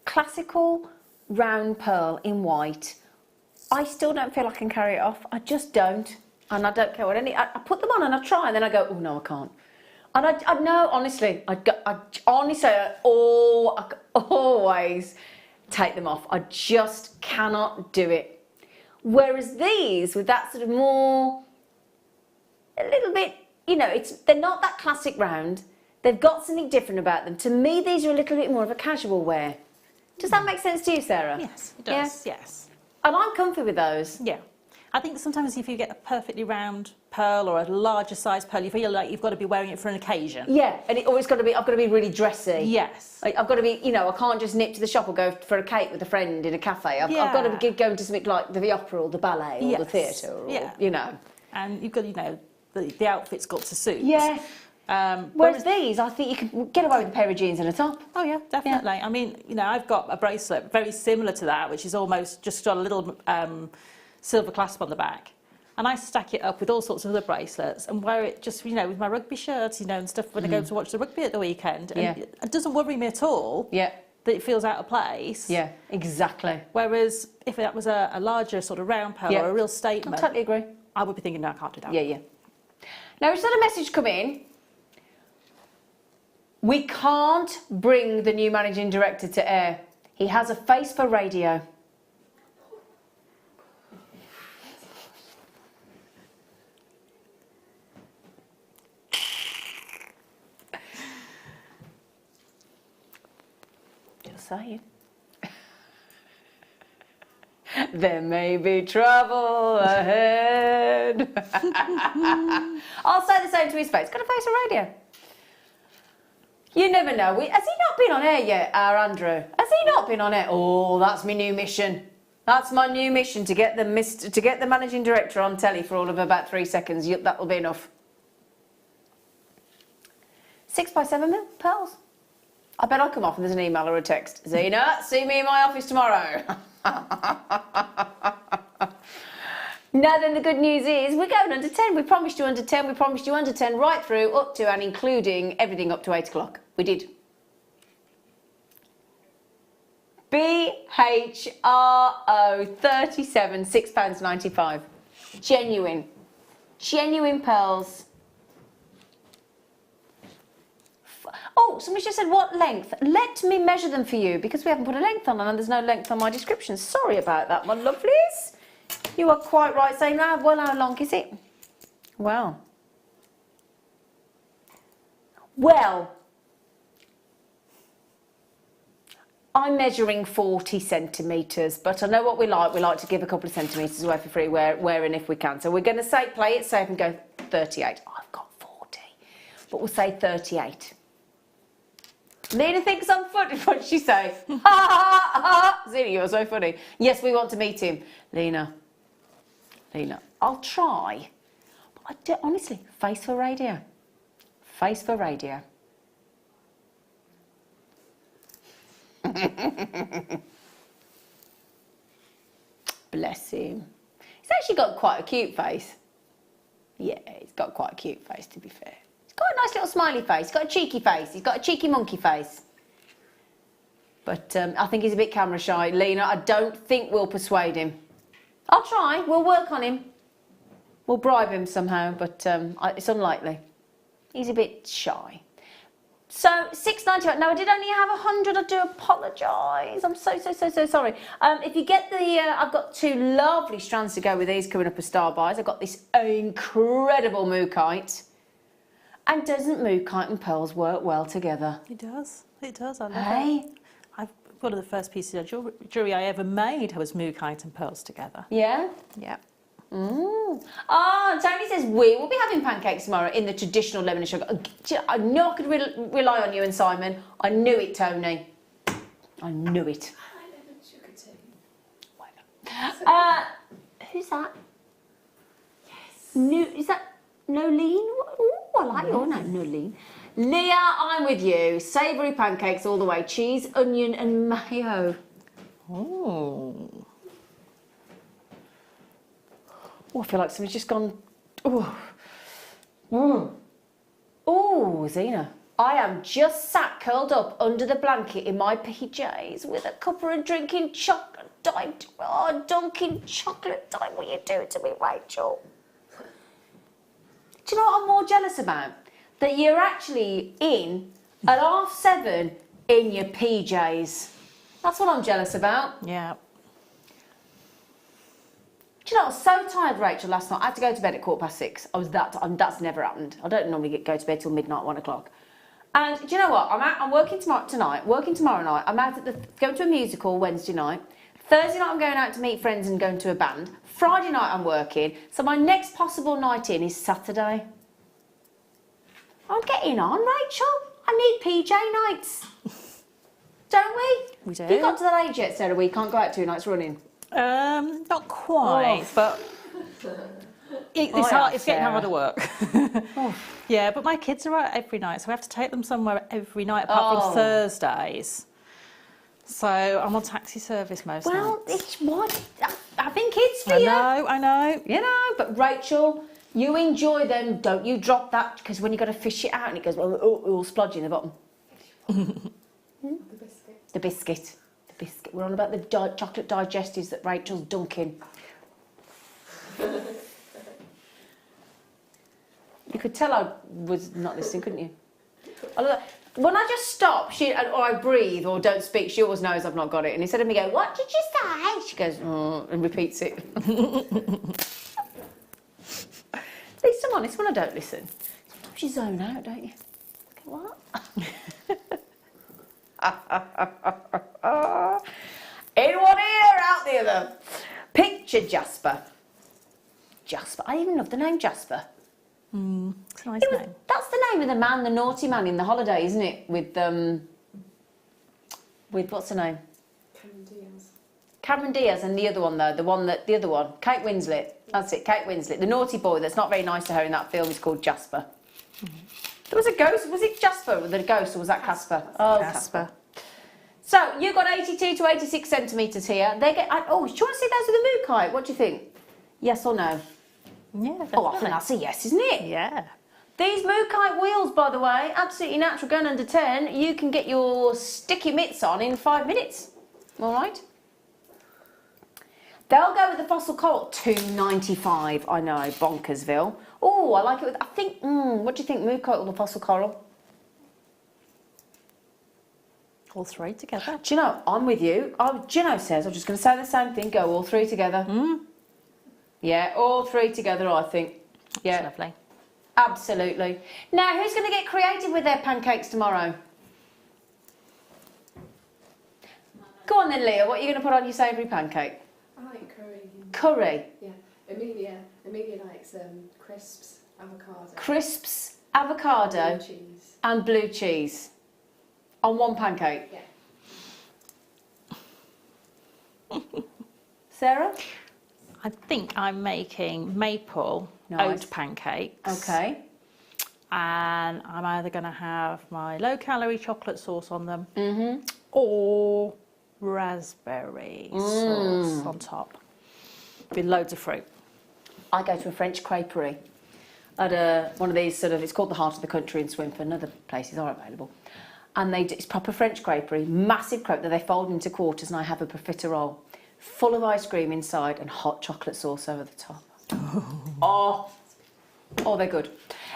classical round pearl in white, I still don't feel I can carry it off. I just don't. And I don't care what I put them on and I try, and then I go, oh no, I can't. And I know, honestly, I always take them off. I just cannot do it. Whereas these, with that sort of more, a little bit, you know, they're not that classic round. They've got something different about them. To me, these are a little bit more of a casual wear. Does that make sense to you, Sarah? Yes, it does, yeah? yes. And I'm comfy with those. Yeah. I think sometimes if you get a perfectly round pearl or a larger size pearl, you feel like you've got to be wearing it for an occasion. Yeah, and I've got to be really dressy. Yes. I've got to be, you know, I can't just nip to the shop or go for a cake with a friend in a cafe. I've got to be going to something like the opera or the ballet or the theatre or, you know. And you've got, you know, the outfit's got to suit. Yeah. Whereas these, I think you can get away with a pair of jeans and a top. Oh yeah, definitely. I mean, you know, I've got a bracelet very similar to that, which is almost just got a little silver clasp on the back. And I stack it up with all sorts of other bracelets and wear it just, you know, with my rugby shirts, you know, and stuff when I go to watch the rugby at the weekend. And it doesn't worry me at all that it feels out of place. Yeah, exactly. Whereas if that was a larger sort of round pearl or a real statement, I totally agree. I would be thinking, no, I can't do that. Yeah. Now, we've had a message come in. We can't bring the new managing director to air. He has a face for radio. Just saying. There may be trouble ahead. I'll say the same to his face. Got a face for radio. You never know. Has he not been on air yet, our Andrew? Has he not been on air? Oh, that's my new mission. That's my new mission, to get the managing director on telly for all of about 3 seconds. That'll be enough. 6x7 pearls. I bet I'll come off and there's an email or a text. Zena, see me in my office tomorrow. Now then, the good news is we're going under 10. We promised you under 10. We promised you under 10 right through, up to and including everything up to 8 o'clock. We did. BHRO 37, £6.95. Genuine. Genuine pearls. Oh, somebody just said, what length? Let me measure them for you, because we haven't put a length on and there's no length on my description. Sorry about that, my lovelies. You are quite right saying, well, how long is it? Well, I'm measuring 40 centimetres, but I know what we like. We like to give a couple of centimetres away for free where and if we can. So we're going to say, play it safe and go 38. I've got 40, but we'll say 38. Lena thinks I'm funny. What did she say? Ha ha ha! Zena, you're so funny. Yes, we want to meet him. Lena, I'll try. But I do, honestly, face for radio. Face for radio. Bless him. He's actually got quite a cute face. Yeah, he's got quite a cute face, to be fair. He's got a nice little smiley face. He's got a cheeky face. He's got a cheeky monkey face. But I think he's a bit camera shy. Lena, I don't think we'll persuade him. I'll try. We'll work on him. We'll bribe him somehow, but it's unlikely. He's a bit shy. So, £6.95. Now, I did only have 100. I do apologise. I'm so sorry. If you get the... I've got 2 lovely strands to go with these coming up as star buys. I've got this incredible mookaite. And doesn't mookaite and pearls work well together? It does. It does. I love it. One of the first pieces of jewellery I ever made was mookaite and pearls together. Yeah? Yeah. Tony says we will be having pancakes tomorrow in the traditional lemon and sugar. I knew I could rely on you and Simon. I knew it, Tony. I knew it. I like lemon sugar too. Who's that? Yes. Is that Nolene? Ooh, I like your name, Nolene. Leah, I'm with you. Savoury pancakes all the way. Cheese, onion and mayo. Oh. Oh, I feel like somebody's just gone... Oh, Zena. I am just sat curled up under the blanket in my PJs with a cuppa and drinking chocolate dime. Oh, dunking chocolate dime. What are you doing to me, Rachel? Do you know what I'm more jealous about? That you're actually in at 7:30 in your PJs. That's what I'm jealous about. Yeah. Do you know, I was so tired, Rachel, last night. I had to go to bed at 6:15. That's never happened. I don't normally go to bed till midnight, 1 o'clock. And do you know what? I'm working tonight, working tomorrow night. I'm out going to a musical Wednesday night. Thursday night I'm going out to meet friends and going to a band. Friday night I'm working. So my next possible night in is Saturday. I'm getting on, Rachel. I need PJ nights. Don't we? We do. Have you got to that age yet, Sarah, where you can't go out 2 nights running? Not quite, but It's hard. It's getting harder work. Yeah, but my kids are out every night, so I have to take them somewhere every night, apart from Thursdays. So I'm on taxi service most nights. Well, it's what having kids for you. I know. You know, but Rachel, you enjoy them. Don't you drop that, because when you got to fish it out and it goes, well, all splodgy in the bottom. The biscuit. The biscuit. The biscuit. We're on about the chocolate digestives that Rachel's dunking. You could tell I was not listening, couldn't you? When I just stop, or I breathe or don't speak, she always knows I've not got it. And instead of me going, "What did you say?" she goes, and repeats it. At least I'm honest when I don't listen. Sometimes you zone out, don't you? What? In one ear, out the other. Picture Jasper. Jasper. I even love the name Jasper. It's a nice name. That's the name of the man, the naughty man in The Holiday, isn't it? With what's her name? Cameron Diaz. Cameron Diaz, and the other one though, the other one, Kate Winslet. That's it, Kate Winslet. The naughty boy that's not very nice to her in that film is called Jasper. There was a ghost. Was it Jasper with the ghost, or was that Casper? Oh, Casper. So you've got 82 to 86 centimetres here. They get. Oh, do you want to see those with the mook height? What do you think? Yes or no? Yeah, definitely. Oh, I think that's a yes, isn't it? Yeah. These Mookite wheels, by the way, absolutely natural, going under 10. You can get your sticky mitts on in 5 minutes. All right? They'll go with the fossil coral, $2.95. I know, bonkersville. Oh, I like it with, I think, what do you think, Mookite or the fossil coral? All three together. Do you know, I'm with you. Gino says, I'm just going to say the same thing, go all three together. Yeah, all three together, I think. Yeah. That's lovely. Absolutely. Now, who's going to get creative with their pancakes tomorrow? Go on then, Leah. What are you going to put on your savoury pancake? I like curry. Curry? Yeah. Amelia likes crisps, avocado. Crisps, avocado, Blue cheese. and blue cheese on one pancake? Yeah. Sarah? I think I'm making maple Nice. oat pancakes. Okay. And I'm either going to have my low-calorie chocolate sauce on them or raspberry sauce on top with loads of fruit. I go to a French creperie at one of these sort of, it's called the Heart of the Country in Swinford, and other places are available. And it's proper French creperie, massive crepe that they fold into quarters, and I have a profiterole full of ice cream inside and hot chocolate sauce over the top. Oh, they're good.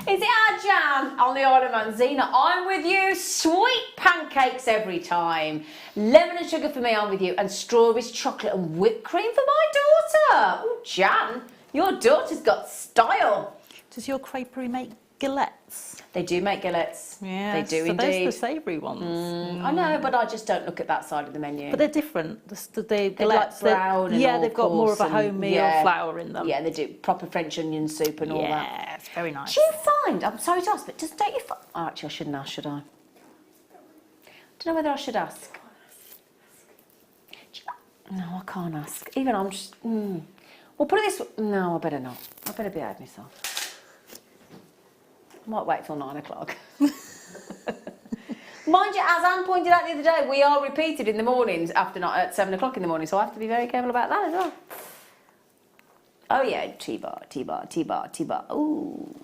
Is it our jam on the Isle of Man? Zena, I'm with you. Sweet pancakes every time. Lemon and sugar for me, I'm with you. And strawberries, chocolate and whipped cream for my daughter. Oh, Jan, your daughter's got style. Does your creperie make galettes? They do make galettes. Yeah, they do so indeed. Those are the savoury ones. I know, but I just don't look at that side of the menu. But they're different. The They're galettes, like brown and yeah, they've got more of a wholemeal flour in them. Yeah, they do proper French onion soup and all that. Yeah, it's very nice. Do you find, I'm sorry to ask, but don't you find, oh, actually I shouldn't ask, should I? Don't know whether I should ask. No, I can't ask. Even I'm just, Well, put it this way, no, I better not. I better behave myself. I might wait till 9 o'clock. Mind you, as Anne pointed out the other day, we are repeated in the mornings at 7 o'clock in the morning, so I have to be very careful about that as well. Oh yeah, T-bar, T-bar, T-bar, T-bar. Ooh.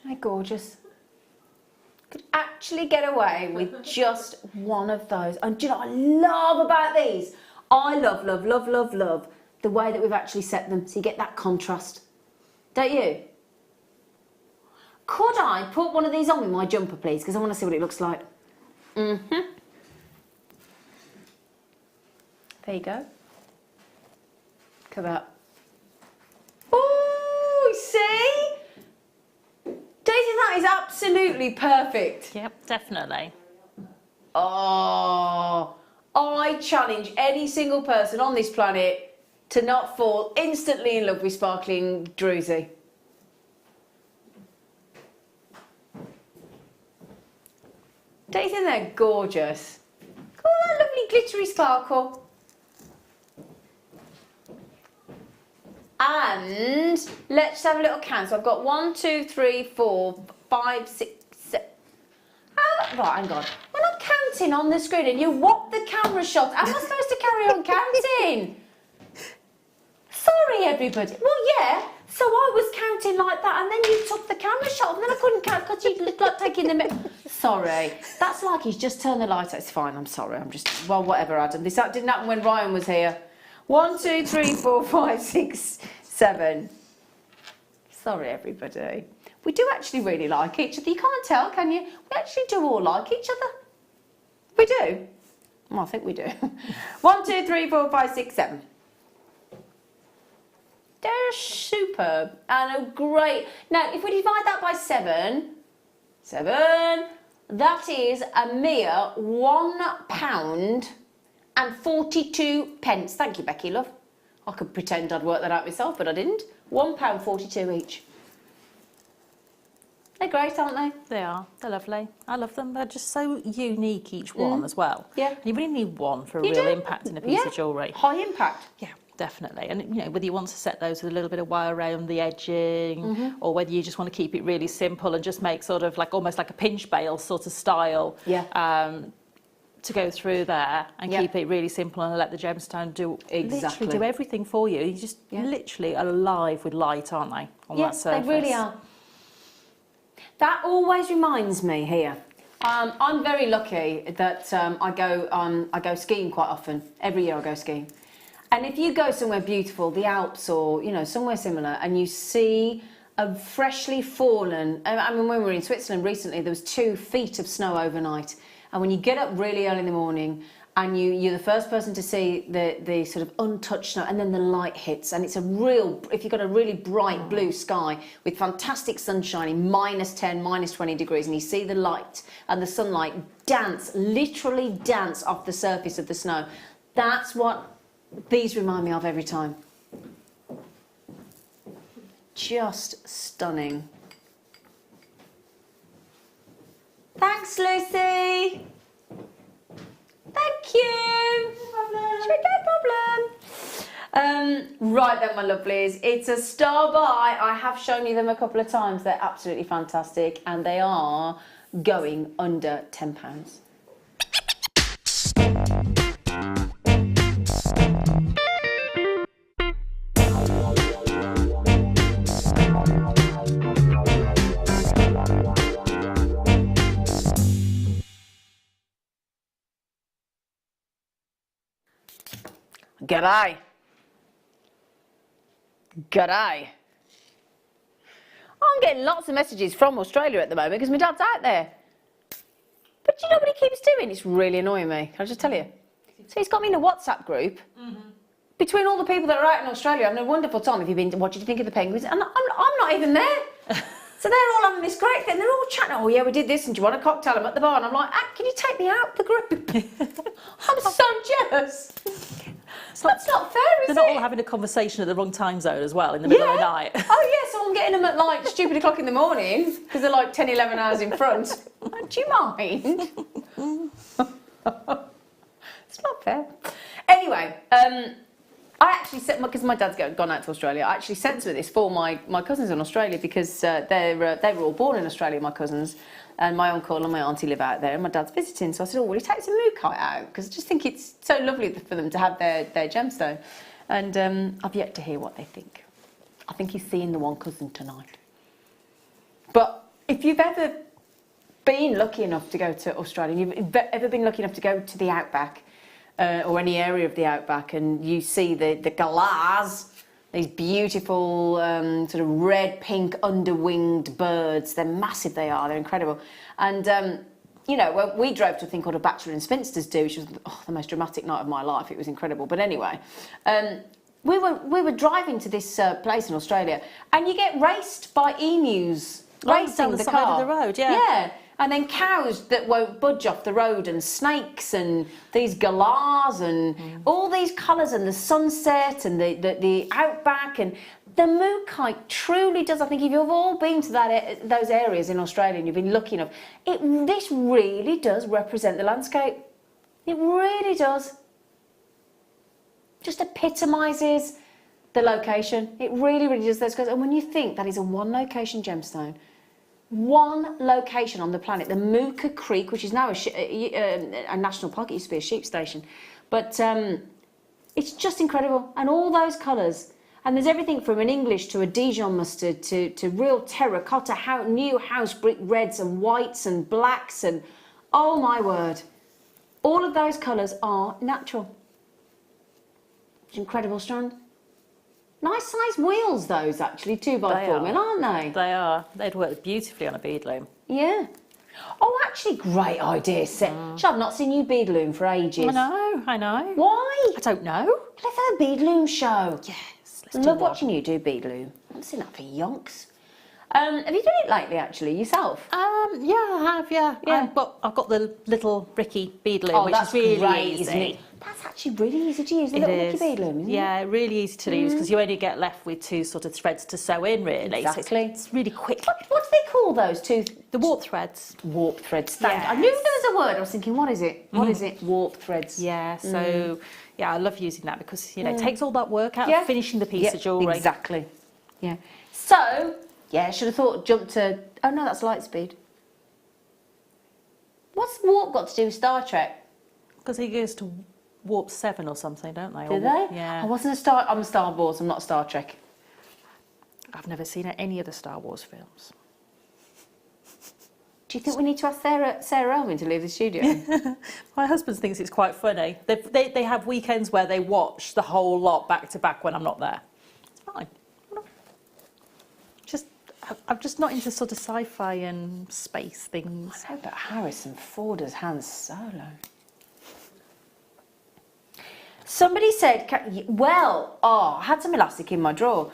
They're gorgeous. Could actually get away with just one of those. And do you know what I love about these? I love, love, love, love, love the way that we've actually set them, so you get that contrast. Don't you? Could I put one of these on with my jumper, please? Because I want to see what it looks like. There you go. Look at that. Ooh! That is absolutely perfect. Yep, definitely. Oh, I challenge any single person on this planet to not fall instantly in love with sparkling druzy. Don't you think they're gorgeous? Oh, that lovely glittery sparkle. And let's have a little count. So I've got 1, 2, 3, 4, 5, 6, 7. Right, hang on. When I'm counting on the screen and you whop the camera shot, how am I supposed to carry on counting? Sorry, everybody. Well, yeah. So I was counting like that, and then you took the camera shot, and then I couldn't count because you looked like taking the. Sorry, that's like he's just turned the light out. It's fine. I'm sorry. I'm just whatever, Adam. This didn't happen when Ryan was here. 1, 2, 3, 4, 5, 6, 7. Sorry, everybody. We do actually really like each other. You can't tell, can you? We actually do all like each other. We do. Well, I think we do. 1, 2, 3, 4, 5, 6, 7. They're superb and a great. Now, if we divide that by 7, that is a mere £1 and 42 pence. Thank you, Becky, love. I could pretend I'd worked that out myself, but I didn't. £1.42 each. They're great, aren't they? They are. They're lovely. I love them. They're just so unique, each one as well. Yeah. You really need one for a real impact in a piece of jewellery. High impact. Yeah. Definitely, and you know, whether you want to set those with a little bit of wire around the edging, or whether you just want to keep it really simple and just make sort of like almost like a pinch bail sort of style, to go through there and keep it really simple and let the gemstone do literally do everything for you. You just literally alive with light, aren't they? On that surface. They really are. That always reminds me here. I'm very lucky that I go skiing quite often. Every year I go skiing. And if you go somewhere beautiful, the Alps or, you know, somewhere similar, and you see a freshly fallen, I mean, when we were in Switzerland recently, there was 2 feet of snow overnight. And when you get up really early in the morning and you're the first person to see the sort of untouched snow, and then the light hits, and it's a real, if you've got a really bright blue sky with fantastic sunshine in -10, -20 degrees, and you see the light and the sunlight literally dance off the surface of the snow, that's what these remind me of every time. Just stunning. Thanks, Lucy. Thank you. No problem. Right then, my lovelies. It's a star buy. I have shown you them a couple of times. They're absolutely fantastic, and they are going under £10. G'day. G'day. I'm getting lots of messages from Australia at the moment because my dad's out there. But do you know what he keeps doing? It's really annoying me. Can I just tell you? So he's got me in a WhatsApp group between all the people that are out in Australia having a wonderful time. Have you been? What did you think of the penguins? And I'm not even there. So they're all having this great thing. They're all chatting. Oh yeah, we did this, and do you want a cocktail? I'm at the bar, and I'm like, can you take me out the group? I'm so jealous. That's not fair, is it? They're not all having a conversation at the wrong time zone as well in the middle of the night. Oh yeah, so I'm getting them at like stupid o'clock in the morning because they're like 10, 11 hours in front. Do you mind? It's not fair. Anyway, I actually sent, because my dad's gone out to Australia, I actually sent this for my cousins in Australia because they were all born in Australia, my cousins, and my uncle and my auntie live out there, and my dad's visiting. So I said, oh, will you take some mookaite out? Because I just think it's so lovely for them to have their gemstone. And I've yet to hear what they think. I think he's seeing the one cousin tonight. But if you've ever been lucky enough to go to Australia, you've ever been lucky enough to go to the outback, or any area of the outback, and you see the galahs, these beautiful sort of red, pink, underwinged birds. They're massive, they are, they're incredible. And, you know, well, we drove to a thing called a Bachelor and Spinsters do, which was the most dramatic night of my life. It was incredible. But anyway, we were driving to this place in Australia, and you get raced by emus racing down the the side car. of the road, yeah. Yeah, and then cows that won't budge off the road, and snakes, and these galahs, and all these colours, and the sunset, and the outback, and the moo kite truly does. I think if you've all been to those areas in Australia and you've been lucky enough, this really does represent the landscape. It really does. Just epitomises the location. It really, really does. And when you think that is a one location gemstone, one location on the planet, the Mooka Creek, which is now a national park. It used to be a sheep station, but it's just incredible. And all those colours, and there's everything from an English to a Dijon mustard to real terracotta, new house brick reds and whites and blacks, and oh my word, all of those colours are natural. It's incredible strand. Nice size wheels, those actually, 2x4 mil, aren't they? They are. They'd work beautifully on a bead loom. Yeah. Oh, actually, great idea, I've not seen you bead loom for ages. I know. Why? I don't know. Let's have a bead loom show. Yes, let's Love watching you do bead loom. I haven't seen that for yonks. Have you done it lately, actually, yourself? Yeah, I have, yeah. I've got the little Ricky bead loom, which is really great, easy. isn't it? That's actually really easy to use, the little Ricky bead loom, isn't it? Yeah, really easy to use, because you only get left with two sort of threads to sew in, really. Exactly. So it's really quick. What do they call those two? The warp threads. Warp threads. Thank Yes. I knew there was a word. I was thinking, what is it? What is it? Warp threads. Yeah, so, yeah, I love using that because, it takes all that work out of finishing the piece of jewellery. Exactly. Yeah. So, yeah, should have thought, jump to... Oh, no, that's light speed. What's warp got to do with Star Trek? Because he goes to warp 7 or something, don't they? Do they? Yeah. I'm a Star Wars, I'm not Star Trek. I've never seen any of the Star Wars films. Do you think we need to ask Sarah Alvin to leave the studio? My husband thinks it's quite funny. They have weekends where they watch the whole lot back to back when I'm not there. It's fine. I'm just not into sort of sci-fi and space things. I know, but Harrison Ford as Han Solo. Somebody said, I had some elastic in my drawer,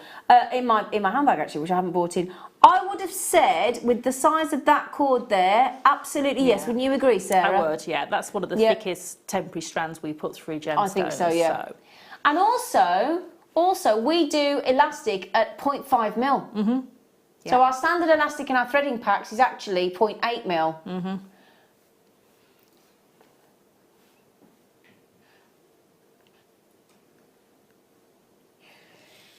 in my handbag actually, which I haven't bought in. I would have said, with the size of that cord there, absolutely yes. Wouldn't you agree, Sarah? I would, yeah. That's one of the thickest temporary strands we put through gemstones. I think so, yeah. So. And also, we do elastic at 0.5 mil. Mm-hmm. Yeah. So our standard elastic in our threading packs is actually 0.8 mil. Mm-hmm.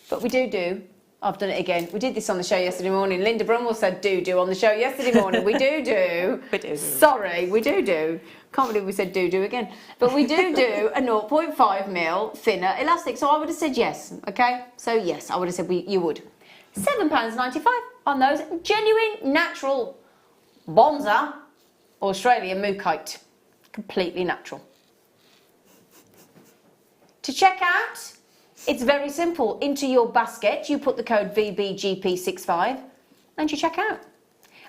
But we do. I've done it again. We did this on the show yesterday morning. Linda Brumwell said do on the show yesterday morning. We do. We do. Sorry, we do. Can't believe we said do again. But we do a 0.5 mil thinner elastic. So I would have said yes, okay? So yes, I would have said you would. £7.95 on those genuine, natural Bonza Australian Mookite. Completely natural. To check out, it's very simple. Into your basket, you put the code VBGP65 and you check out.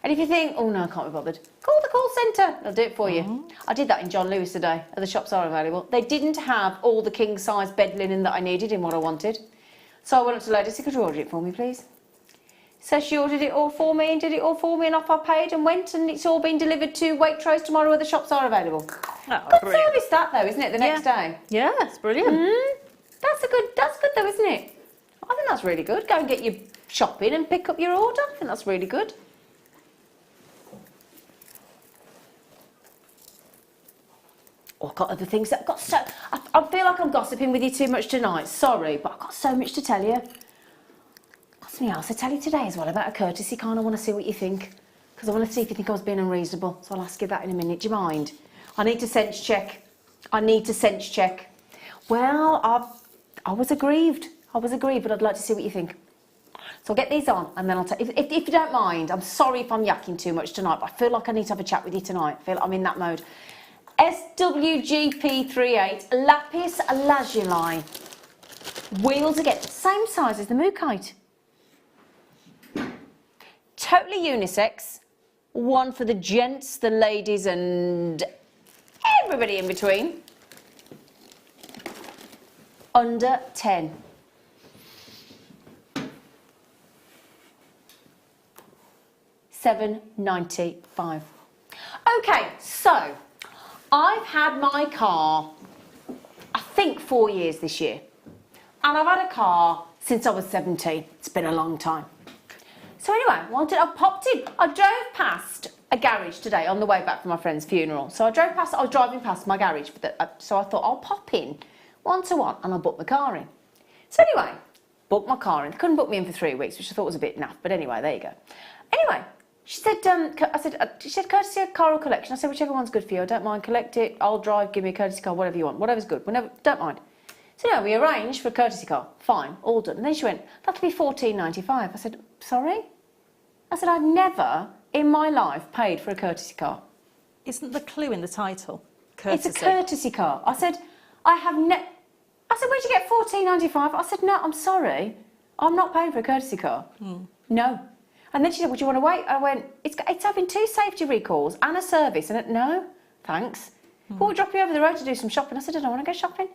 And if you think, oh no, I can't be bothered, call the call centre. They'll do it for you. I did that in John Lewis today. The shops are available. They didn't have all the king size bed linen that I needed in what I wanted. So I went up to Lady, could you order it for me, please? So she ordered it all for me and did it all for me, and off I paid and went, and it's all been delivered to Waitrose tomorrow where the shops are available. Oh, good brilliant. service that though, isn't it, the next day? Yeah, it's brilliant. That's good though, isn't it? I think that's really good. Go and get your shopping and pick up your order. I think that's really good. Oh, I've got other things that I've got so... I feel like I'm gossiping with you too much tonight. Sorry, but I've got so much to tell you. Got something else to tell you today as well about a courtesy card. I want to see what you think. Because I want to see if you think I was being unreasonable. So I'll ask you that in a minute. Do you mind? I need to sense check. Well, I was aggrieved. But I'd like to see what you think. So I'll get these on and then I'll tell you. If you don't mind, I'm sorry if I'm yakking too much tonight, but I feel like I need to have a chat with you tonight. I feel like I'm in that mode. SWGP38 Lapis Lazuli. Wheels again, same size as the Mookite. Totally unisex. One for the gents, the ladies, and everybody in between. Under 10. £7.95. Okay, so I've had my car, I think 4 years this year. And I've had a car since I was 17. It's been a long time. So anyway, I popped in. I drove past a garage today on the way back from my friend's funeral. So I was driving past my garage, so I thought I'll pop in one-to-one and I'll book my car in. So anyway, booked my car in. They couldn't book me in for 3 weeks, which I thought was a bit naff, but anyway, there you go. Anyway, she said, she said, courtesy car or collection? I said, whichever one's good for you. I don't mind, collect it, I'll drive, give me a courtesy car, whatever you want, whatever's good, don't mind. So no, we arranged for a courtesy car, fine, all done. And then she went, that'll be £14.95. I said, sorry? I said, I've never in my life paid for a courtesy car. Isn't the clue in the title? Courtesy. It's a courtesy car. I said, I said, where'd you get £14.95? I said, no, I'm sorry, I'm not paying for a courtesy car. No. And then she said, would you want to wait? I went, it's having 2 safety recalls and a service. And I went, no, thanks. We'll drop you over the road to do some shopping. I said, I don't want to go shopping.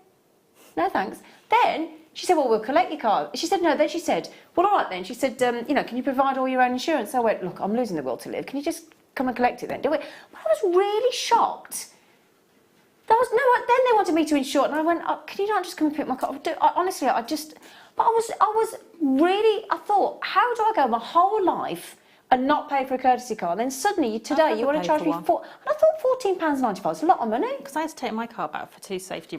No, thanks. Then she said, well, we'll collect your car. She said, no. Then she said, well, all right then. She said, can you provide all your own insurance? So I went, look, I'm losing the will to live. Can you just come and collect it then? Do it. But I was really shocked. Then they wanted me to insure it. And I went, can you not just come and pick my car? Honestly, I thought, how do I go my whole life and not pay for a courtesy car? And then suddenly, today, you want to charge me and I thought £14.95 is a lot of money. Because I had to take my car back for a safety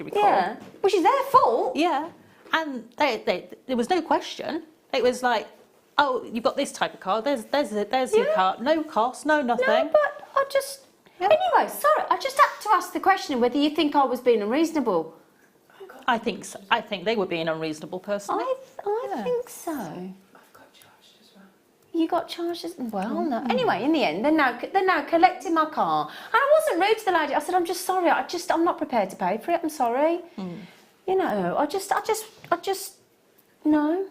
recall. Yeah, which is their fault. Yeah, and there was no question. It was like, oh, you've got this type of car. There's your car. No cost, no nothing. No, but I just... Yeah. Anyway, sorry, I just had to ask the question whether you think I was being unreasonable. I think so. I think they were being unreasonable, personally. I think so. I've got charged as well. You got charged as well? No. Anyway, in the end, they're now collecting my car. And I wasn't rude to the lady. I said, I'm just sorry. I'm not prepared to pay for it. I'm sorry. You know, I just, no.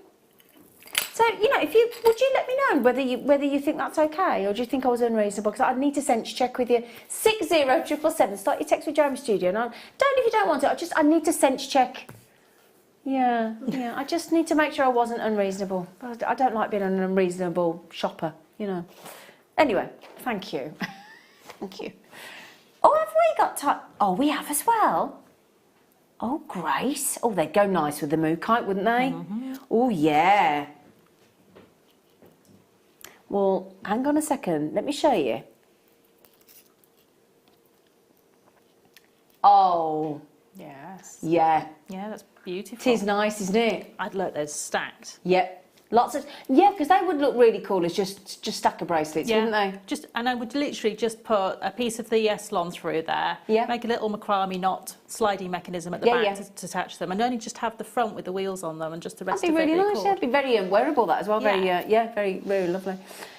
So, you know, would you let me know whether you think that's okay, or do you think I was unreasonable? Because I'd need to sense check with you. 60777. Start your text with Jeremy Studio. And don't if you don't want it. I need to sense check. Yeah. I just need to make sure I wasn't unreasonable. I don't like being an unreasonable shopper, you know. Anyway, thank you. Thank you. Oh, have we got time? Oh, we have as well. Oh, Grace. Oh, they'd go nice with the moo kite, wouldn't they? Oh, yeah. Well, hang on a second. Let me show you. Oh. Yes. Yeah. Yeah, that's beautiful. It is nice, isn't it? I'd look, they're stacked. Yep. Lots of... Yeah, because they would look really cool as just stack of bracelets, wouldn't they? And I would literally just put a piece of the salon through there, make a little macrame knot, sliding mechanism at the back to attach them, and only just have the front with the wheels on them and just the rest of it. That'd be really nice, yeah. It'd be very wearable, that as well. Very, very lovely.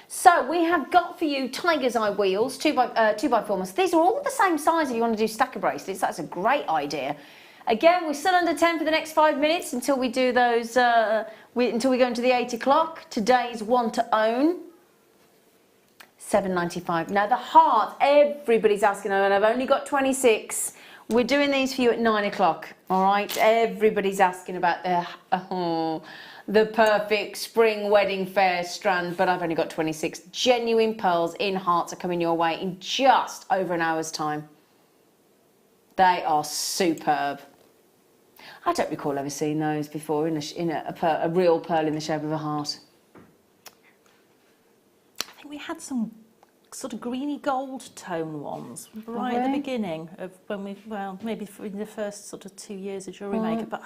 So we have got for you tiger's eye wheels, 2x4 months. These are all the same size if you want to do stacker bracelets. That's a great idea. Again, we're still under 10 for the next 5 minutes until we do those, until we go into the 8 o'clock. Today's one to own, $7.95. Now the heart, everybody's asking, and I've only got 26. We're doing these for you at 9 o'clock, all right? Everybody's asking about the perfect spring wedding fair strand, but I've only got 26. Genuine pearls in hearts are coming your way in just over an hour's time. They are superb. I don't recall ever seeing those before in a real pearl in the shape of a heart. I think we had some sort of greeny gold tone ones right at the beginning of when maybe in the first sort of 2 years of JewelleryMaker, but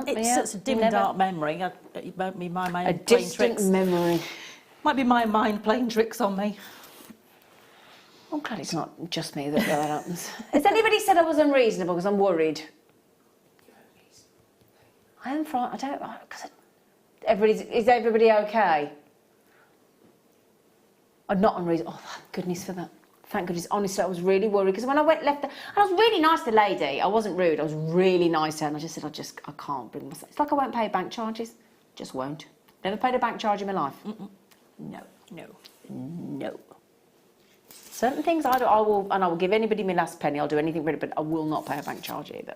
it's such a dim and dark memory. It might be my mind playing tricks. Memory. Might be my mind playing tricks on me. I'm glad it's not just me that happens. Has anybody said I was unreasonable? Because I'm worried. I am frightened. I don't. Because is everybody okay? I'm not unreasonable. Oh, thank goodness for that. Thank goodness. Honestly, I was really worried because when I left, and I was really nice to the lady. I wasn't rude. I was really nice to her, and I just said, I can't bring myself. It's like I won't pay bank charges. Just won't. Never paid a bank charge in my life. No. Certain things I will, and I will give anybody my last penny. I'll do anything really, but I will not pay a bank charge either.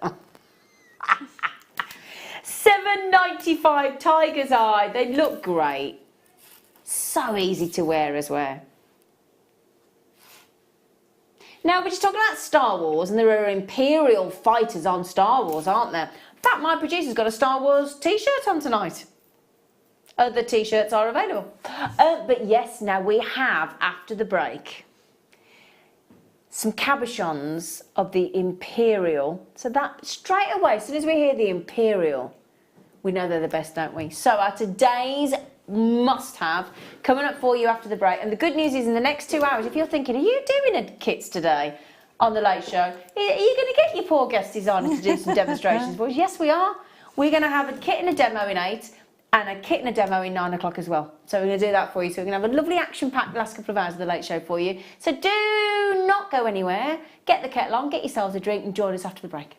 $7.95 tiger's eye. They look great. So easy to wear as well. Now, we're just talking about Star Wars, and there are Imperial fighters on Star Wars, aren't there? In fact, my producer's got a Star Wars t-shirt on tonight. Other t-shirts are available. But yes, now we have, after the break, some cabochons of the Imperial. So that straight away, as soon as we hear the Imperial, we know they're the best, don't we? So our today's must-have coming up for you after the break. And the good news is, in the next 2 hours, if you're thinking, are you doing a kits today on the Late Show? Are you going to get your poor guesties on to do some demonstrations for us? Yes, we are. We're going to have a kit and a demo in 8 and a kit and a demo in 9 o'clock as well. So we're going to do that for you. So we're going to have a lovely action-packed last couple of hours of the Late Show for you. So do not go anywhere. Get the kettle on, get yourselves a drink and join us after the break.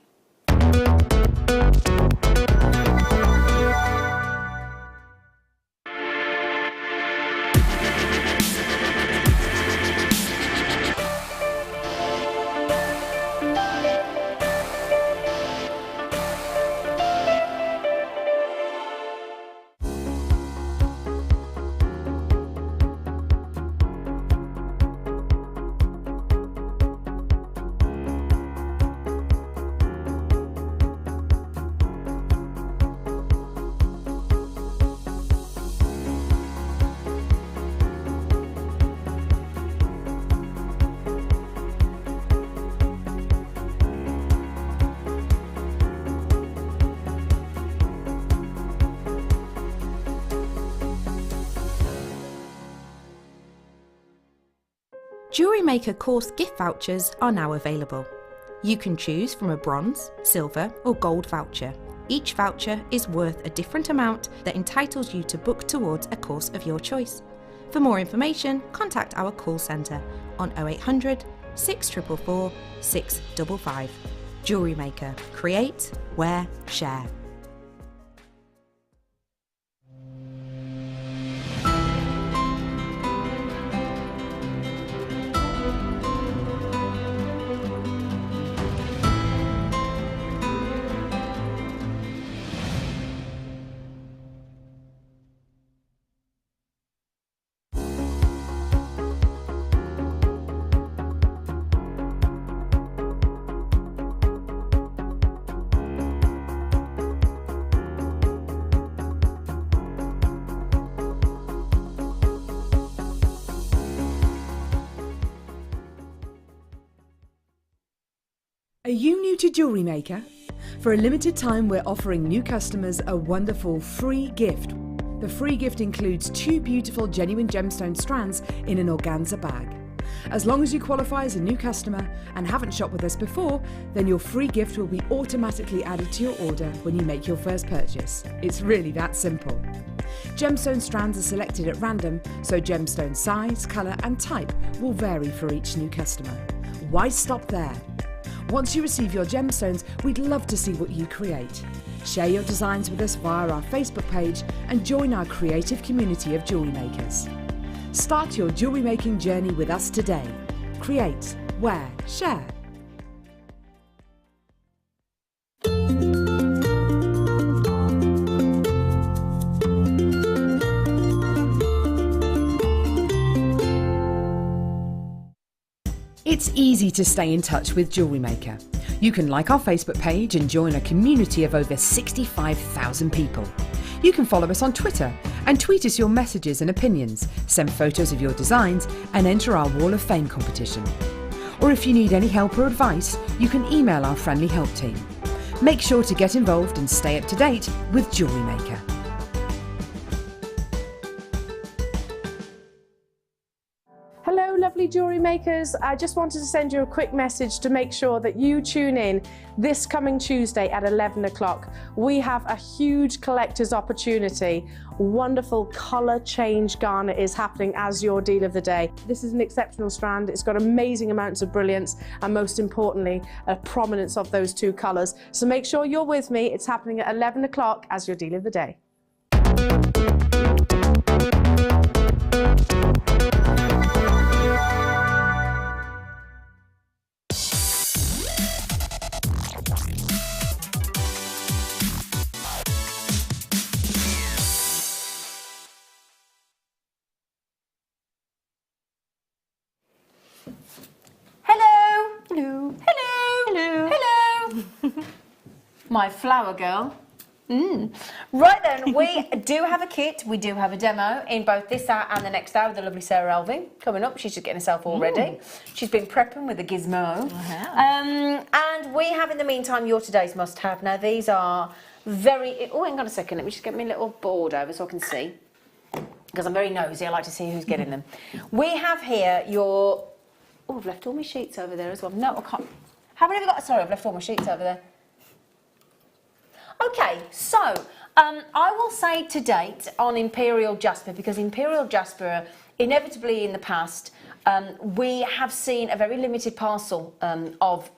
JewelleryMaker course gift vouchers are now available. You can choose from a bronze, silver or gold voucher. Each voucher is worth a different amount that entitles you to book towards a course of your choice. For more information, contact our call centre on 0800 644 655. JewelleryMaker. Create, wear, share. Are you new to JewelleryMaker? For a limited time, we're offering new customers a wonderful free gift. The free gift includes 2 beautiful genuine gemstone strands in an organza bag. As long as you qualify as a new customer and haven't shopped with us before, then your free gift will be automatically added to your order when you make your first purchase. It's really that simple. Gemstone strands are selected at random, so gemstone size, colour and type will vary for each new customer. Why stop there? Once you receive your gemstones, we'd love to see what you create. Share your designs with us via our Facebook page and join our creative community of jewellery makers. Start your jewellery making journey with us today. Create, wear, share. It's easy to stay in touch with JewelleryMaker. You can like our Facebook page and join a community of over 65,000 people. You can follow us on Twitter and tweet us your messages and opinions, send photos of your designs and enter our Wall of Fame competition. Or if you need any help or advice, you can email our friendly help team. Make sure to get involved and stay up to date with JewelleryMaker. Hello, lovely jewellery makers. I just wanted to send you a quick message to make sure that you tune in this coming Tuesday at 11 o'clock. We have a huge collector's opportunity. Wonderful colour change garnet is happening as your deal of the day. This is an exceptional strand. It's got amazing amounts of brilliance and most importantly, a prominence of those 2 colours. So make sure you're with me. It's happening at 11 o'clock as your deal of the day. My flower girl. Right then, we do have a kit, we do have a demo in both this hour and the next hour with the lovely Sara Alvin coming up. She's just getting herself all ready. She's been prepping with a gizmo. And we have in the meantime your today's must-have. Now these are very, oh hang on a second, let me just get my little board over so I can see. Because I'm very nosy, I like to see who's getting them. We have here your, oh I've left all my sheets over there as well. No, I can't. Haven't even got, sorry, I've left all my sheets over there. Okay, so I will say to date on Imperial Jasper, because Imperial Jasper, inevitably in the past, we have seen a very limited parcel of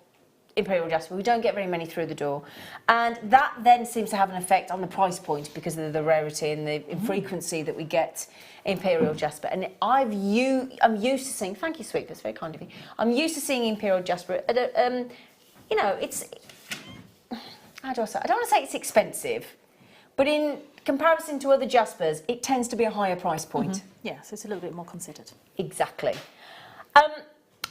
Imperial Jasper. We don't get very many through the door. And that then seems to have an effect on the price point because of the rarity and the infrequency that we get Imperial Jasper. And I'm used to seeing, thank you sweet, that's very kind of you. I'm used to seeing Imperial Jasper at a, you know, it's, how do I say? I don't want to say it's expensive, but in comparison to other Jaspers, it tends to be a higher price point. Yeah, so it's a little bit more considered. Exactly.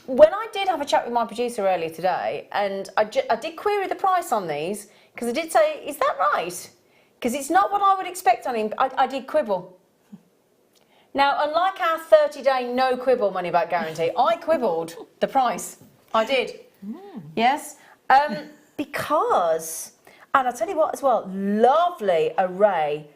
When I did have a chat with my producer earlier today, and I did query the price on these, because I did say, is that right? Because it's not what I would expect on him. I did quibble. Now, unlike our 30-day no quibble money back guarantee, I quibbled the price. I did. Yes. Because... And I'll tell you what as well, lovely array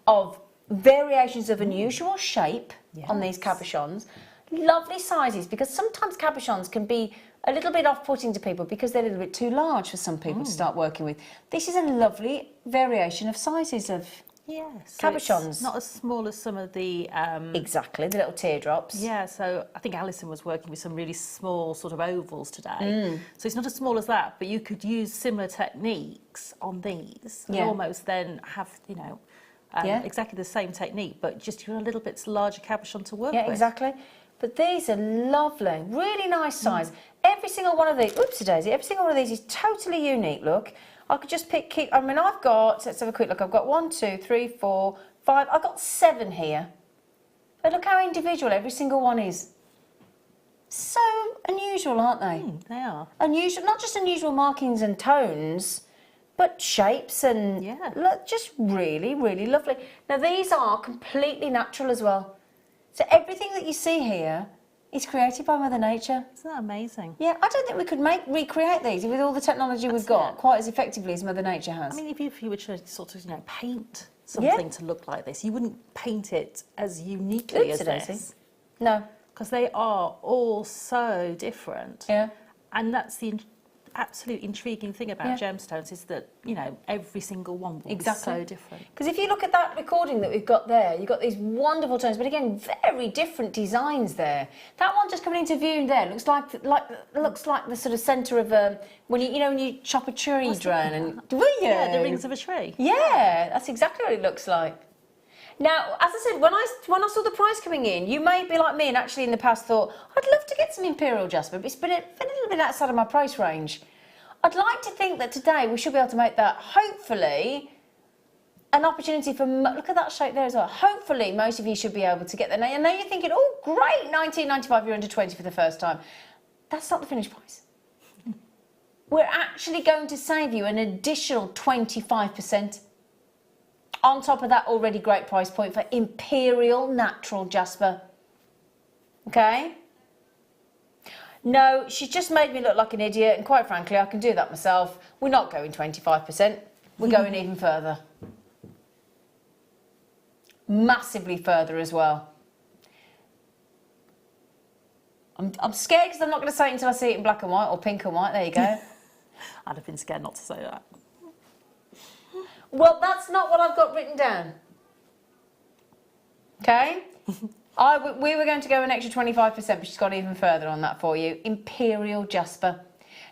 of variations of unusual shape on these cabochons. Lovely sizes, because sometimes cabochons can be a little bit off-putting to people because they're a little bit too large for some people to start working with. This is a lovely variation of sizes of cabochons. It's not as small as some of the... exactly, the little teardrops. Yeah, so I think Alison was working with some really small sort of ovals today. So it's not as small as that, but you could use similar techniques on these and almost then have, you know, exactly the same technique, but just you're a little bit larger cabochon to work with. Yeah, exactly. But these are lovely, really nice size. Every single one of these, oopsie-daisy, every single one of these is totally unique, look. I could just pick, I mean, I've got, let's have a quick look, I've got 1, 2, 3, 4, 5, I've got 7 here. But look how individual every single one is. So unusual, aren't they? They are. Unusual, not just unusual markings and tones, but shapes and look, just really, really lovely. Now these are completely natural as well. So everything that you see here is created by Mother Nature. Isn't that amazing? Yeah, I don't think we could recreate these with all the technology we've got quite as effectively as Mother Nature has. I mean, if you were to sort of, you know, paint something to look like this, you wouldn't paint it as uniquely as this. No. Because they are all so different. Yeah. And that's the absolute intriguing thing about gemstones is that, you know, every single one will be so different. Because if you look at that recording that we've got there, you've got these wonderful tones, but again, very different designs there. That one just coming into view there looks like the sort of centre of when you chop a tree down and the rings of a tree. Yeah, that's exactly what it looks like. Now, as I said, when I saw the price coming in, you may be like me and actually in the past thought, I'd love to get some Imperial Jasper, but it's been a little bit outside of my price range. I'd like to think that today we should be able to make that, hopefully, an opportunity for, look at that shape there as well. Hopefully, most of you should be able to get there. Now, I know you're thinking, oh, great, $19.95, you're under 20 for the first time. That's not the finished price. We're actually going to save you an additional 25%. On top of that already great price point for Imperial Natural Jasper. Okay? No, she's just made me look like an idiot, and quite frankly, I can do that myself. We're not going 25%. We're going even further. Massively further as well. I'm scared because I'm not going to say it until I see it in black and white or pink and white. There you go. I'd have been scared not to say that. Well, that's not what I've got written down. Okay? We were going to go an extra 25%, but she's gone even further on that for you. Imperial Jasper.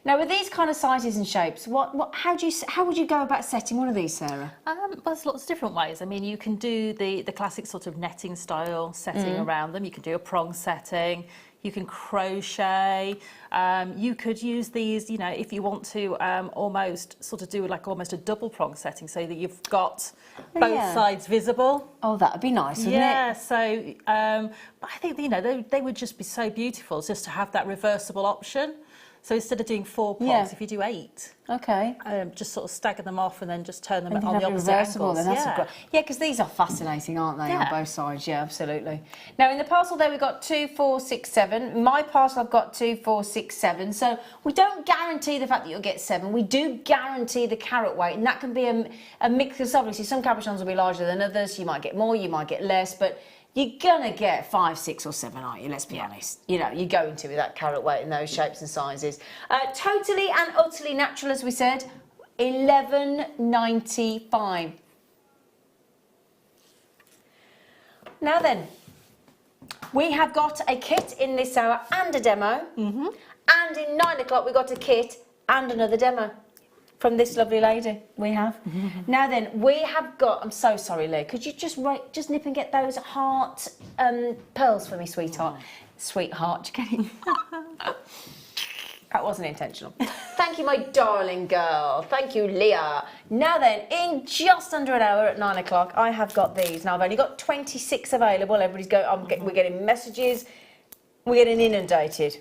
Now, with these kind of sizes and shapes, how would you go about setting one of these, Sarah? Well, there's lots of different ways. I mean, you can do the classic sort of netting style setting around them. You can do a prong setting. You can crochet. You could use these, you know, if you want to almost sort of do like almost a double prong setting so that you've got both sides visible. Oh, that would be nice, wouldn't it? Yeah, so but I think, you know, they would just be so beautiful just to have that reversible option. So instead of doing 4 pots, if you do 8, okay, just sort of stagger them off and then just turn them and on the opposite angles. Then that's because these are fascinating, aren't they, on both sides? Yeah, absolutely. Now in the parcel there we've got 2, 4, 6, 7. My parcel I've got 2, 4, 6, 7. So we don't guarantee the fact that you'll get 7. We do guarantee the carat weight, and that can be a mix, because obviously some cabochons will be larger than others. You might get more, you might get less, but you're gonna get 5, 6 or 7, aren't you? Let's be honest. You know, you go into with that carat weight in those shapes and sizes. Totally and utterly natural, as we said, $11.95. Now then, we have got a kit in this hour and a demo, and in 9 o'clock we got a kit and another demo. From this lovely lady we have. Now then, we have got, I'm so sorry, Lee, could you just nip and get those heart pearls for me, sweetheart? Sweetheart, can you? That wasn't intentional. Thank you, my darling girl. Thank you, Leah. Now then, in just under an hour at 9 o'clock, I have got these. Now I've only got 26 available. Everybody's going, we're getting messages, we're getting inundated.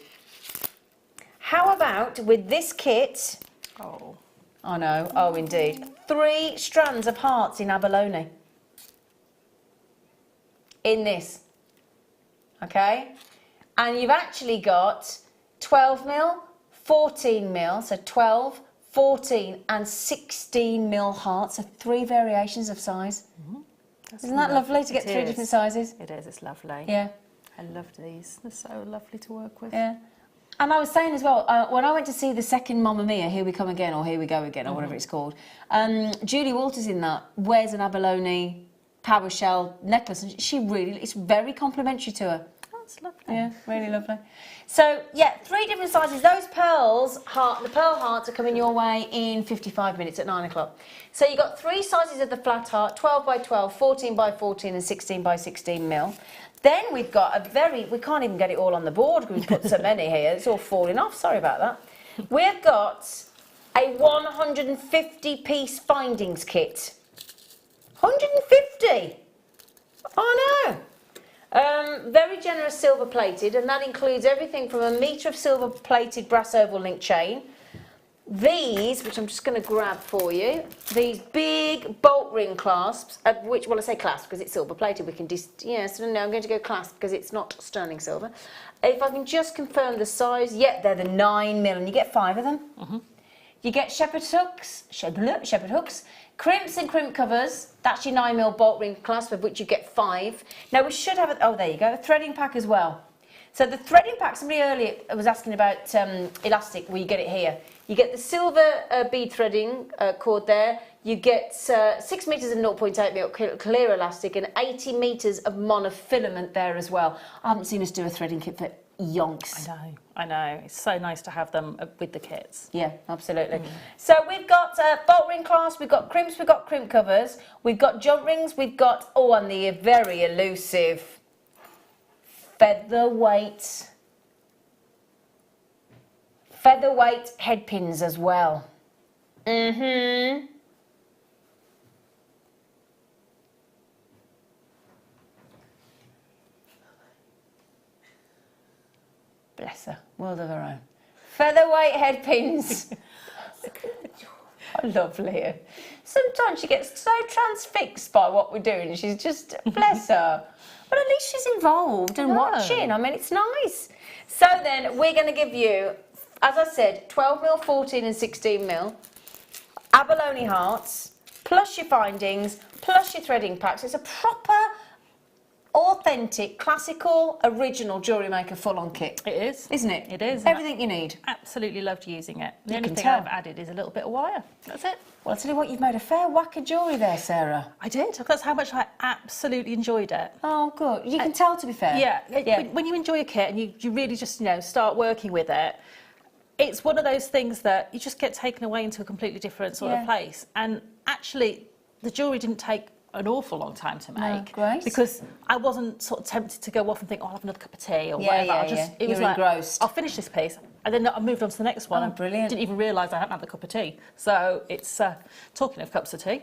How about with this kit? Oh. I know, oh indeed. 3 strands of hearts in abalone. In this. Okay? And you've actually got 12 mil, 14 mil, so 12, 14 and 16 mil hearts, so 3 variations of size. Isn't that lovely to get 3 different sizes? It is, it's lovely. Yeah. I love these. They're so lovely to work with. Yeah. And I was saying as well, when I went to see the second Mamma Mia, Here We Come Again, or Here We Go Again, or whatever it's called, Julie Walters in that wears an abalone power shell necklace, and it's very complimentary to her. That's lovely. Yeah, really lovely. So, yeah, 3 different sizes. Those pearls, the pearl hearts are coming your way in 55 minutes at 9 o'clock. So you've got 3 sizes of the flat heart, 12 by 12, 14 by 14 and 16 by 16 mil. Then we've got we can't even get it all on the board because we've put so many here. It's all falling off, sorry about that. We've got a 150-piece findings kit. 150! Oh no! Very generous silver plated, and that includes everything from 1 metre of silver plated brass oval link chain. These, which I'm just going to grab for you, these big bolt ring clasps, which, well, I say clasp because it's silver plated. We can so no, I'm going to go clasp because it's not sterling silver. If I can just confirm the size, they're the 9 mil, and you get 5 of them. You get shepherd hooks, crimps and crimp covers. That's your 9 mil bolt ring clasp, of which you get 5. Now we should have there you go, a threading pack as well. So the threading pack, somebody earlier was asking about elastic, well, you get it here. You get the silver bead threading cord there. You get 6 metres of 0.8 mil clear elastic and 80 metres of monofilament there as well. I haven't seen us do a threading kit for yonks. I know. It's so nice to have them with the kits. Yeah, absolutely. So we've got bolt ring clasps, we've got crimps, we've got crimp covers, we've got jump rings, we've got, and the very elusive featherweight head pins as well. Bless her, world of her own. Featherweight head pins. I love Leah. Sometimes she gets so transfixed by what we're doing. She's just, bless her. But at least she's involved and watching. I mean, it's nice. So then we're going to give you, as I said, 12 mil, 14 and 16 mil, abalone hearts, plus your findings, plus your threading packs. It's a proper, authentic, classical, original Jewellery Maker full-on kit. It is. Isn't it? It is. Everything you need. Absolutely loved using it. The only can thing tell. I've added is a little bit of wire. That's it. Well, I'll tell you what, you've made a fair whack of jewellery there, Sarah. I did. That's how much I absolutely enjoyed it. Oh, good. You can tell, to be fair. Yeah. When you enjoy a kit and you really just, start working with it, it's one of those things that you just get taken away into a completely different sort of place. And actually, the jewellery didn't take an awful long time to make. Great. Because I wasn't sort of tempted to go off and think, I'll have another cup of tea or whatever. It was like, engrossed. I'll finish this piece. And then I moved on to the next one. Oh, and brilliant. Didn't even realise I hadn't had the cup of tea. So it's, talking of cups of tea.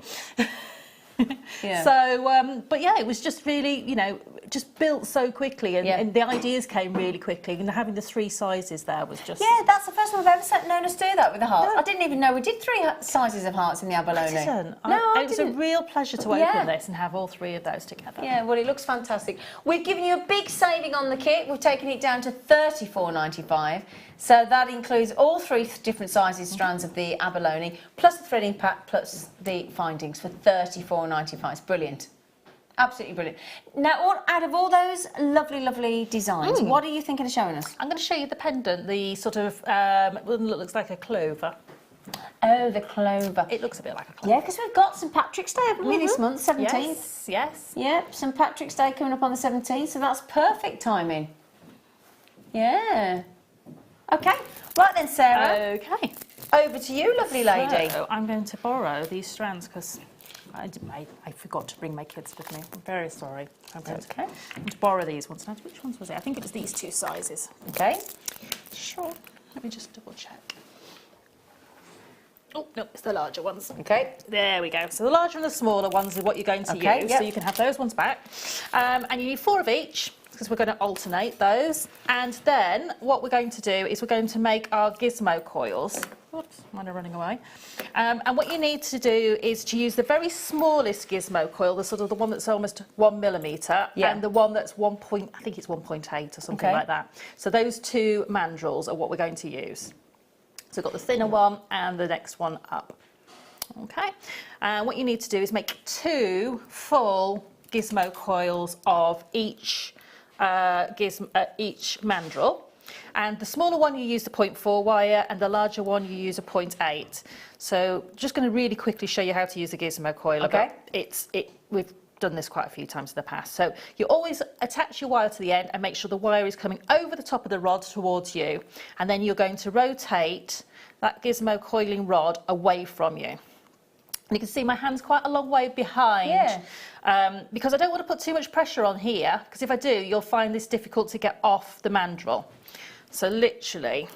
Yeah. So, but yeah, it was just really, you know, just built so quickly, and the ideas came really quickly, and having the 3 sizes there was just... Yeah, that's the first time I've ever known us do that with the hearts. I didn't even know we did 3 sizes of hearts in the abalone. I didn't. It was a real pleasure to open this and have all 3 of those together. Yeah, well, it looks fantastic. We've given you a big saving on the kit. We've taken it down to $34.95. So that includes all 3 different sizes, strands of the abalone, plus the threading pack, plus the findings for $34.95. It's brilliant. Absolutely brilliant. Now, out of all those lovely, lovely designs, what are you thinking of showing us? I'm going to show you the pendant, the sort of, looks like a clover. Oh, the clover. It looks a bit like a clover. Yeah, because we've got St Patrick's Day, haven't we, this month, 17th? Yes. Yep, St Patrick's Day coming up on the 17th, so that's perfect timing. Yeah. Okay, right then, Sarah. Okay. Over to you, lovely lady. So I'm going to borrow these strands because I forgot to bring my kids with me. I'm very sorry. I'm going to borrow these ones. Now, which ones was it? I think it was these 2 sizes. Okay. Sure. Let me just double check. Oh, no, it's the larger ones. Okay. There we go. So the larger and the smaller ones are what you're going to use. So you can have those ones back. And you need 4 of each, because we're going to alternate those. And then what we're going to do is we're going to make our gizmo coils. Oops, mine are running away. And what you need to do is to use the very smallest gizmo coil, the sort of the one that's almost 1 millimetre, and the one that's I think it's 1.8 or something like that. So those 2 mandrels are what we're going to use. So we've got the thinner one and the next one up. Okay, and what you need to do is make 2 full gizmo coils of each mandrel. And the smaller one you use the 0.4 wire, and the larger one you use a 0.8. So just going to really quickly show you how to use a gizmo coil. Okay. We've done this quite a few times in the past. So you always attach your wire to the end and make sure the wire is coming over the top of the rod towards you, and then you're going to rotate that gizmo coiling rod away from you. And you can see my hand's quite a long way behind, because I don't want to put too much pressure on here, because if I do, you'll find this difficult to get off the mandrel. So literally,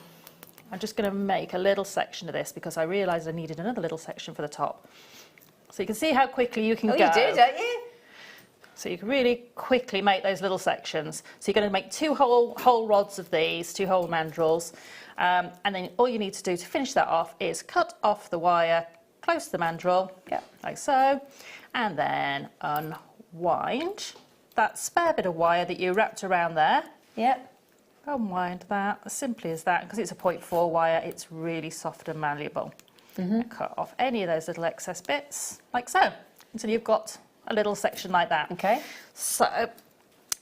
I'm just going to make a little section of this because I realised I needed another little section for the top. So you can see how quickly you can go. Oh, you do, don't you? So you can really quickly make those little sections. So you're going to make 2 whole rods of these, 2 whole mandrels. And then all you need to do to finish that off is cut off the wire close to the mandrel, like so, and then unwind that spare bit of wire that you wrapped around there. Unwind that, as simply as that. Because it's a 0.4 wire, it's really soft and malleable. Cut off any of those little excess bits, like so, until you've got a little section like that. Okay. So I'm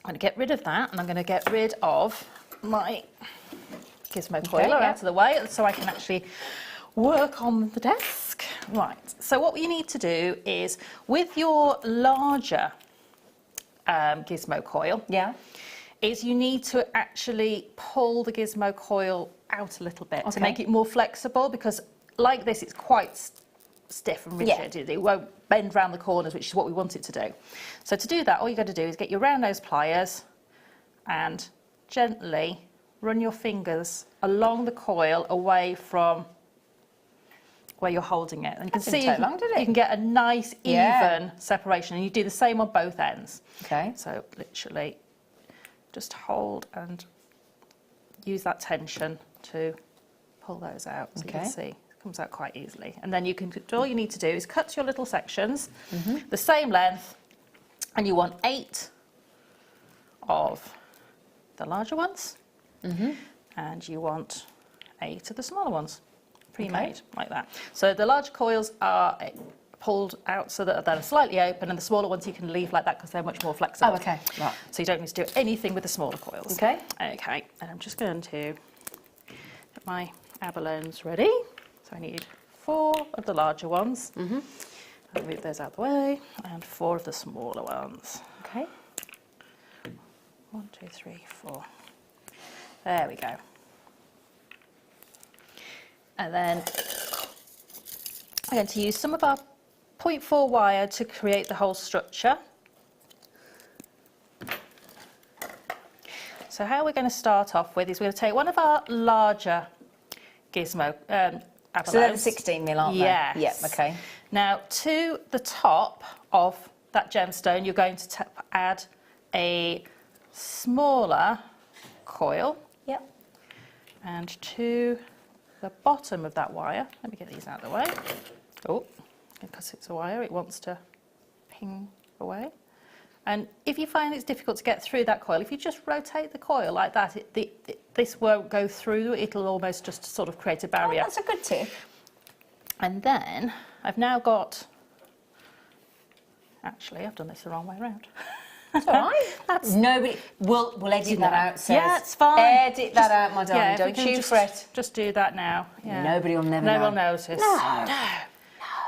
going to get rid of that, and I'm going to get rid of my gizmo coiler out of the way, so I can actually work on the desk. Right, so what you need to do is, with your larger gizmo coil, is you need to actually pull the gizmo coil out a little bit to make it more flexible, because like this it's quite stiff and rigid. It won't bend round the corners, which is what we want it to do. So to do that, all you've got to do is get your round nose pliers and gently run your fingers along the coil away from where you're holding it. And you can see you can get a nice even separation, and you do the same on both ends. So literally just hold and use that tension to pull those out. So you can see it comes out quite easily. And then you can, all you need to do is cut your little sections the same length, and you want 8 of the larger ones, and you want 8 of the smaller ones, pre-made like that. So the large coils are pulled out so that they're slightly open, and the smaller ones you can leave like that because they're much more flexible. Right. So you don't need to do anything with the smaller coils. Okay, and I'm just going to get my abalones ready. So I need 4 of the larger ones. I'll move those out of the way, and 4 of the smaller ones. 1, 2, 3, 4. There we go. And then I'm going to use some of our 0.4 wire to create the whole structure. So how we're going to start off with is we're going to take one of our larger gizmo So they're the 16mm, aren't they? Yes. Yep, okay. Now, to the top of that gemstone, you're going to add a smaller coil. Yep. And to the bottom of that wire, let me get these out of the way. Oh, because it's a wire, it wants to ping away. And if you find it's difficult to get through that coil, if you just rotate the coil like that, this won't go through, it'll almost just sort of create a barrier. Oh, that's a good tip. And then I've now got, actually I've done this the wrong way around. That's all right. Nobody, we'll edit that out, Says. Yeah, it's fine. Edit that out, my darling, Yeah, don't you fret. Just do that now. Yeah. Nobody will never No know. one notice. No.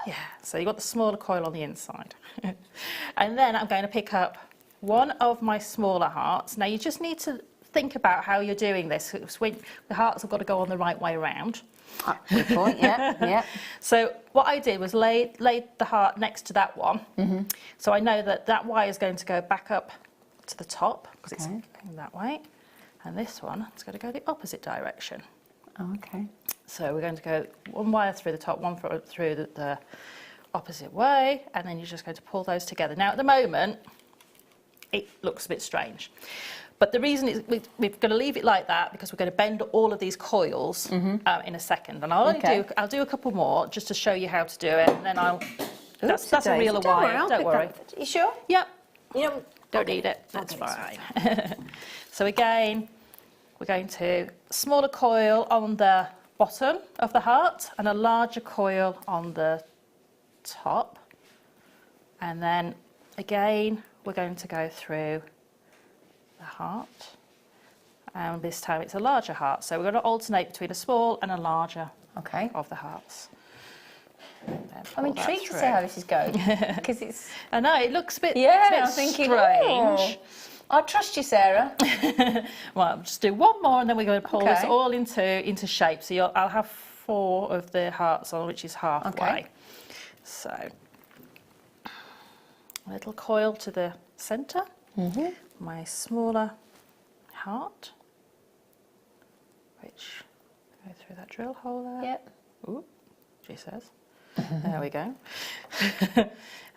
Yeah, so you've got the smaller coil on the inside. And then I'm going to pick up one of my smaller hearts. Now you just need to think about how you're doing this. The hearts have got to go on the right way around. Good point, yeah, yeah. So what I did was lay the heart next to that one. So I know that that wire is going to go back up to the top because it's going that way. And this one is going to go the opposite direction. Oh, okay. So we're going to go one wire through the top, one through the opposite way, and then you're just going to pull those together. Now at the moment, it looks a bit strange. But the reason is we're going to leave it like that because we're going to bend all of these coils in a second. And I'll do a couple more just to show you how to do it, and then that's a real wire. Don't worry. You sure? Yep. You know, Don't need it. That's fine. So again, we're going to smaller coil on the bottom of the heart and a larger coil on the top. And then again, we're going to go through the heart. And this time it's a larger heart. So we're going to alternate between a small and a larger of the hearts. I'm intrigued to see how this is going because it's. I know it looks a bit, I'm thinking, strange. I trust you, Sarah. Well, just do one more, and then we're going to pull this all into shape. So I'll have 4 of the hearts on, which is halfway. Okay. So a little coil to the centre. My smaller heart, which go through that drill hole there. Yep. Ooh, she says. There we go.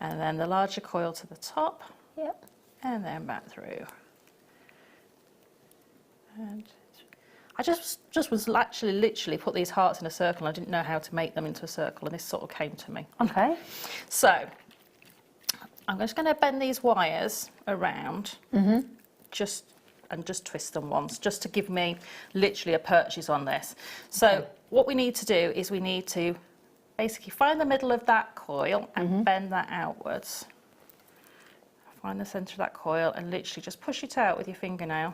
And then the larger coil to the top. Yep. And then back through. And I just was actually literally put these hearts in a circle. I didn't know how to make them into a circle, and this sort of came to me. Okay. So I'm just going to bend these wires around, just twist them once, just to give me literally a purchase on this. So what we need to do is we need to basically find the middle of that coil and bend that outwards. Find the centre of that coil and literally just push it out with your fingernail,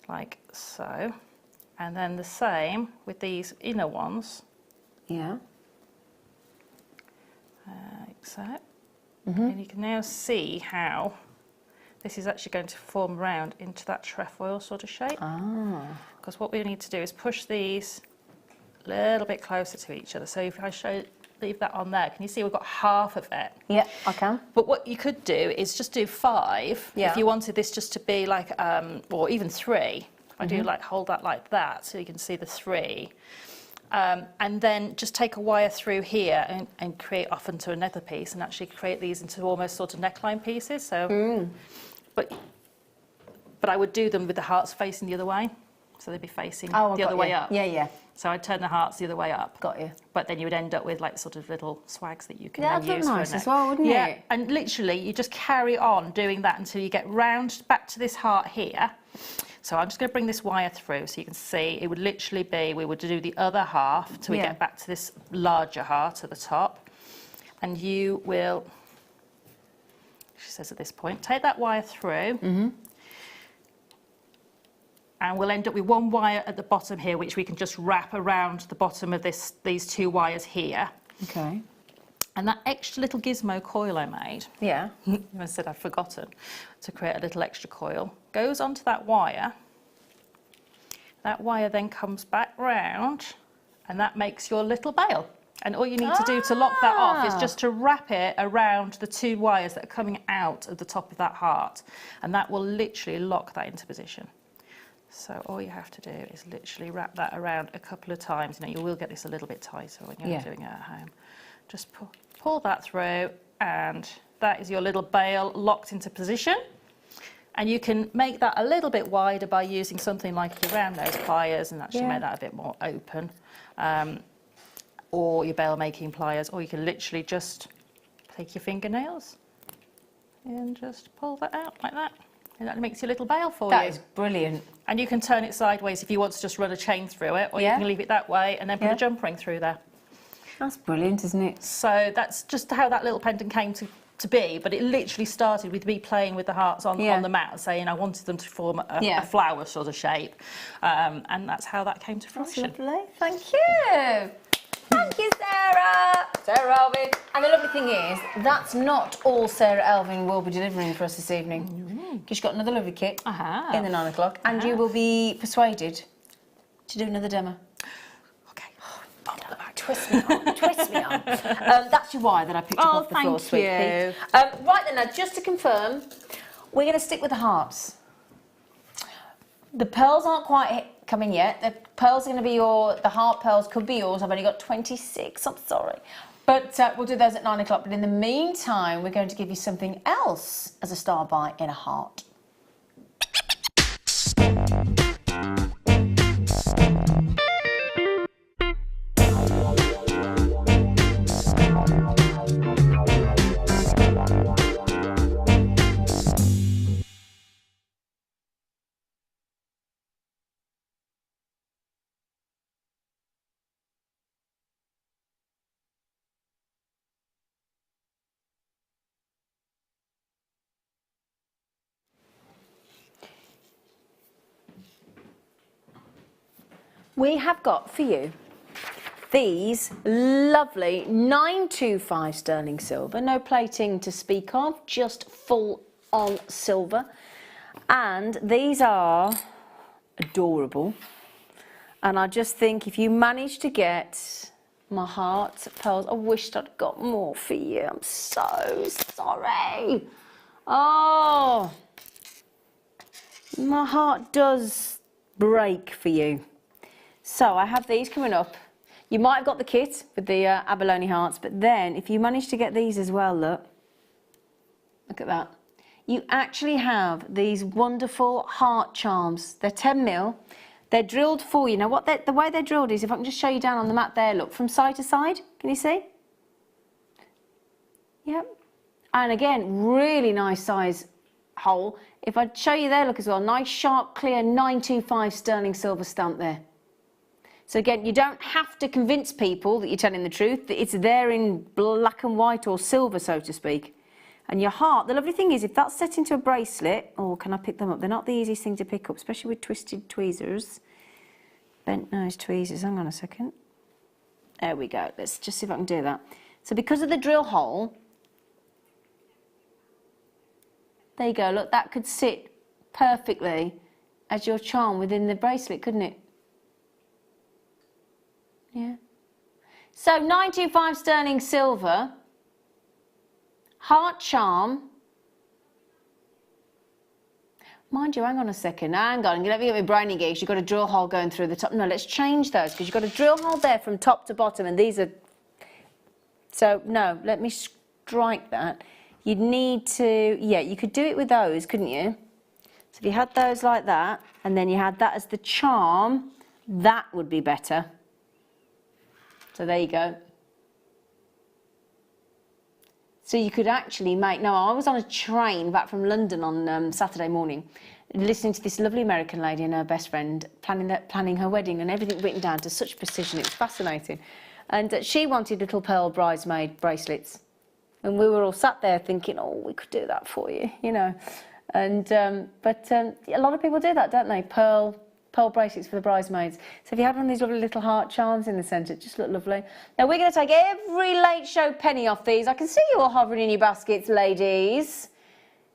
like so. And then the same with these inner ones. Yeah. Like so. And you can now see how this is actually going to form round into that trefoil sort of shape. Because what we need to do is push these a little bit closer to each other. So if I leave that on there, can you see we've got half of it? Yeah, I can. But what you could do is just do 5 if you wanted this just to be like, or even 3. I do like hold that like that so you can see the 3. And then just take a wire through here and create off into another piece and actually create these into almost sort of neckline pieces. So, but I would do them with the hearts facing the other way. So they'd be facing the other way up. Yeah, yeah. So I'd turn the hearts the other way up. Got you. But then you would end up with like sort of little swags that you can Yeah, then that'd use look for a nice neck. as well, wouldn't Yeah, it? and literally you just carry on doing that until you get round back to this heart here. So I'm just going to bring this wire through so you can see it would literally be, we would do the other half till we get back to this larger heart at the top. And you will, she says at this point, take that wire through. And we'll end up with one wire at the bottom here, which we can just wrap around the bottom of these 2 wires here. Okay. And that extra little gizmo coil I made, I said I'd forgotten to create a little extra coil, goes onto that wire. That wire then comes back round, and that makes your little bail. And all you need to do to lock that off is just to wrap it around the 2 wires that are coming out of the top of that heart. And that will literally lock that into position. So all you have to do is literally wrap that around a couple of times. You know, you will get this a little bit tighter when you're doing it at home. Just pull that through, and that is your little bail locked into position. And you can make that a little bit wider by using something like your round nose pliers and actually make that a bit more open. Or your bail making pliers, or you can literally just take your fingernails and just pull that out like that. And that makes your little bail for you. That is brilliant. And you can turn it sideways if you want to just run a chain through it, or you can leave it that way and then put a jump ring through there. That's brilliant, isn't it? So that's just how that little pendant came to be, but it literally started with me playing with the hearts on the mat and saying I wanted them to form a flower sort of shape, and that's how that came to fruition. That's lovely. Thank you. Thank you, Sarah. Sarah Alvin. And the lovely thing is, that's not all Sarah Alvin will be delivering for us this evening. Because she's got another lovely kit in the 9 o'clock, and you will be persuaded to do another demo. Twist me on, twist me on. That's your wire that I picked up off the floor, sweet pea. Right then, now, just to confirm, we're going to stick with the hearts. The pearls aren't quite coming yet. The pearls are going to be the heart pearls could be yours. I've only got 26, I'm sorry. But we'll do those at 9 o'clock. But in the meantime, we're going to give you something else as a star buy in a heart. We have got for you these lovely 925 sterling silver, no plating to speak of, just full on silver. And these are adorable. And I just think if you manage to get my heart pearls, I wished I'd got more for you. I'm so sorry. Oh, my heart does break for you. So I have these coming up. You might have got the kit with the abalone hearts, but then if you manage to get these as well, look at that. You actually have these wonderful heart charms. They're 10 mil. They're drilled for you. Now the way they're drilled is, if I can just show you down on the mat there, look, from side to side. Can you see? Yep. And again, really nice size hole. If I show you there, look as well, nice sharp clear 925 sterling silver stamp there. So again, you don't have to convince people that you're telling the truth, that it's there in black and white or silver, so to speak. And your heart, the lovely thing is, if that's set into a bracelet, oh, can I pick them up? They're not the easiest thing to pick up, especially with twisted tweezers. Bent nose tweezers, hang on a second. There we go, let's just see if I can do that. So because of the drill hole, there you go, look, that could sit perfectly as your charm within the bracelet, couldn't it? Yeah. So 925 sterling silver, heart charm. Mind you, hang on a second, hang on, let me get my brainy geese. You've got a drill hole going through the top. No, let's change those, because you've got a drill hole there from top to bottom, and these are... So, no, let me strike that. You'd need to... Yeah, you could do it with those, couldn't you? So if you had those like that, and then you had that as the charm, that would be better. So there you go. So you could actually make... No, I was on a train back from London on Saturday morning, listening to this lovely American lady and her best friend planning her wedding, and everything written down to such precision. It was fascinating. And she wanted little pearl bridesmaid bracelets. And we were all sat there thinking, oh, we could do that for you, you know. And but a lot of people do that, don't they? Pearl bracelets for the bridesmaids. So if you had one of these lovely little heart charms in the centre, it just look lovely. Now we're going to take every late show penny off these. I can see you all hovering in your baskets, ladies.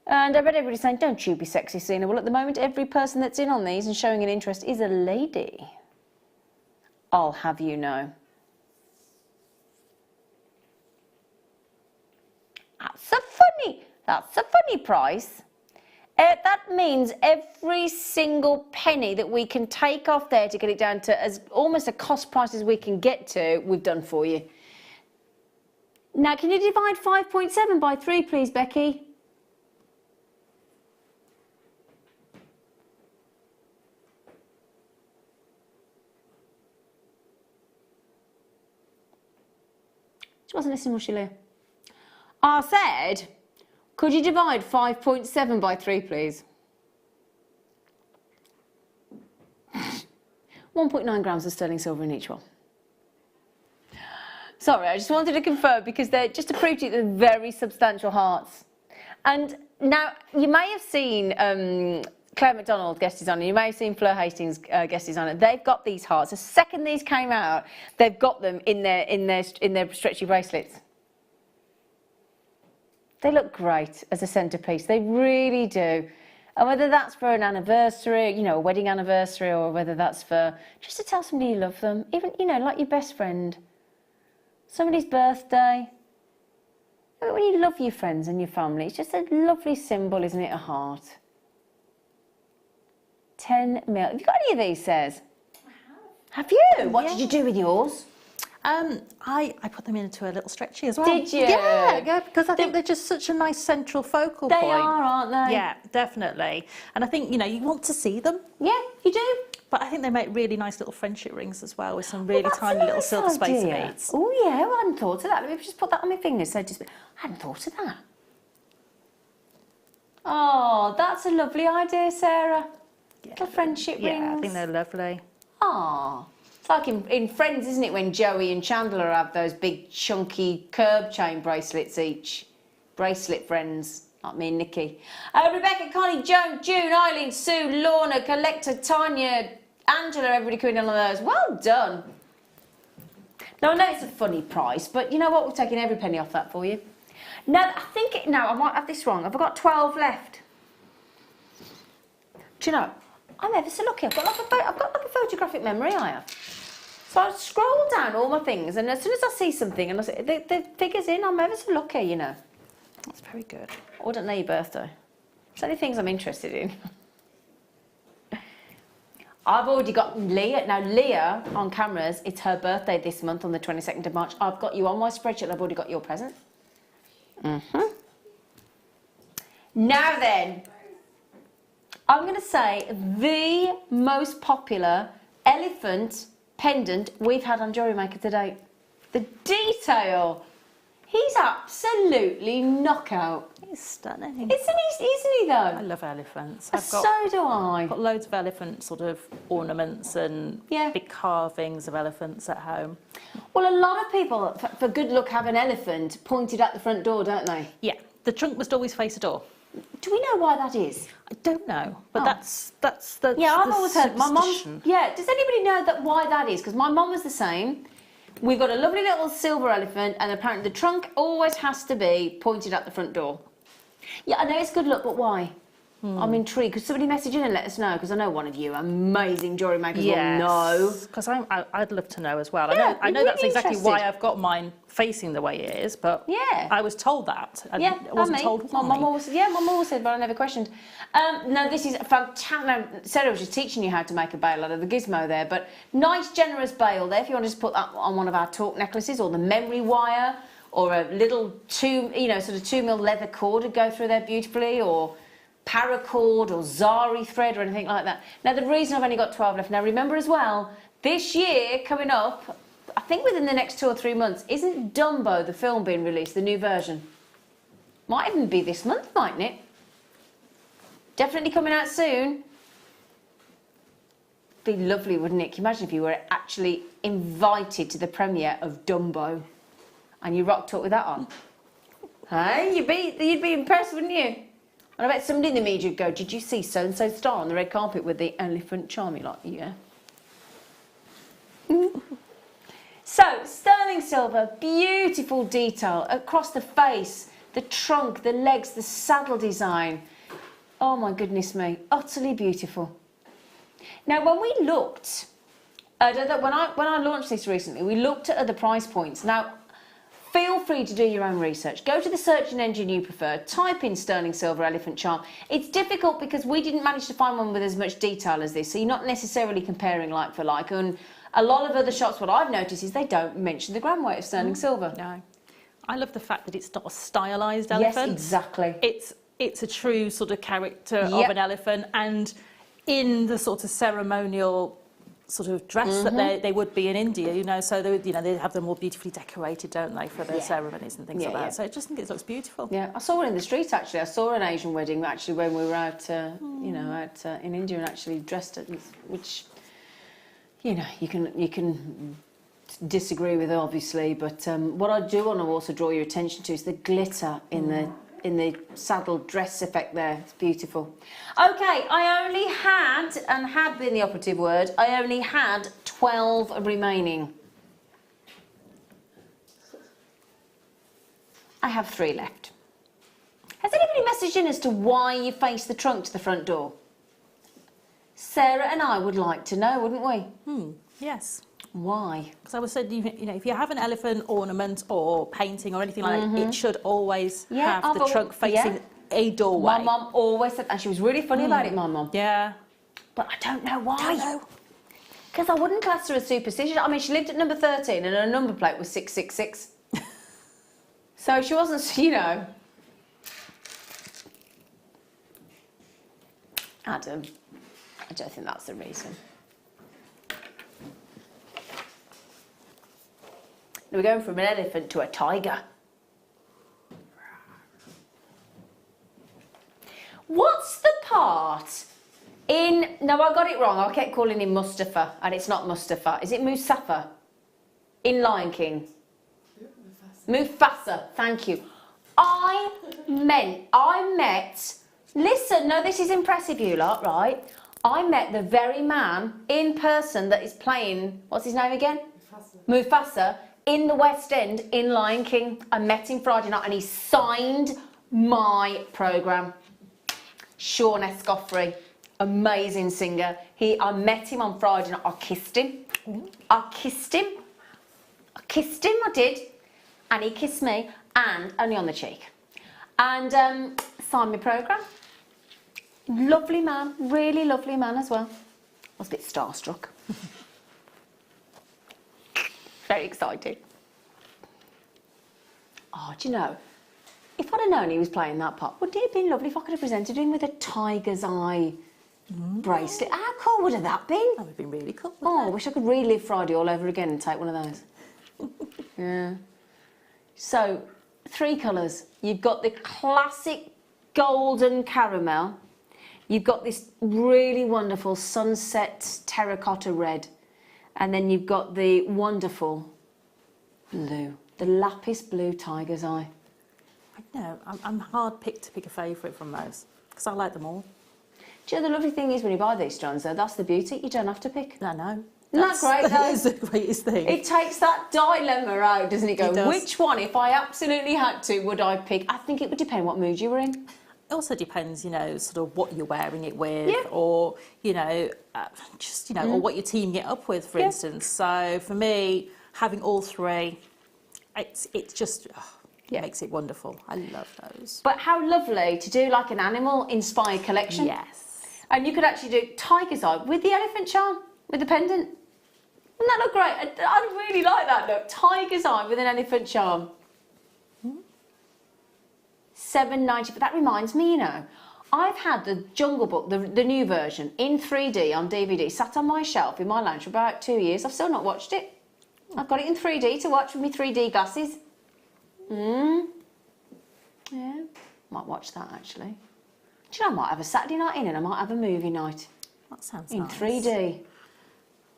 And I bet everybody's saying, don't you be sexy, Zena. Well, at the moment, every person that's in on these and showing an interest is a lady. I'll have you know. That's a funny price. That means every single penny that we can take off there to get it down to as almost a cost price as we can get to, we've done for you. Now, can you divide 5.7 by 3, please, Becky? She wasn't listening, was she, Leah? I said, could you divide 5.7 by 3, please? 1.9 grams of sterling silver in each one. Sorry, I just wanted to confirm because they're just to prove to you they're very substantial hearts. And now you may have seen Claire McDonald guest designer, you may have seen Fleur Hastings guest designer. They've got these hearts. The second these came out, they've got them in their stretchy bracelets. They look great as a centerpiece. They really do. And whether that's for an anniversary, you know, a wedding anniversary, or whether that's for just to tell somebody you love them, even, you know, like your best friend. Somebody's birthday. When you love your friends and your family, it's just a lovely symbol, isn't it? A heart. 10 mil. Have you got any of these, Says? I have. Have you? What did you do with yours? I put them into a little stretchy as well. Did you? Yeah, because I think they're just such a nice central focal point. They are, aren't they? Yeah, definitely. And I think, you know, you want to see them. Yeah, you do. But I think they make really nice little friendship rings as well, with some really tiny little silver spacer beads. Oh yeah, I hadn't thought of that. Let me just put that on my fingers. So just, I hadn't thought of that. Oh, that's a lovely idea, Sarah. Yeah. Little friendship rings. Yeah, I think they're lovely. Oh, it's like in Friends, isn't it, when Joey and Chandler have those big chunky curb chain bracelets each. Bracelet friends. Like me and Nikki. Rebecca, Connie, Joan, June, Eileen, Sue, Lorna, Collector, Tanya, Angela, everybody coming in on those. Well done. Now, I know it's a funny price, but you know what? We've taken every penny off that for you. Now, I might have this wrong. I've got 12 left. Do you know, I'm ever so lucky. I've got like a photographic memory, I have. So I scroll down all my things, and as soon as I see something, and I say, the figure's in, I'm ever so lucky, you know. That's very good. I don't know your birthday. It's only things I'm interested in. I've already got Leah. Now, Leah, on cameras, it's her birthday this month on the 22nd of March. I've got you on my spreadsheet. I've already got your present. Now then, I'm going to say the most popular elephant pendant we've had on JewelleryMaker to date. The detail. He's absolutely knockout. He's stunning. Isn't he though? I love elephants. So do I. I've got loads of elephant sort of ornaments and big carvings of elephants at home. Well, a lot of people, for good luck, have an elephant pointed at the front door, don't they? Yeah, the trunk must always face a door. Do we know why that is? I don't know, but that's the I've always heard my mum. superstition. Yeah, does anybody know why that is? Because my mum was the same. We've got a lovely little silver elephant, and apparently the trunk always has to be pointed at the front door. Yeah, I know it's good luck, but why? I'm intrigued. Could somebody message in and let us know? Because I know one of you amazing jewellery makers will know. Because I'd love to know as well. Yeah, I know really that's exactly interested. why I've got mine facing the way it is, but I was told that. I wasn't told why. My mum always said, but I never questioned. No, this is fantastic. Now, Sarah was just teaching you how to make a bail out of the gizmo there, but nice, generous bail there. If you want to just put that on one of our talk necklaces, or the memory wire, or a little 2 mil leather cord would go through there beautifully, or paracord or zari thread or anything like that. Now, the reason I've only got 12 left, now remember as well, this year coming up, I think within the next 2 or 3 months, isn't Dumbo, the film, being released, the new version? Might even be this month, mightn't it? Definitely coming out soon. Be lovely, wouldn't it? Can you imagine if you were actually invited to the premiere of Dumbo and you rocked up with that on? Hey, you'd be impressed, wouldn't you? And I bet somebody in the media would go, did you see so-and-so star on the red carpet with the elephant charm? You're like, yeah. So, sterling silver, beautiful detail across the face, the trunk, the legs, the saddle design. Oh my goodness me, utterly beautiful. Now, when we looked, when I launched this recently, we looked at other price points. Now, feel free to do your own research. Go to the searching engine you prefer, type in sterling silver elephant charm. It's difficult because we didn't manage to find one with as much detail as this, so you're not necessarily comparing like for like. And a lot of other shops, what I've noticed is they don't mention the gram weight of sterling silver. No. I love the fact that it's not a stylised elephant. Yes, exactly. It's a true sort of character of an elephant, and in the sort of ceremonial sort of dress that they would be in India, you know, so they, you know, they have them all beautifully decorated, don't they, for their ceremonies and things like that. So I just think it looks beautiful. Yeah, I saw one in the street actually. I saw an Asian wedding actually when we were out, you know, out in India, and actually dressed it, which, you know, you can disagree with obviously, but what I do want to also draw your attention to is the glitter in the saddle dress effect there. It's beautiful. Okay, I only had, and had been the operative word, I only had 12 remaining. I have 3 left. Has anybody messaged in as to why you face the trunk to the front door? Sarah and I would like to know, wouldn't we? Yes. Why? Because I was said, you know, if you have an elephant ornament or painting or anything like that, it should always have the trunk facing a doorway. My mum always said, and she was really funny about it, my mum. Yeah. But I don't know why. Because I wouldn't class her as superstitious. I mean, she lived at number 13 and her number plate was 666. So she wasn't, you know. Adam, I don't think that's the reason. We're going from an elephant to a tiger. What's the part in... No, I got it wrong. I kept calling him Mustafa, and it's not Mustafa. Is it Musafa? In Lion King? Mufasa, thank you. I met... Listen, no, this is impressive, you lot, right? I met the very man in person that is playing... What's his name again? Mufasa. In the West End, in Lion King. I met him Friday night and he signed my programme. Sean Escoffrey, amazing singer. I met him on Friday night. I kissed him. I did. And he kissed me, and only on the cheek. And signed my programme. Lovely man, really lovely man as well. I was a bit starstruck. Very excited. Oh, do you know, if I'd have known he was playing that part, wouldn't it have been lovely if I could have presented him with a tiger's eye bracelet? How cool would have that been? That would have been really cool. Oh, I wish I could relive Friday all over again and take one of those. Yeah. So, 3 colours. You've got the classic golden caramel. You've got this really wonderful sunset terracotta red. And then you've got the wonderful blue, the lapis blue tiger's eye. I know, I'm hard picked to pick a favourite from those, because I like them all. Do you know the lovely thing is when you buy these strands though, that's the beauty, you don't have to pick. I know. Isn't that great though? That is the greatest thing. It takes that dilemma out, doesn't it? Go, It does. which one, if I absolutely had to, would I pick? I think it would depend what mood you were in. It also depends, you know, sort of what you're wearing it with, or, you know, just, you know, or what you're teaming it up with, for instance. So for me, having all 3, it's just, it makes it wonderful. I love those. But how lovely to do like an animal-inspired collection. Yes. And you could actually do tiger's eye with the elephant charm, with the pendant. Wouldn't that look great? I'd really like that look. Tiger's eye with an elephant charm. $7.90, but that reminds me, you know, I've had the Jungle Book, the new version, in 3D on DVD, sat on my shelf in my lounge for about 2 years. I've still not watched it. I've got it in 3D to watch with my 3D glasses. Yeah, might watch that actually. Do you know, I might have a Saturday night in and I might have a movie night. That sounds in nice. 3D.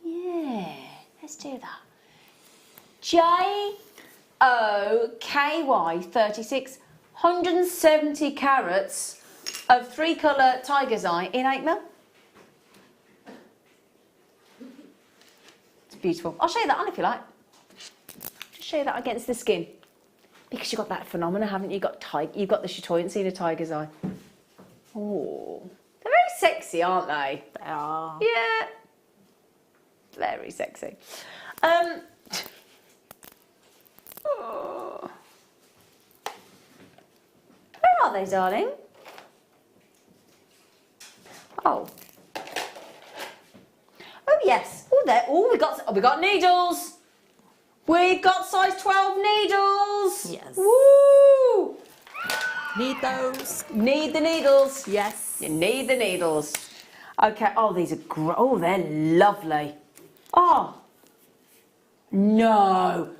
Yeah, let's do that. JOKY 36. 170 carats of 3-colour tiger's eye in 8mm. It's beautiful. I'll show you that on if you like. Just show you that against the skin. Because you've got that phenomena, haven't you? You've got the chatoyancy in a tiger's eye. Oh, they're very sexy, aren't they? They are. Yeah. Very sexy. Oh. they, darling? Oh. Oh yes. Oh, there. Oh, we got needles. We've got size 12 needles. Yes. Woo! Need those. Need the needles. Yes. You need the needles. Okay. Oh, these are oh, they're lovely. Oh. No.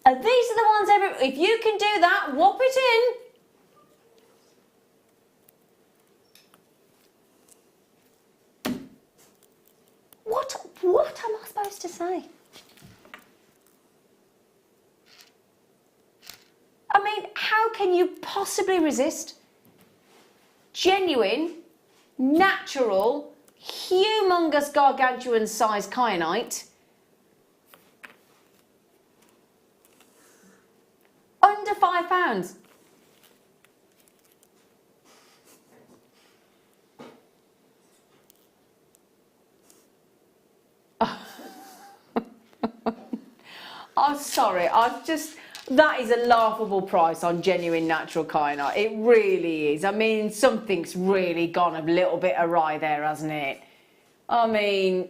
These are the ones if you can do that, whop it in. What am I supposed to say? I mean, how can you possibly resist genuine, natural, humongous, gargantuan size kyanite under £5? I'm sorry, that is a laughable price on genuine natural kyanite. It really is. I mean, something's really gone a little bit awry there, hasn't it? I mean,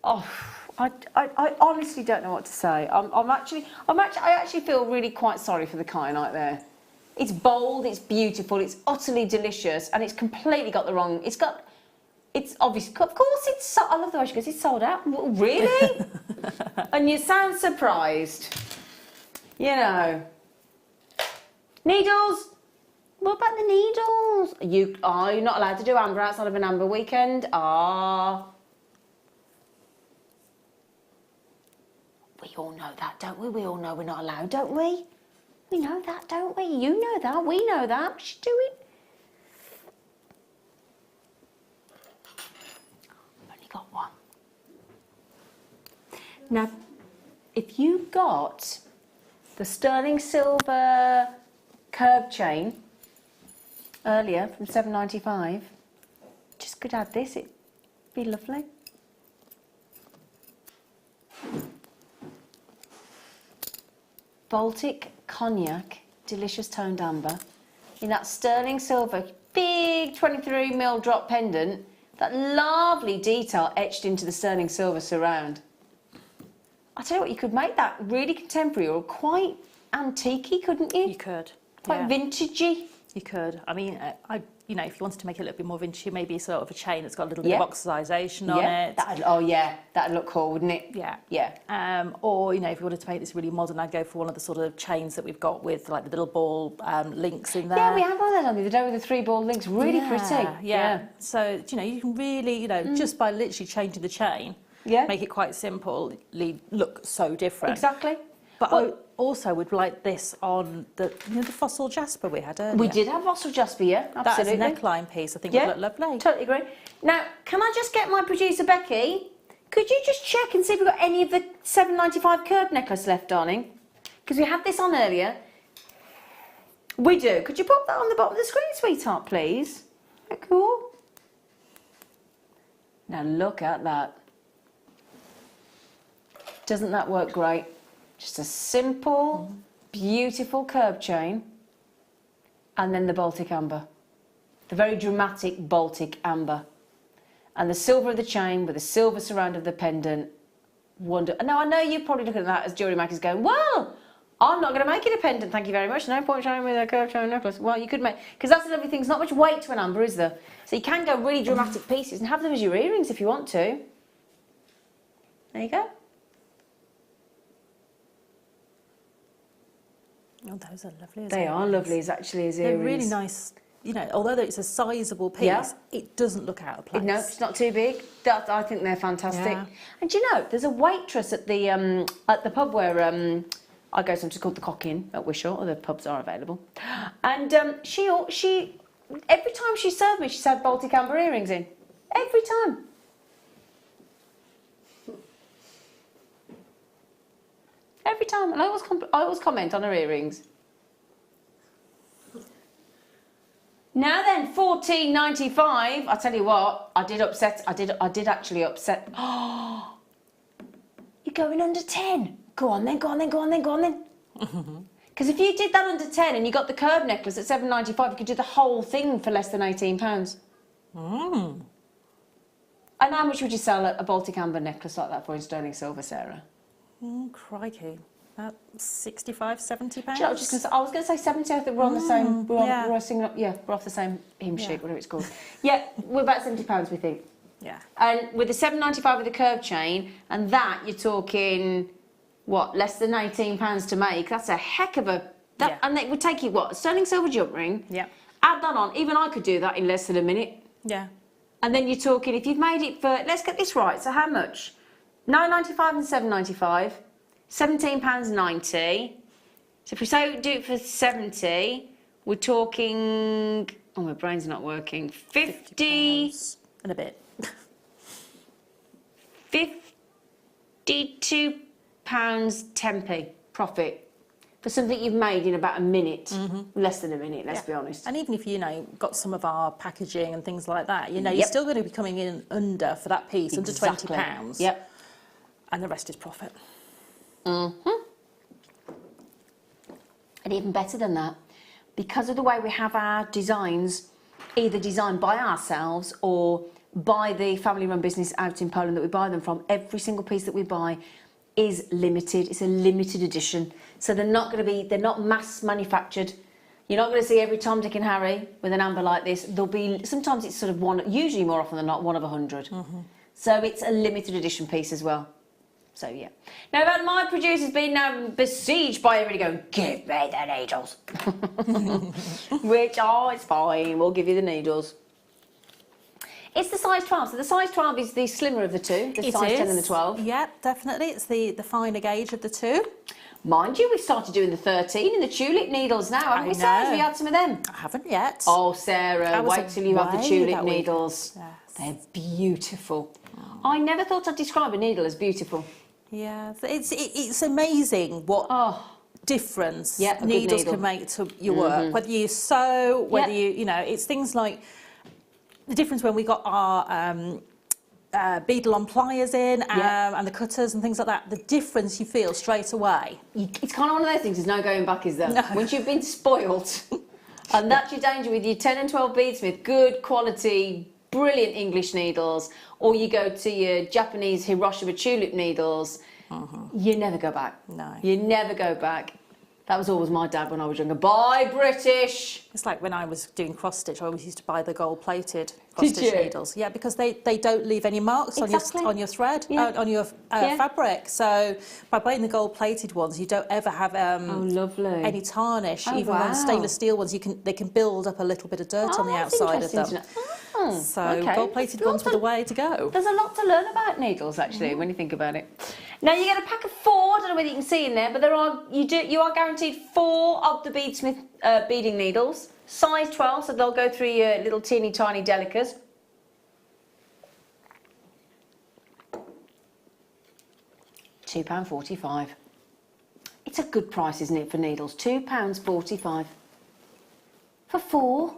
oh, I honestly don't know what to say. I actually feel really quite sorry for the kyanite there. It's bold, it's beautiful, it's utterly delicious, and it's completely got the wrong. It's obvious. Of course, I love the way she goes. It's sold out. Really? And you sound surprised. You know. Needles. What about the needles? You're not allowed to do amber outside of an amber weekend. We all know that, don't we? We all know we're not allowed, don't we? We know that, don't we? You know that. We know that. What's she doing? I've only got one. Now, if you got the sterling silver curved chain earlier from £7.95, just could add this, it'd be lovely. Baltic Cognac Delicious Toned Amber in that sterling silver big 23mm drop pendant, that lovely detail etched into the sterling silver surround. I tell you what, you could make that really contemporary or quite antique-y, couldn't you? You could. Quite vintagey. You could. I mean, you know, if you wanted to make it a little bit more vintagey, maybe sort of a chain that's got a little bit of oxidisation on it. That'd look cool, wouldn't it? Yeah. Yeah. Or, you know, if you wanted to make this really modern, I'd go for one of the sort of chains that we've got with like the little ball links in there. Yeah, we had one of those on the other day with the 3 ball links. Really pretty. Yeah. So, you know, you can really, you know, just by literally changing the chain, make it quite simple, look so different. Exactly. But I also would like this on the fossil jasper we had earlier. We did have fossil jasper, yeah, absolutely. That as a neckline piece, I think would look lovely. Totally agree. Now, can I just get my producer Becky? Could you just check and see if we've got any of the £7.95 curved necklace left, darling? Because we had this on earlier. We do. Could you pop that on the bottom of the screen, sweetheart, please? Is that cool? Now look at that. Doesn't that work great? Just a simple, beautiful curb chain, and then the Baltic amber, the very dramatic Baltic amber, and the silver of the chain with the silver surround of the pendant. Wonder. Now I know you're probably looking at that as jewellery makers going, well, I'm not going to make it a pendant, thank you very much. No point showing with a curved chain necklace. Well, you could make, because that's the lovely thing. There's not much weight to an amber, is there? So you can go really dramatic pieces and have them as your earrings if you want to. There you go. Oh, those are lovely. They are lovely as earrings. They're really nice. You know, although it's a sizable piece, it doesn't look out of place. No, it's not too big. I think they're fantastic. Yeah. And do you know, there's a waitress at the pub where I go sometimes called the Cock Inn at Wishaw. Other pubs are available. And she every time she served me, she said Baltic amber earrings in. Every time. Every time, and I always comment on her earrings. Now then, $14.95. I tell you what, I did actually upset. Oh, you're going under 10. Go on then. Because if you did that under 10 and you got the curved necklace at £7.95, you could do the whole thing for less than £18. Mm. And how much would you sell a Baltic amber necklace like that for in sterling silver, Sarah? Crikey. About 65, 70 pounds. I was going to say 70. I think we're on the same. We're off the same hymn sheet, whatever it's called. Yeah, we're about £70, we think. Yeah. And with the £7.95 with the curved chain, and that you're talking, what, less than £18 to make? That's a heck of a. And it would take you what, a sterling silver jump ring? Yeah. Add that on. Even I could do that in less than a minute. Yeah. And then you're talking, if you've made it for, let's get this right. So how much? £9.95 and £7.95. £17.90. So if we say we do it for 70, we're talking. Oh, my brain's not working. 50 and a bit. £52.10p profit for something you've made in about a minute, less than a minute. Let's be honest. And even if you got some of our packaging and things like that, you're still going to be coming in under for that piece, under £20. Yep. And the rest is profit. And even better than that, because of the way we have our designs, either designed by ourselves or by the family-run business out in Poland that we buy them from, every single piece that we buy is limited. It's a limited edition. So they're not mass manufactured. You're not going to see every Tom, Dick and Harry with an amber like this. There'll be, sometimes it's sort of one, usually more often than not, one of 100. So it's a limited edition piece as well. So, yeah. Now, my producer's been besieged by everybody going, give me the needles. Which, it's fine. We'll give you the needles. It's the size 12. So the size 12 is the slimmer of the two, the size 10 and the 12. Yeah, definitely. It's the finer gauge of the two. Mind you, we've started doing the 13 and the tulip needles now, haven't we, Sarah? Have you had some of them? I haven't yet. Oh, Sarah, wait till you have the tulip needles. Yes. They're beautiful. I never thought I'd describe a needle as beautiful. Yeah, it's amazing what difference needles can make to your work. Whether you sew, whether it's things like the difference when we got our beadle on pliers in and the cutters and things like that. The difference you feel straight away. It's kind of one of those things. There's no going back, is there? No. Once you've been spoilt, and that's your danger with your 10 and 12 beadsmith, good quality, brilliant English needles, or you go to your Japanese Hiroshima tulip needles, you never go back. No. You never go back. That was always my dad when I was younger. Buy British! It's like when I was doing cross stitch, I always used to buy the gold-plated cross stitch needles. Yeah, because they don't leave any marks on your thread, on your fabric. So by buying the gold-plated ones, you don't ever have any tarnish. Even on stainless steel ones, they can build up a little bit of dirt on the outside of them. So gold-plated ones were the way to go. There's a lot to learn about needles, actually, when you think about it. Now you get a pack of 4. I don't know whether you can see in there, but you are guaranteed 4 of the beadsmith beading needles, size 12, so they'll go through your little teeny tiny delicas. £2.45. It's a good price, isn't it, for needles? £2.45 for 4.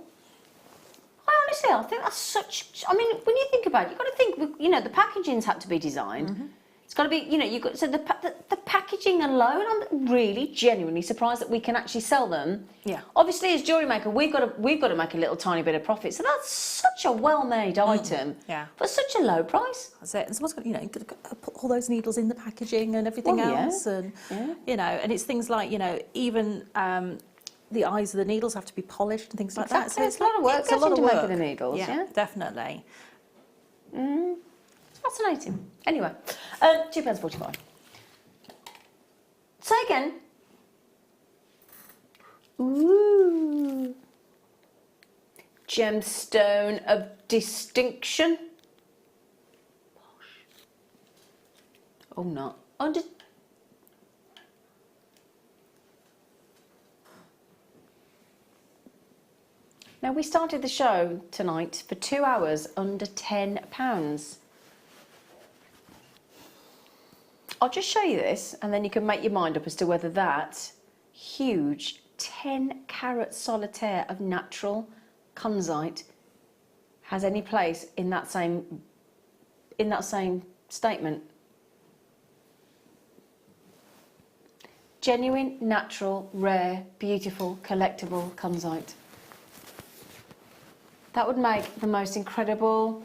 Honestly, I think that's such. I mean, when you think about it, you've got to think. The packaging's had to be designed. It's got to be. You've got so the packaging alone. I'm really genuinely surprised that we can actually sell them. Yeah. Obviously, as jewellery maker, we've got to make a little tiny bit of profit. So that's such a well-made item. Yeah. For such a low price. That's it. And someone's got put all those needles in the packaging and everything else, and and it's things like even. The eyes of the needles have to be polished and things like that. So it's a lot of work. It's a lot of work. Making the needles. Yeah, definitely. It's fascinating. Anyway, £2.45. Say again. Ooh. Gemstone of distinction. Oh, not. Now, we started the show tonight for 2 hours under £10. I'll just show you this, and then you can make your mind up as to whether that huge 10-carat solitaire of natural kunzite has any place in that same statement. Genuine, natural, rare, beautiful, collectible kunzite. That would make the most incredible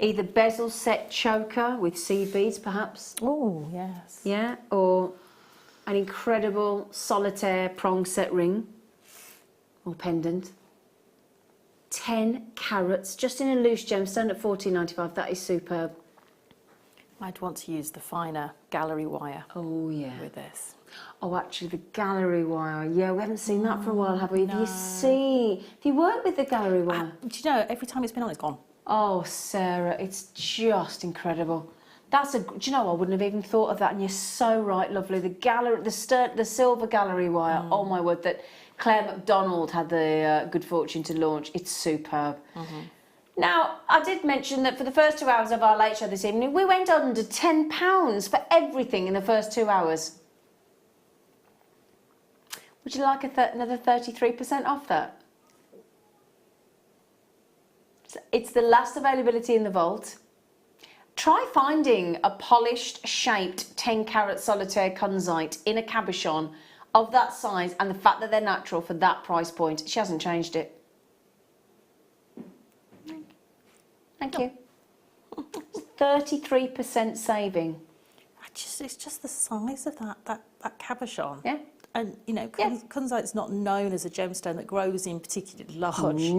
either bezel set choker with seed beads perhaps. Oh, yes. Yeah, or an incredible solitaire prong set ring or pendant. 10 carats just in a loose gemstone at $14.95. That is superb. I'd want to use the finer gallery wire. Oh yeah. With this. Oh, actually, the gallery wire. Yeah, we haven't seen that for a while, have we? No. Have you worked with the gallery wire? Do you know, every time it's been on, it's gone. Oh, Sarah, it's just incredible. Do you know, I wouldn't have even thought of that, and you're so right, lovely. The silver gallery wire, oh my word, that Claire MacDonald had the good fortune to launch. It's superb. Now, I did mention that for the first 2 hours of our late show this evening, we went under £10 for everything in the first 2 hours. Would you like another 33% off that? It's the last availability in the vault. Try finding a polished, shaped 10 carat solitaire kunzite in a cabochon of that size and the fact that they're natural for that price point. She hasn't changed it. Thank you. 33% saving. It's just the size of that cabochon. Yeah. And, you know, kunzite's not known as a gemstone that grows in particularly large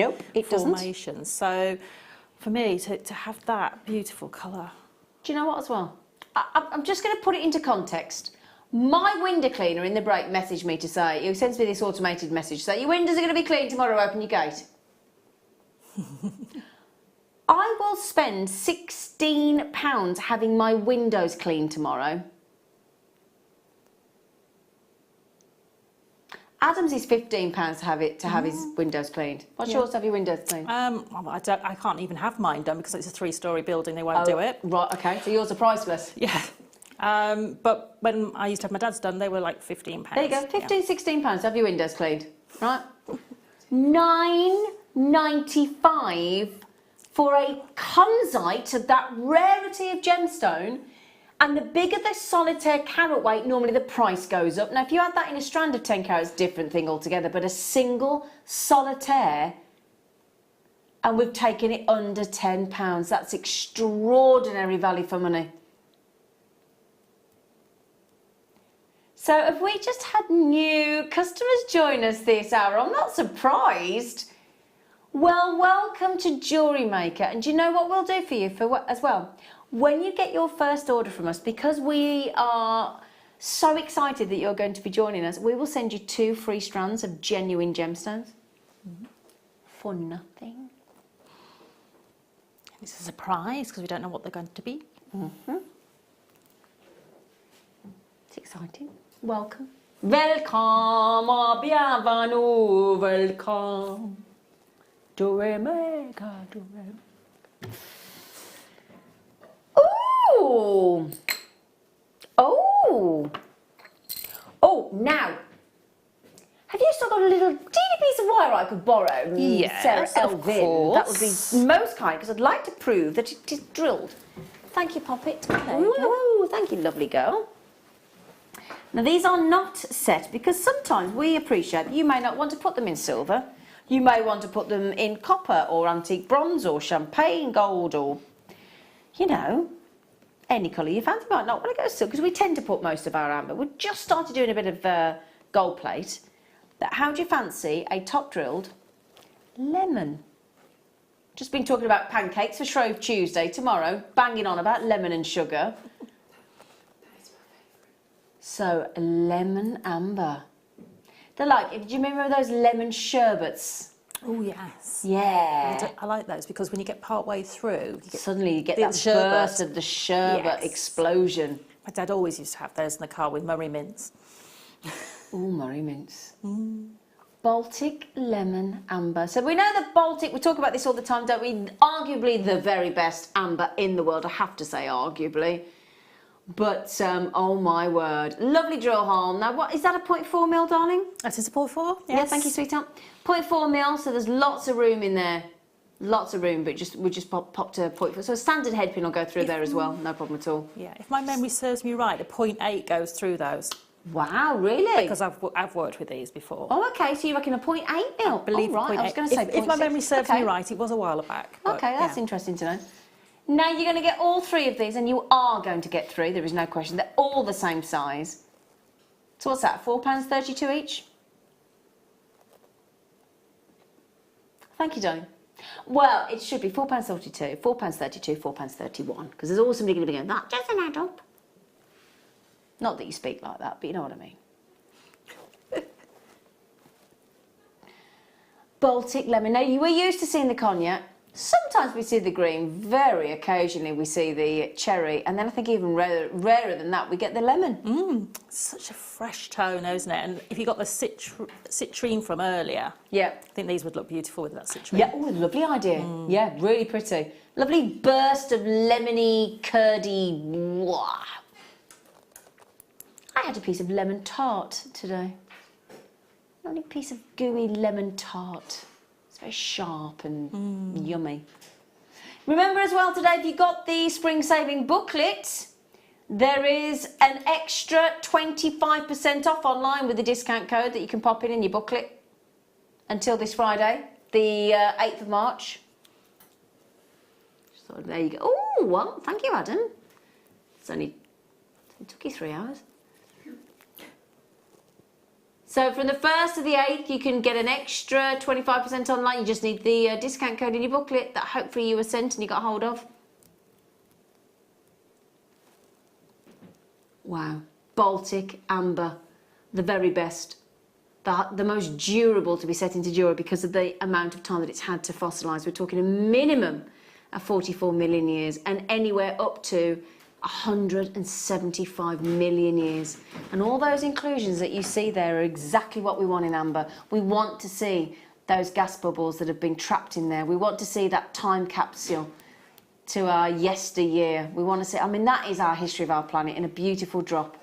formations. So, for me, to have that beautiful colour. Do you know what as well? I'm just going to put it into context. My window cleaner in the break messaged me to say, he sends me this automated message, say, your windows are going to be clean tomorrow, open your gate. I will spend £16 having my windows cleaned tomorrow. Adam's is £15 to have his windows cleaned. What's yours to have your windows cleaned? I can't even have mine done because it's a 3-storey building. They won't do it. Right. Okay. So yours are priceless. Yeah. But when I used to have my dad's done, they were like £15. There you go. £16 to have your windows cleaned. Right. $9.95 for a kunzite of that rarity of gemstone. And the bigger the solitaire carat weight, normally the price goes up. Now, if you had that in a strand of 10 carats, different thing altogether. But a single solitaire, and we've taken it under £10. That's extraordinary value for money. So have we just had new customers join us this hour? I'm not surprised. Well, welcome to JewelleryMaker. And do you know what we'll do for you as well? When you get your first order from us, because we are so excited that you're going to be joining us, we will send you 2 free strands of genuine gemstones for nothing. It's a surprise because we don't know what they're going to be. It's exciting. Welcome. Welcome, bienvenue, welcome. JewelleryMaker, JewelleryMaker. Oh! Oh! Oh, now, have you still got a little teeny piece of wire I could borrow? Yes, Sarah, of Alvin. course. That would be most kind, because I'd like to prove that it is drilled. Thank you, Poppet. Oh, thank you, lovely girl. Now, these are not set, because sometimes we appreciate that you may not want to put them in silver. You may want to put them in copper or antique bronze or champagne gold or, you know, any colour you fancy. Might not want to go silver, because we tend to put most of our amber. We've just started doing a bit of gold plate. How do you fancy a top drilled lemon? Just been talking about pancakes for Shrove Tuesday tomorrow, banging on about lemon and sugar. So, lemon amber. They're like, do you remember those lemon sherbets? Oh, yes. Yeah. I like those because when you get part way through, suddenly you get that burst of the sherbet explosion. My dad always used to have those in the car with Murray mints. Oh, Murray mints. Baltic lemon amber. So we know the Baltic, we talk about this all the time, don't we? Arguably the very best amber in the world, I have to say arguably. But, oh my word. Lovely drill hole. Now, what is that, a 0.4 mil, darling? That is a 0.4, yes. Yeah, thank you, sweetheart. 0.4 mil, so there's lots of room in there. Lots of room, but we just pop to 0.4. So a standard head pin will go through there as well, no problem at all. Yeah, if my memory serves me right, a 0.8 goes through those. Wow, really? Because I've worked with these before. Oh, okay, so you reckon a 0.8 mil? I believe right. I was going to say if my 0.6. memory serves me right, it was a while back. But, Okay, that's interesting to know. Now you're going to get all 3 of these, and you are going to get 3, there is no question. They're all the same size. So what's that, £4.32 each? Thank you, darling. Well, it should be £4.32, £4.32, £4.31, because there's always somebody going to be going, that doesn't add up. Not that you speak like that, but you know what I mean. Baltic lemon. Now, you were used to seeing the cognac. Sometimes we see the green. Very occasionally we see the cherry. And then I think even rarer than that, we get the lemon. Such a fresh tone, isn't it? And if you got the citrine from earlier, yeah, I think these would look beautiful with that citrine. Yeah, oh, lovely idea. Yeah, really pretty. Lovely burst of lemony, curdy. Wow. I had a piece of lemon tart today. Lovely piece of gooey lemon tart. It's very sharp and yummy. Remember as well today, if you got the spring saving booklet, there is an extra 25% off online with the discount code that you can pop in your booklet until this Friday, the 8th of March. So there you go. Oh, well, thank you, Adam. It took you 3 hours. So from the 1st to the 8th, you can get an extra 25% online. You just need the discount code in your booklet that hopefully you were sent and you got hold of. Wow. Baltic amber, the very best. The most durable to be set into jewellery because of the amount of time that it's had to fossilise. We're talking a minimum of 44 million years and anywhere up to 175 million years. And all those inclusions that you see there are exactly what we want in amber. We want to see those gas bubbles that have been trapped in there. We want to see that time capsule to our yesteryear. We want to see, I mean, that is our history of our planet in a beautiful drop.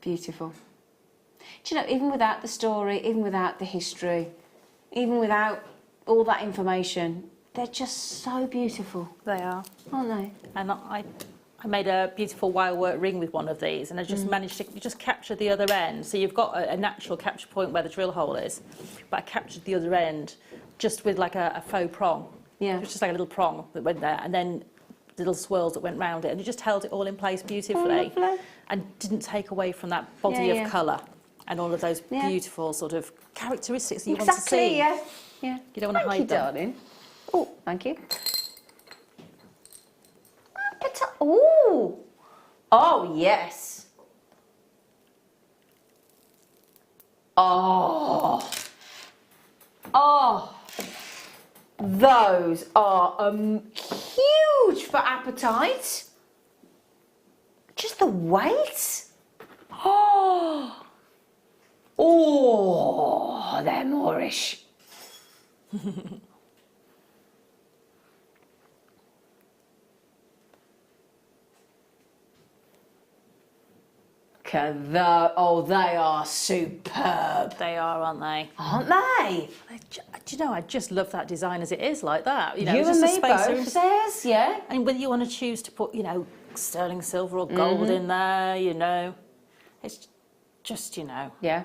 Beautiful. Do you know, even without the story, even without the history, even without all that information, they're just so beautiful. They are, aren't they? And I made a beautiful wire work ring with one of these, and I just managed to just capture the other end. So you've got a natural capture point where the drill hole is, but I captured the other end just with like a faux prong. Yeah. It was just like a little prong that went there, and then little swirls that went round it, and it just held it all in place beautifully, and didn't take away from that body of colour and all of those beautiful sort of characteristics that you want to see. Yeah. Yeah. You don't want to hide them. Darling. Oh, thank you. Oh. Oh, yes. Oh. Oh. Those are huge for appetite. Just the weight. Oh. Oh, they're Moorish. Oh, they are superb. They are, aren't they? Aren't they? Do you know, I just love that design as it is, like that. You know, You just and a me spacer both, says, yeah. And whether you want to choose to put, you know, sterling silver or gold in there, you know, it's just, you know. Yeah.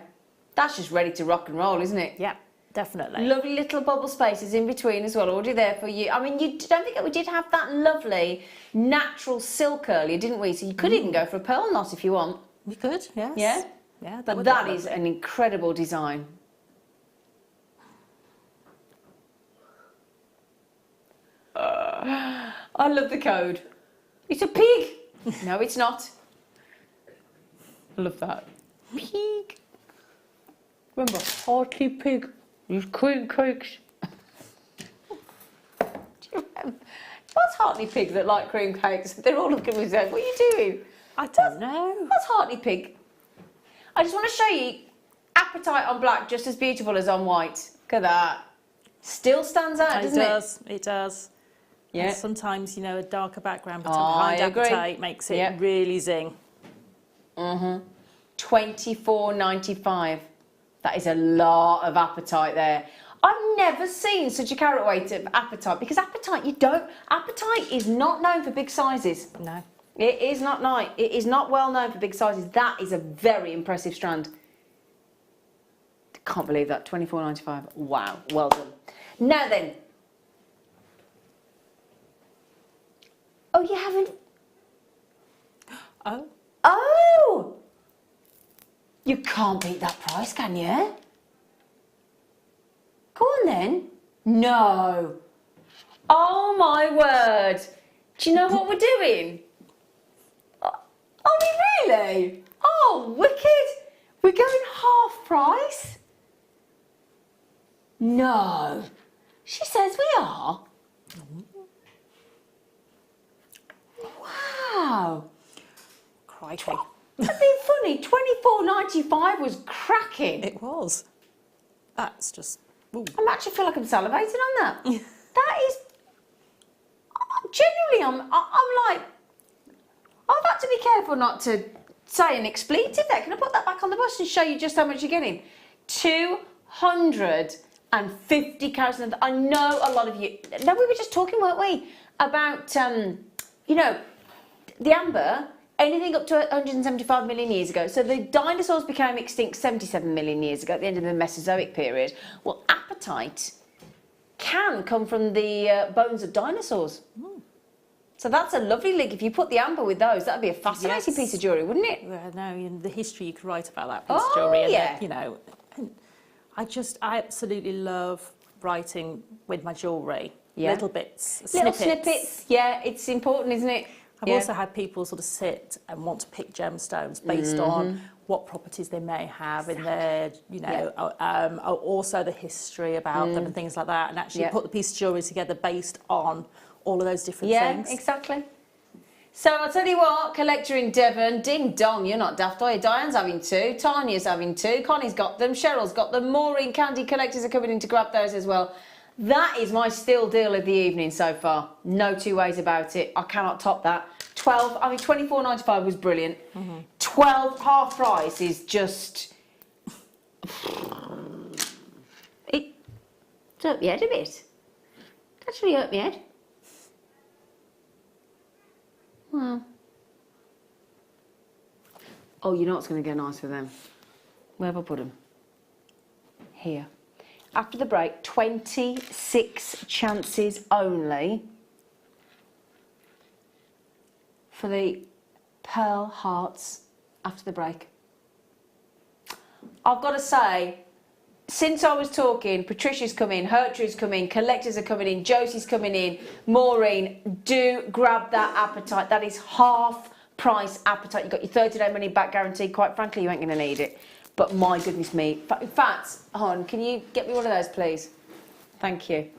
That's just ready to rock and roll, isn't it? Yeah, definitely. Lovely little bubble spaces in between as well, already there for you. I mean, you don't forget we did have that lovely natural silk earlier, didn't we? So you could even go for a pearl knot if you want. You could, yes. Yeah? Yeah, But that is an incredible design. I love the code. It's a pig. No, it's not. I love that. Pig. Remember, hearty pig. These cream cakes. Do you remember? What's Hartley Pig that like cream cakes? They're all looking at me saying, what are you doing? I don't know. What's Hartley Pig? I just want to show you appetite on black just as beautiful as on white. Look at that. Still stands out, doesn't it? It does. Yeah. And sometimes, you know, a darker background behind I agree. appetite makes it really zing. £24.95. That is a lot of appetite there. I've never seen such a carrot weight of apatite, because apatite is not known for big sizes. No. It is not It is not well known for big sizes. That is a very impressive strand. Can't believe that, $24.95. Wow, well done. Now then. Oh, you haven't? Oh. Oh! You can't beat that price, can you? Go on then. No. Oh my word. Do you know what we're doing? Are we really? Oh, wicked. We're going half price? No. She says we are. Wow. Crikey. That'd be funny. $24.95 was cracking. It was. That's just... Ooh. I actually feel like I'm salivating on that. That is... Genuinely, I'm like... I've had to be careful not to say an expletive there. Can I put that back on the bus and show you just how much you're getting? 250 carats. I know a lot of you... No, we were just talking, weren't we? About, you know, the amber... Anything up to 175 million years ago. So the dinosaurs became extinct 77 million years ago at the end of the Mesozoic period. Well, apatite can come from the bones of dinosaurs. So that's a lovely link. If you put the amber with those, that'd be a fascinating piece of jewellery, wouldn't it? Yeah, no, in the history you could write about that piece of jewellery. And yeah. You know, and I absolutely love writing with my jewellery. Yeah. Little bits, Little snippets. Yeah, it's important, isn't it? I've also had people sort of sit and want to pick gemstones based on what properties they may have in their, you know, also the history about them and things like that, and actually put the piece of jewellery together based on all of those different things. Yeah, exactly. So I'll tell you what, collector in Devon, ding dong, you're not daft, are you? Diane's having two, Tanya's having two, Connie's got them, Cheryl's got them, Maureen, Candy collectors are coming in to grab those as well. That is my still deal of the evening so far. No two ways about it. I cannot top that. $24.95 was brilliant. 12 half price is just... It hurt my head a bit. It actually hurt my head. Well. Oh, you know what's going to go nice with them? Where have I put them? Here. After the break, 26 chances only for the pearl hearts after the break. I've got to say, since I was talking, Patricia's come in, Gertrude's come in, collectors are coming in, Josie's coming in, Maureen, do grab that apatite. That is half price apatite. You've got your 30-day money back guarantee. Quite frankly, you ain't going to need it. But my goodness me. In fact, hon, can you get me one of those, please? Thank you.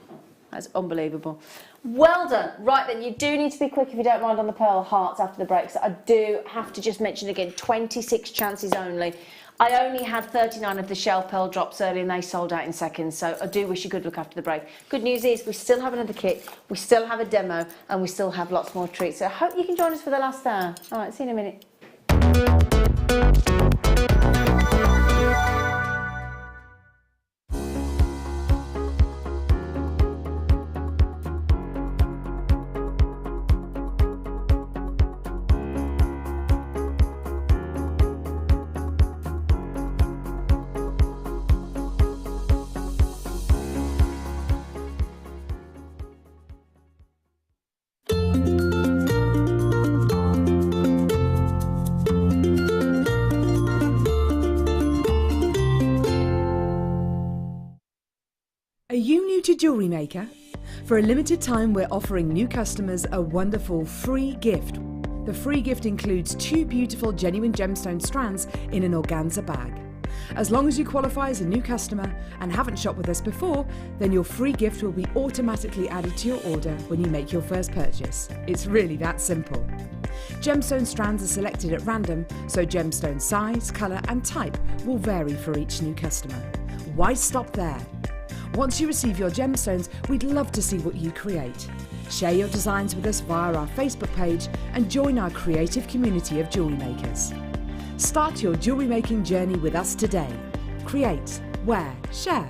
That's unbelievable. Well done. Right then, you do need to be quick if you don't mind on the pearl hearts after the break. So I do have to just mention again, 26 chances only. I only had 39 of the shell pearl drops earlier and they sold out in seconds. So I do wish you good luck after the break. Good news is we still have another kit, we still have a demo, and we still have lots more treats. So I hope you can join us for the last hour. All right, see you in a minute. Are you new to JewelleryMaker? For a limited time, we're offering new customers a wonderful free gift. The free gift includes 2 beautiful genuine gemstone strands in an organza bag. As long as you qualify as a new customer and haven't shopped with us before, then your free gift will be automatically added to your order when you make your first purchase. It's really that simple. Gemstone strands are selected at random, so gemstone size, colour and type will vary for each new customer. Why stop there? Once you receive your gemstones, we'd love to see what you create. Share your designs with us via our Facebook page and join our creative community of jewellery makers. Start your jewellery making journey with us today. Create, wear, share.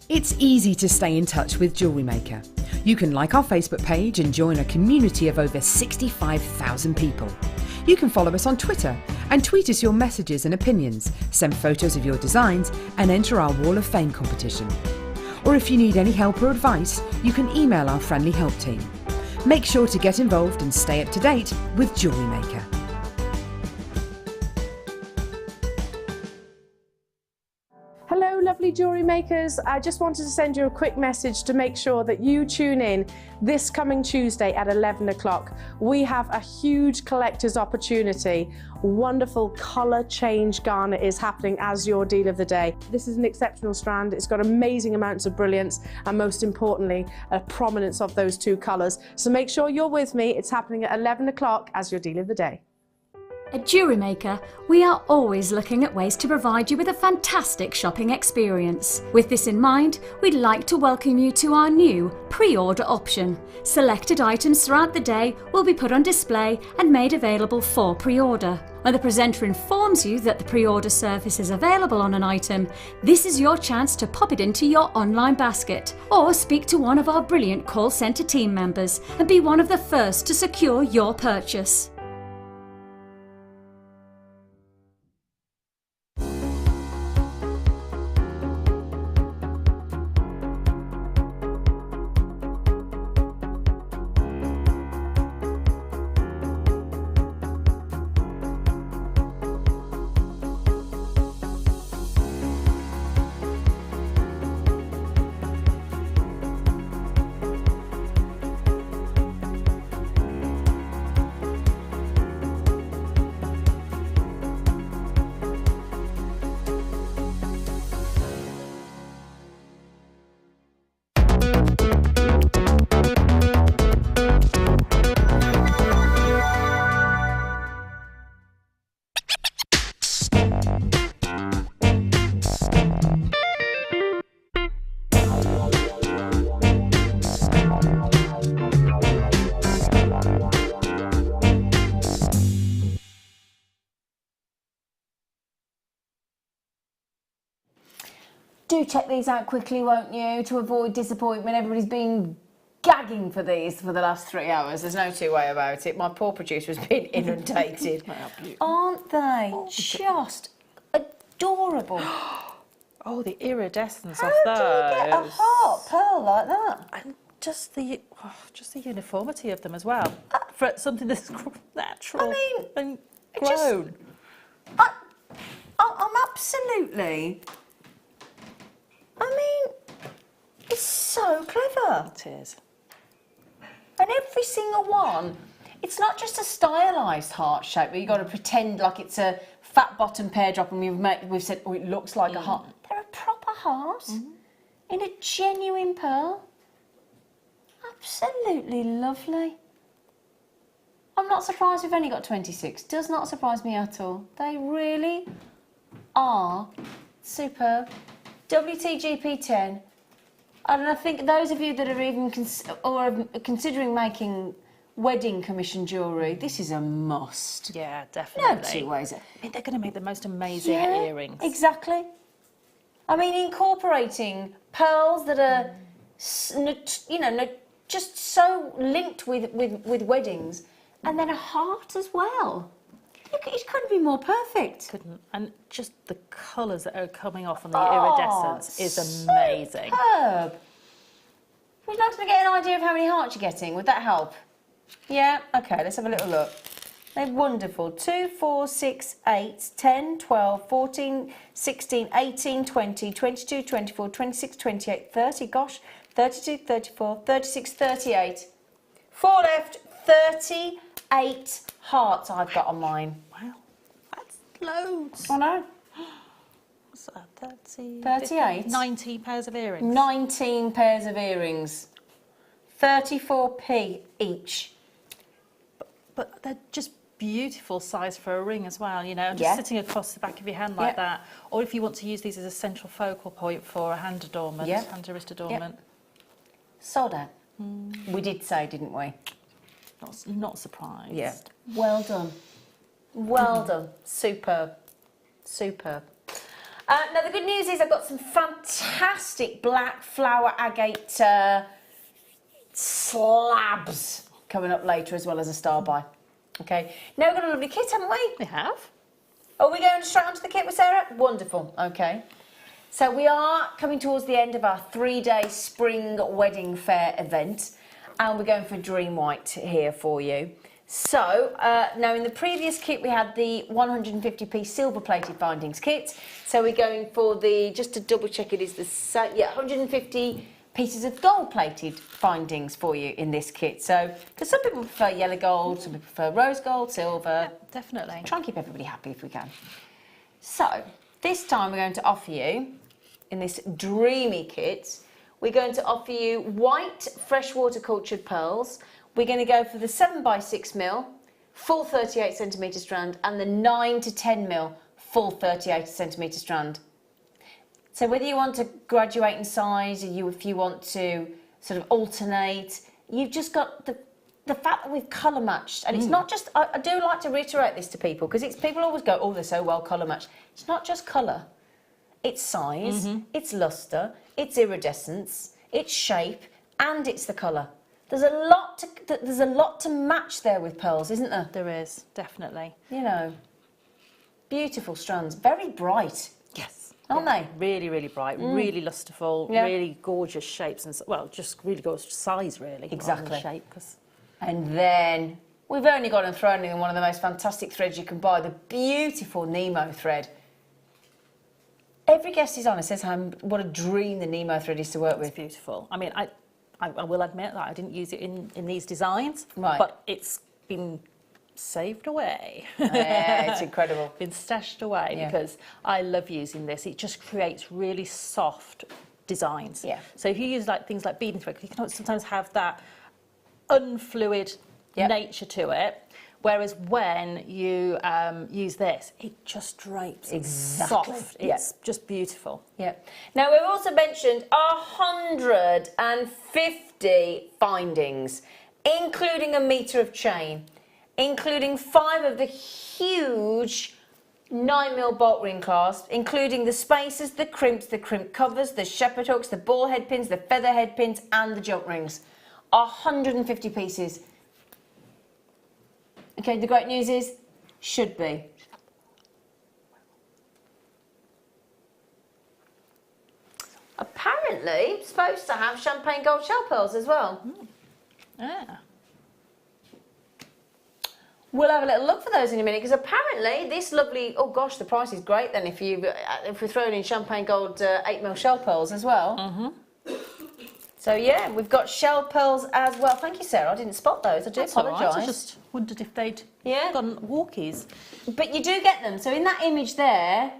It's easy to stay in touch with Jewellery Maker. You can like our Facebook page and join a community of over 65,000 people. You can follow us on Twitter and tweet us your messages and opinions, send photos of your designs and enter our Wall of Fame competition. Or if you need any help or advice, you can email our friendly help team. Make sure to get involved and stay up to date with Jewellery Maker. Hello, lovely jewellery makers. I just wanted to send you a quick message to make sure that you tune in this coming Tuesday at 11 o'clock. We have a huge collector's opportunity. Wonderful colour change garnet is happening as your deal of the day. This is an exceptional strand. It's got amazing amounts of brilliance and most importantly, a prominence of those two colours. So make sure you're with me. It's happening at 11 o'clock as your deal of the day. At JewelleryMaker, we are always looking at ways to provide you with a fantastic shopping experience. With this in mind, we'd like to welcome you to our new pre-order option. Selected items throughout the day will be put on display and made available for pre-order. When the presenter informs you that the pre-order service is available on an item, this is your chance to pop it into your online basket or speak to one of our brilliant call centre team members and be one of the first to secure your purchase. Do check these out quickly, won't you, to avoid disappointment. Everybody's been gagging for these for the last 3 hours. There's no two way about it. My poor producer has been inundated. Aren't they just adorable? Oh, the iridescence How of those. do you get a heart pearl like that? And just the uniformity of them as well. For something that's natural and grown. I'm absolutely... it's so clever. It is. And every single one, it's not just a stylised heart shape where you've got to pretend like it's a fat bottom pear drop and we've said, oh, it looks like a heart. They're a proper heart in a genuine pearl. Absolutely lovely. I'm not surprised we've only got 26. Does not surprise me at all. They really are superb. WTGP10. And I think those of you that are even considering making wedding commission jewellery, this is a must. Yeah, definitely. No two ways. I mean, they're going to make the most amazing earrings. Exactly. I mean, incorporating pearls that are, just so linked with weddings, and then a heart as well. It couldn't be more perfect. Couldn't. And just the colours that are coming off on the iridescence is amazing. Superb. Would you like to get an idea of how many hearts you're getting? Would that help? Yeah? Okay, let's have a little look. They're wonderful. 2, 4, 6, 8, 10, 12, 14, 16, 18, 20, 22, 24, 26, 28, 30, gosh, 32, 34, 36, 38. 4 left, 38 hearts I've got on mine. Wow, that's loads. I know. What's that, 30? 38. 19 pairs of earrings. 19 pairs of earrings. 34p each. But they're just beautiful size for a ring as well, just sitting across the back of your hand like that. Or if you want to use these as a central focal point for a hand adornment, hand to wrist adornment. Sold out. We did say, didn't we? Not surprised. Yeah. Well done. Well done. Superb. Superb. Now, the good news is I've got some fantastic black flower agate slabs coming up later, as well as a star buy. Okay, now we've got a lovely kit, haven't we? We have. Are we going straight onto the kit with Sarah? Wonderful, okay. So we are coming towards the end of our 3-day spring wedding fair event, and we're going for Dream White here for you. So, now in the previous kit we had the 150-piece silver-plated findings kit. So we're going for the, just to double check it is the, 150 pieces of gold-plated findings for you in this kit. So, because some people prefer yellow gold, some people prefer rose gold, silver. Yeah, definitely. Try and keep everybody happy if we can. So, this time we're going to offer you, in this dreamy kit, we're going to offer you white freshwater cultured pearls. We're going to go for the 7x6mm, full 38cm strand, and the 9 to 10mm, full 38cm strand. So whether you want to graduate in size, or if you want to sort of alternate, you've just got the fact that we've colour matched. And it's not just, I do like to reiterate this to people, because people always go, oh, they're so well colour matched. It's not just colour. It's size, it's lustre, it's iridescence, it's shape, and it's the colour. There's a lot to match there with pearls, isn't there? There is, definitely. You know, beautiful strands, very bright. Yes. Aren't they? Really, really bright, really lustreful, really gorgeous shapes, and well, just really gorgeous size, really. Exactly. Shape, cause... And then we've only got and thrown in one of the most fantastic threads you can buy, the beautiful Nemo thread. Every guest is on and says what a dream the Nemo thread is to work with. It's beautiful. I mean, I will admit that I didn't use it in these designs, right. But it's been saved away. Yeah, it's incredible. Been stashed away because I love using this. It just creates really soft designs. Yeah. So if you use things like beading thread, you can sometimes have that unfluid nature to it. Whereas when you use this, it just drapes. Exactly. Soft. It's just beautiful. Yeah. Now, we've also mentioned 150 findings, including a metre of chain, including 5 of the huge 9mm bolt ring clasps, including the spacers, the crimp covers, the shepherd hooks, the ball head pins, the feather head pins, and the jump rings. 150 pieces. Okay, the great news is, should be. Apparently, supposed to have champagne gold shell pearls as well. Yeah. We'll have a little look for those in a minute, because apparently this lovely, oh gosh, the price is great then if we're throwing in champagne gold 8mm shell pearls as well. So yeah, we've got shell pearls as well. Thank you, Sarah. I didn't spot those. I do apologise. I just wondered if they'd gone walkies. But you do get them. So in that image there,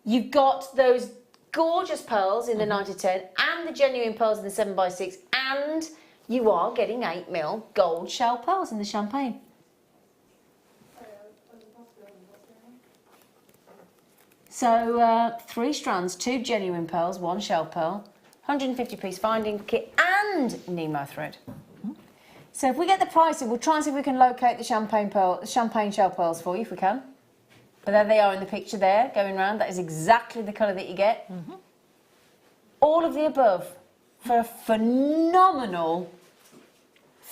you've got those gorgeous pearls in the 9 to 10 and the genuine pearls in the 7x6, and you are getting 8mm gold shell pearls in the champagne. So 3 strands, 2 genuine pearls, 1 shell pearl, 150-piece finding kit and Nemo thread. So if we get the pricing, we'll try and see if we can locate the champagne shell pearls for you if we can. But there they are in the picture there, going round. That is exactly the colour that you get. All of the above for a phenomenal...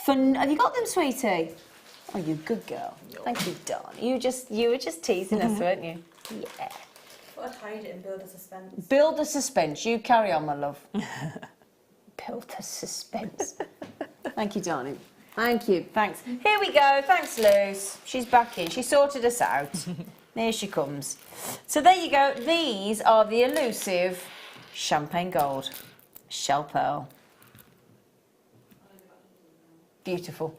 Have you got them, sweetie? Oh, you good girl. Thank you, darling. You were just teasing us, weren't you? Yeah. I'd hide it and build a suspense. Build a suspense. You carry on, my love. Build a suspense. Thank you, darling. Thank you. Thanks. Here we go. Thanks, Luz. She's back in. She sorted us out. There she comes. So there you go. These are the elusive champagne gold shell pearl. Beautiful.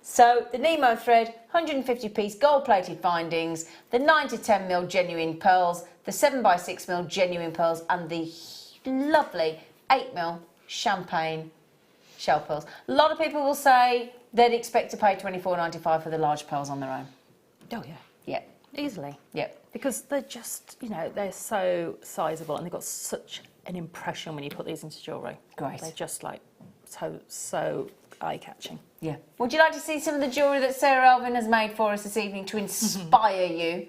So the Nemo thread, 150-piece gold-plated findings, the 9 to 10mm genuine pearls, the 7x6mm genuine pearls, and the lovely 8mm champagne shell pearls. A lot of people will say they'd expect to pay $24.95 for the large pearls on their own. Oh yeah. Yeah. Easily. Yeah. Because they're just, they're so sizable and they've got such an impression when you put these into jewellery. Great. They're just so eye-catching. Yeah. Would you like to see some of the jewellery that Sarah Alvin has made for us this evening to inspire you?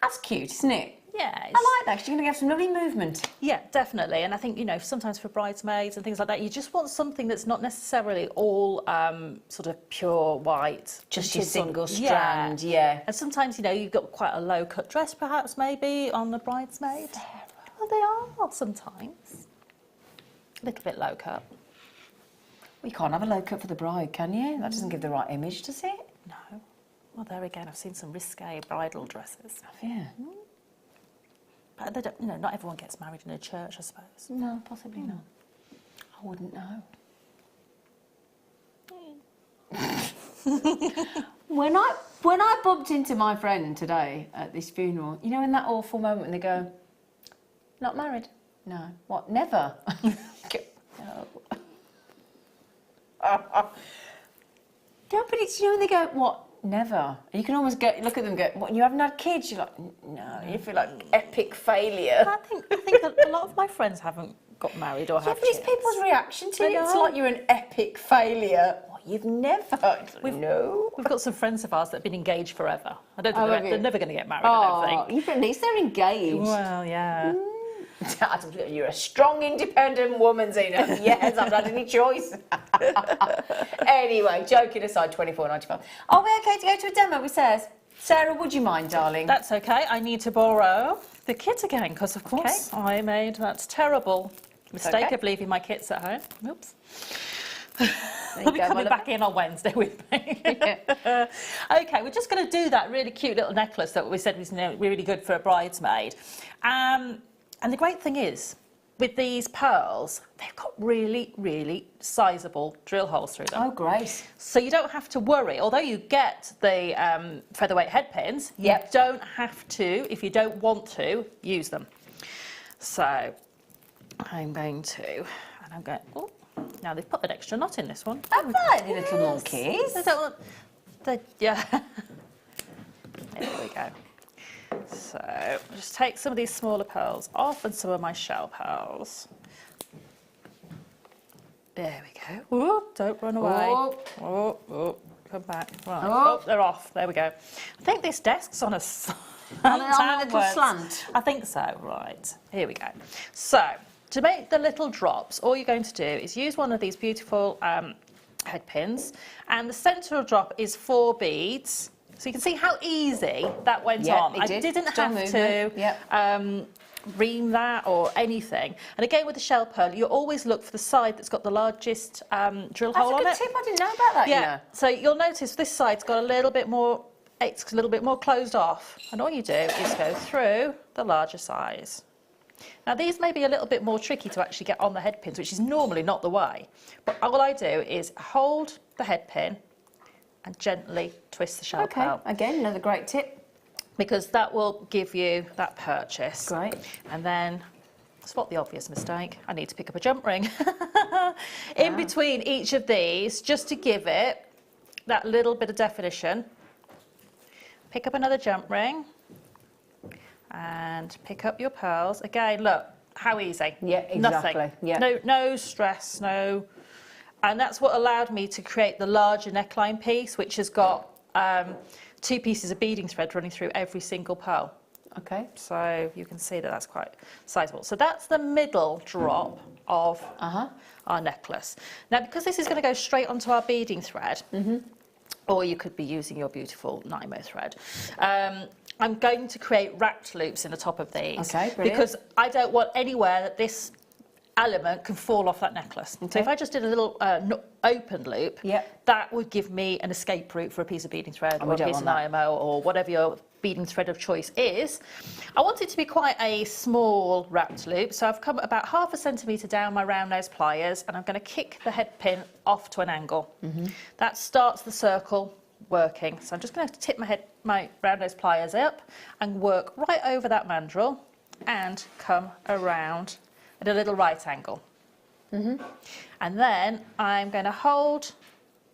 That's cute, isn't it? Yeah. I like that, 'cause you're going to have some lovely movement. Yeah, definitely. And I think, you know, sometimes for bridesmaids and things like that, you just want something that's not necessarily all sort of pure white. Just your single strand, yeah. And sometimes, you know, you've got quite a low-cut dress, perhaps, maybe, on the bridesmaid. Well, they are sometimes. A little bit low-cut. Well, you can't have a low cut for the bride, can you? That doesn't give the right image, does it? No. Well, there again, I've seen some risque bridal dresses. Yeah. But they don't, you know, not everyone gets married in a church, I suppose. No, possibly not. I wouldn't know. When I bumped into my friend today at this funeral, you know, in that awful moment when they go, "Not married? No. What? Never?" No. No, but it's, you know, when they go, "What? Never?" And you can almost look at them and go, "What? You haven't had kids?" You're like, "No." You feel like epic failure. I think a lot of my friends haven't got married or have but it's kids. people's reaction to it. It's like you're an epic failure. What, you've never? No. We've got some friends of ours that have been engaged forever. I don't think they're never going to get married, Oh, I don't think. at least they're engaged. Well, yeah. You're a strong, independent woman, Zena. Yes, I've not had any choice. Anyway, joking aside, £24.95. Are we okay to go to a demo with Sarah? Sarah, would you mind, darling? That's okay. I need to borrow the kit again because, of course, I made that terrible mistake of leaving my kits at home. Oops. They'll be coming back in on Wednesday with me. Okay, we're just going to do that really cute little necklace that we said was really good for a bridesmaid. And the great thing is, with these pearls, they've got really, really sizable drill holes through them. Oh, great. So you don't have to worry. Although you get the featherweight head pins, you don't have to, if you don't want to, use them. So I'm going to, oh, now they've put an extra knot in this one. Have they, the little monkeys? They don't want, yeah. There we go. So I'll just take some of these smaller pearls off and some of my shell pearls. There we go. Ooh, don't run away. Oh, come back. Right. Oh, they're off. There we go. I think this desk's on a on a little slant. I think so. Right. Here we go. So to make the little drops, all you're going to do is use one of these beautiful head pins, and the central drop is 4 beads. So you can see how easy that went on. I didn't have to ream that or anything. And again, with the shell pearl, you always look for the side that's got the largest drill hole on it. That's a good tip. I didn't know about that. Yeah. So you'll notice this side's got a little bit more. It's a little bit more closed off. And all you do is go through the larger size. Now these may be a little bit more tricky to actually get on the head pins, which is normally not the way. But all I do is hold the head pin and gently twist the shell pearl. Again, another great tip. Because that will give you that purchase. Great. And then, spot the obvious mistake, I need to pick up a jump ring. In between each of these, just to give it that little bit of definition. Pick up another jump ring. And pick up your pearls. Again, look, how easy. Yeah, exactly. Nothing. Yeah. No stress, no. And that's what allowed me to create the larger neckline piece, which has got 2 pieces of beading thread running through every single pearl. Okay. So you can see that that's quite sizable. So that's the middle drop of our necklace. Now, because this is going to go straight onto our beading thread, or you could be using your beautiful Nymo thread, I'm going to create wrapped loops in the top of these. Okay, brilliant. Because I don't want anywhere that this element can fall off that necklace. So if I just did a little open loop, that would give me an escape route for a piece of beading thread or a piece of Nymo or whatever your beading thread of choice is. I want it to be quite a small wrapped loop, so I've come about 1/2 centimetre down my round nose pliers, and I'm going to kick the head pin off to an angle. That starts the circle working. So I'm just going to tip my round nose pliers up and work right over that mandrel and come around at a little right angle. And then I'm going to hold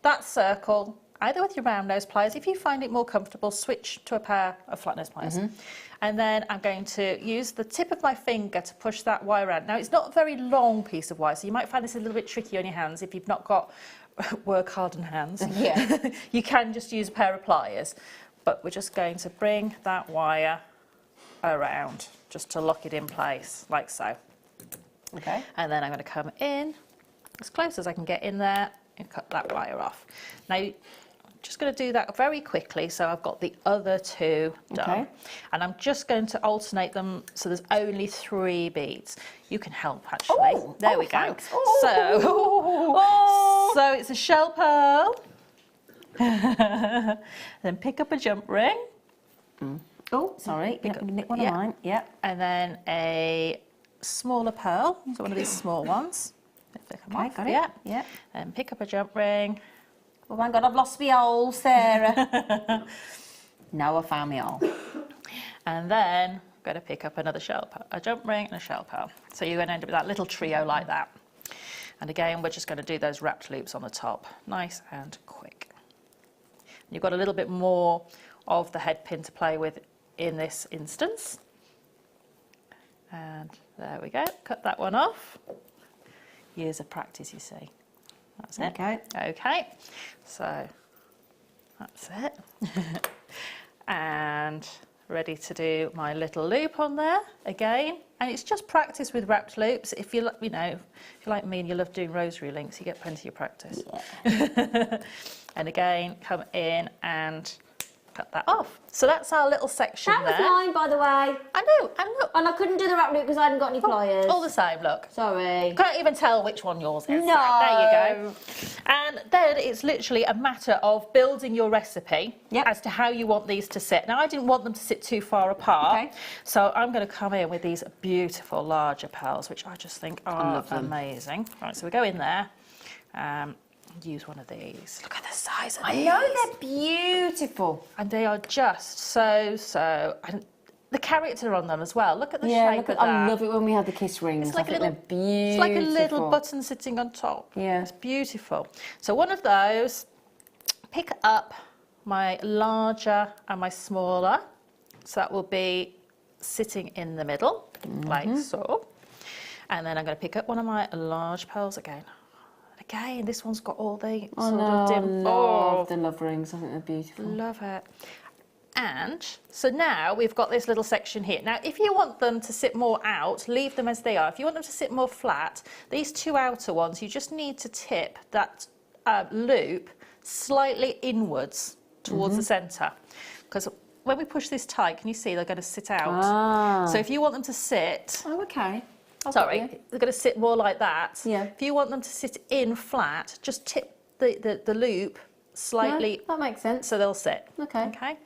that circle either with your round nose pliers. If you find it more comfortable, switch to a pair of flat nose pliers. And then I'm going to use the tip of my finger to push that wire around. Now, it's not a very long piece of wire, so you might find this a little bit tricky on your hands if you've not got work-hardened hands. You can just use a pair of pliers. But we're just going to bring that wire around just to lock it in place, like so. Okay. And then I'm going to come in as close as I can get in there and cut that wire off. Now, I'm just going to do that very quickly so I've got the other two done. Okay. And I'm just going to alternate them so there's only 3 beads. You can help, actually. Oh, there we go. thanks. Oh. So it's a shell pearl. Then pick up a jump ring. Oh, sorry. Pick up one of mine. Yeah. And then a smaller pearl, so one of these small ones. If they come off, got it. yeah. Yeah. And pick up a jump ring. Oh my God, I've lost my hole, Sarah. No, I found my hole. And then I'm going to pick up another shell pearl, a jump ring and a shell pearl. So you're going to end up with that little trio like that. And again, we're just going to do those wrapped loops on the top, nice and quick. You've got a little bit more of the head pin to play with in this instance. And there we go, cut that one off. Years of practice, you see. That's it. Okay. Okay, so that's it. And ready to do my little loop on there again. And it's just practice with wrapped loops. If you if you're like me and you love doing rosary links, you get plenty of practice. Yeah. And again, come in and cut that off. So that's our little section That was there. mine, by the way. I know, and look. And I couldn't do the wrap loop because I hadn't got any pliers. All the same, look. Sorry. Can't even tell which one yours is. No. There you go. And then it's literally a matter of building your recipe as to how you want these to sit. Now, I didn't want them to sit too far apart. Okay. So I'm going to come in with these beautiful larger pearls, which I just think are amazing. Right, so we go in there. Use one of these. Look at the size of these. I know, they're beautiful. And they are just so... And the character on them as well. Look at the shape of that. I love it when we have the kiss rings. It's like, they're beautiful. it's like a little button sitting on top. Yeah. It's beautiful. So one of those, pick up my larger and my smaller. So that will be sitting in the middle, like so. And then I'm going to pick up one of my large pearls again. Again, this one's got all the sort of dim... I love the love rings. I think they're beautiful. Love it. And so now we've got this little section here. Now, if you want them to sit more out, leave them as they are. If you want them to sit more flat, these 2 outer ones, you just need to tip that loop slightly inwards towards the centre. Because when we push this tight, can you see they're going to sit out? So if you want them to sit... Oh, okay. Sorry, they're going to sit more like that. Yeah. If you want them to sit in flat, just tip the loop slightly. That makes sense. So they'll sit. Okay. Okay.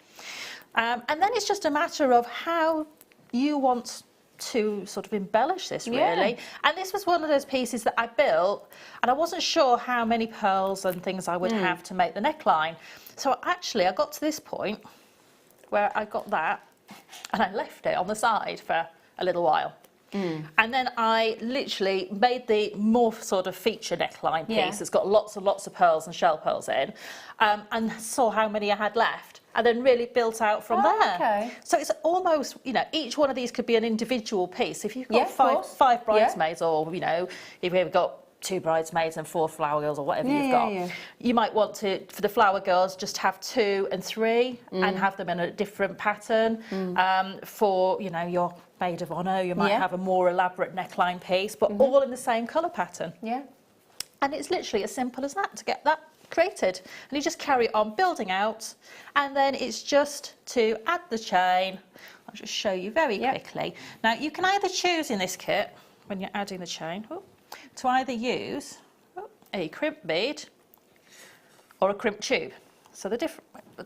And then it's just a matter of how you want to sort of embellish this, really. Yeah. And this was one of those pieces that I built, and I wasn't sure how many pearls and things I would have to make the neckline. So actually, I got to this point where I got that, and I left it on the side for a little while. And then I literally made the more sort of feature neckline piece. It's got lots and lots of pearls and shell pearls in, and saw how many I had left, and then really built out from there. Okay. So it's almost, each one of these could be an individual piece. If you've got of five bridesmaids, or if you've got 2 bridesmaids and 4 flower girls, or whatever you've got, you might want to, for the flower girls, just have 2 and 3 and have them in a different pattern. For your maid of honour, you might have a more elaborate neckline piece, but all in the same colour pattern. Yeah. And it's literally as simple as that to get that created. And you just carry on building out, and then it's just to add the chain. I'll just show you very quickly. Now, you can either choose in this kit, when you're adding the chain, to either use a crimp bead or a crimp tube. So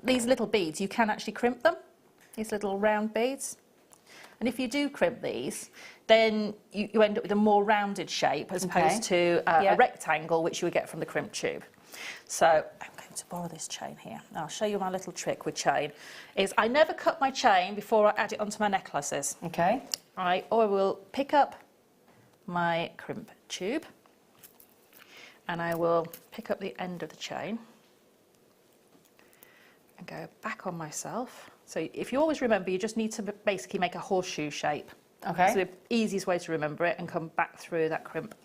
these little beads, you can actually crimp them, these little round beads. And if you do crimp these, then you end up with a more rounded shape as opposed to a rectangle, which you would get from the crimp tube. So I'm going to borrow this chain here. I'll show you my little trick with chain. I never cut my chain before I add it onto my necklaces. Okay. I will pick up my crimp tube, and I will pick up the end of the chain and go back on myself. So if you always remember, you just need to basically make a horseshoe shape. Okay. So the easiest way to remember it, and come back through that crimp.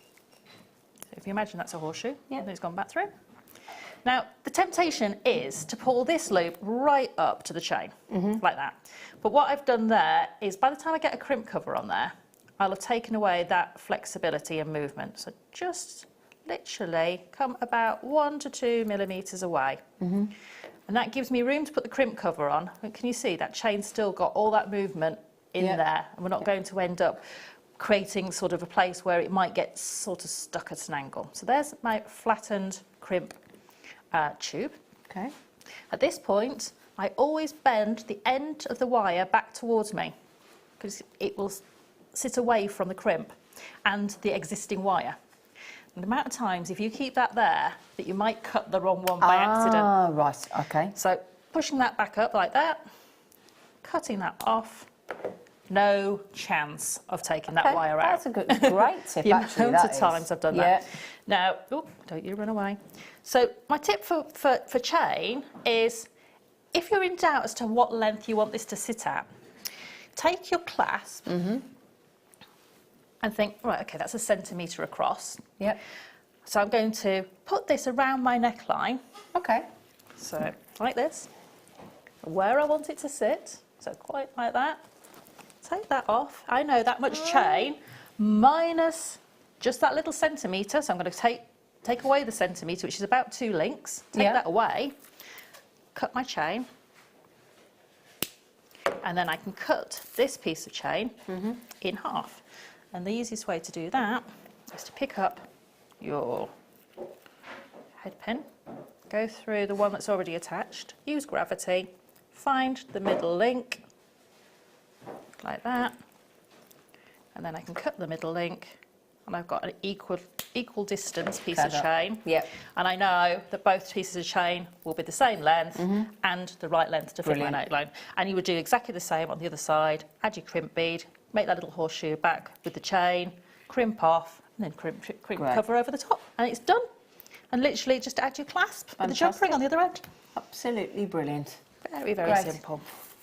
So if you imagine that's a horseshoe, and it's gone back through. Now, the temptation is to pull this loop right up to the chain, like that. But what I've done there is by the time I get a crimp cover on there, I'll have taken away that flexibility and movement. So just literally come about 1 to 2 millimetres away. And that gives me room to put the crimp cover on. And can you see that chain's still got all that movement in there? And we're not going to end up creating sort of a place where it might get sort of stuck at an angle. So there's my flattened crimp tube. Okay. At this point, I always bend the end of the wire back towards me because it will sit away from the crimp and the existing wire. And the amount of times, if you keep that there, that you might cut the wrong one by accident. Ah, right, okay. So pushing that back up like that, cutting that off, no chance of taking that wire out. That's a great tip, The actually, amount that of is. times I've done that. Now, don't you run away. So my tip for chain is, if you're in doubt as to what length you want this to sit at, take your clasp and think, right, okay, that's 1 centimetre across. Yep. So I'm going to put this around my neckline. Okay. So like this, where I want it to sit. So quite like that. Take that off. I know that much chain minus just that little centimetre. So I'm going to take away the centimetre, which is about 2 links. Take that away. Cut my chain. And then I can cut this piece of chain in half. And the easiest way to do that is to pick up your head pin, go through the one that's already attached, use gravity, find the middle link, like that, and then I can cut the middle link, and I've got an equal distance piece of chain. Yep. And I know that both pieces of chain will be the same length and the right length to fit my neckline. And you would do exactly the same on the other side, add your crimp bead, make that little horseshoe back with the chain, crimp off, and then crimp cover over the top, and it's done. And literally just add your clasp with the jump ring on the other end. Absolutely brilliant. Very, very simple.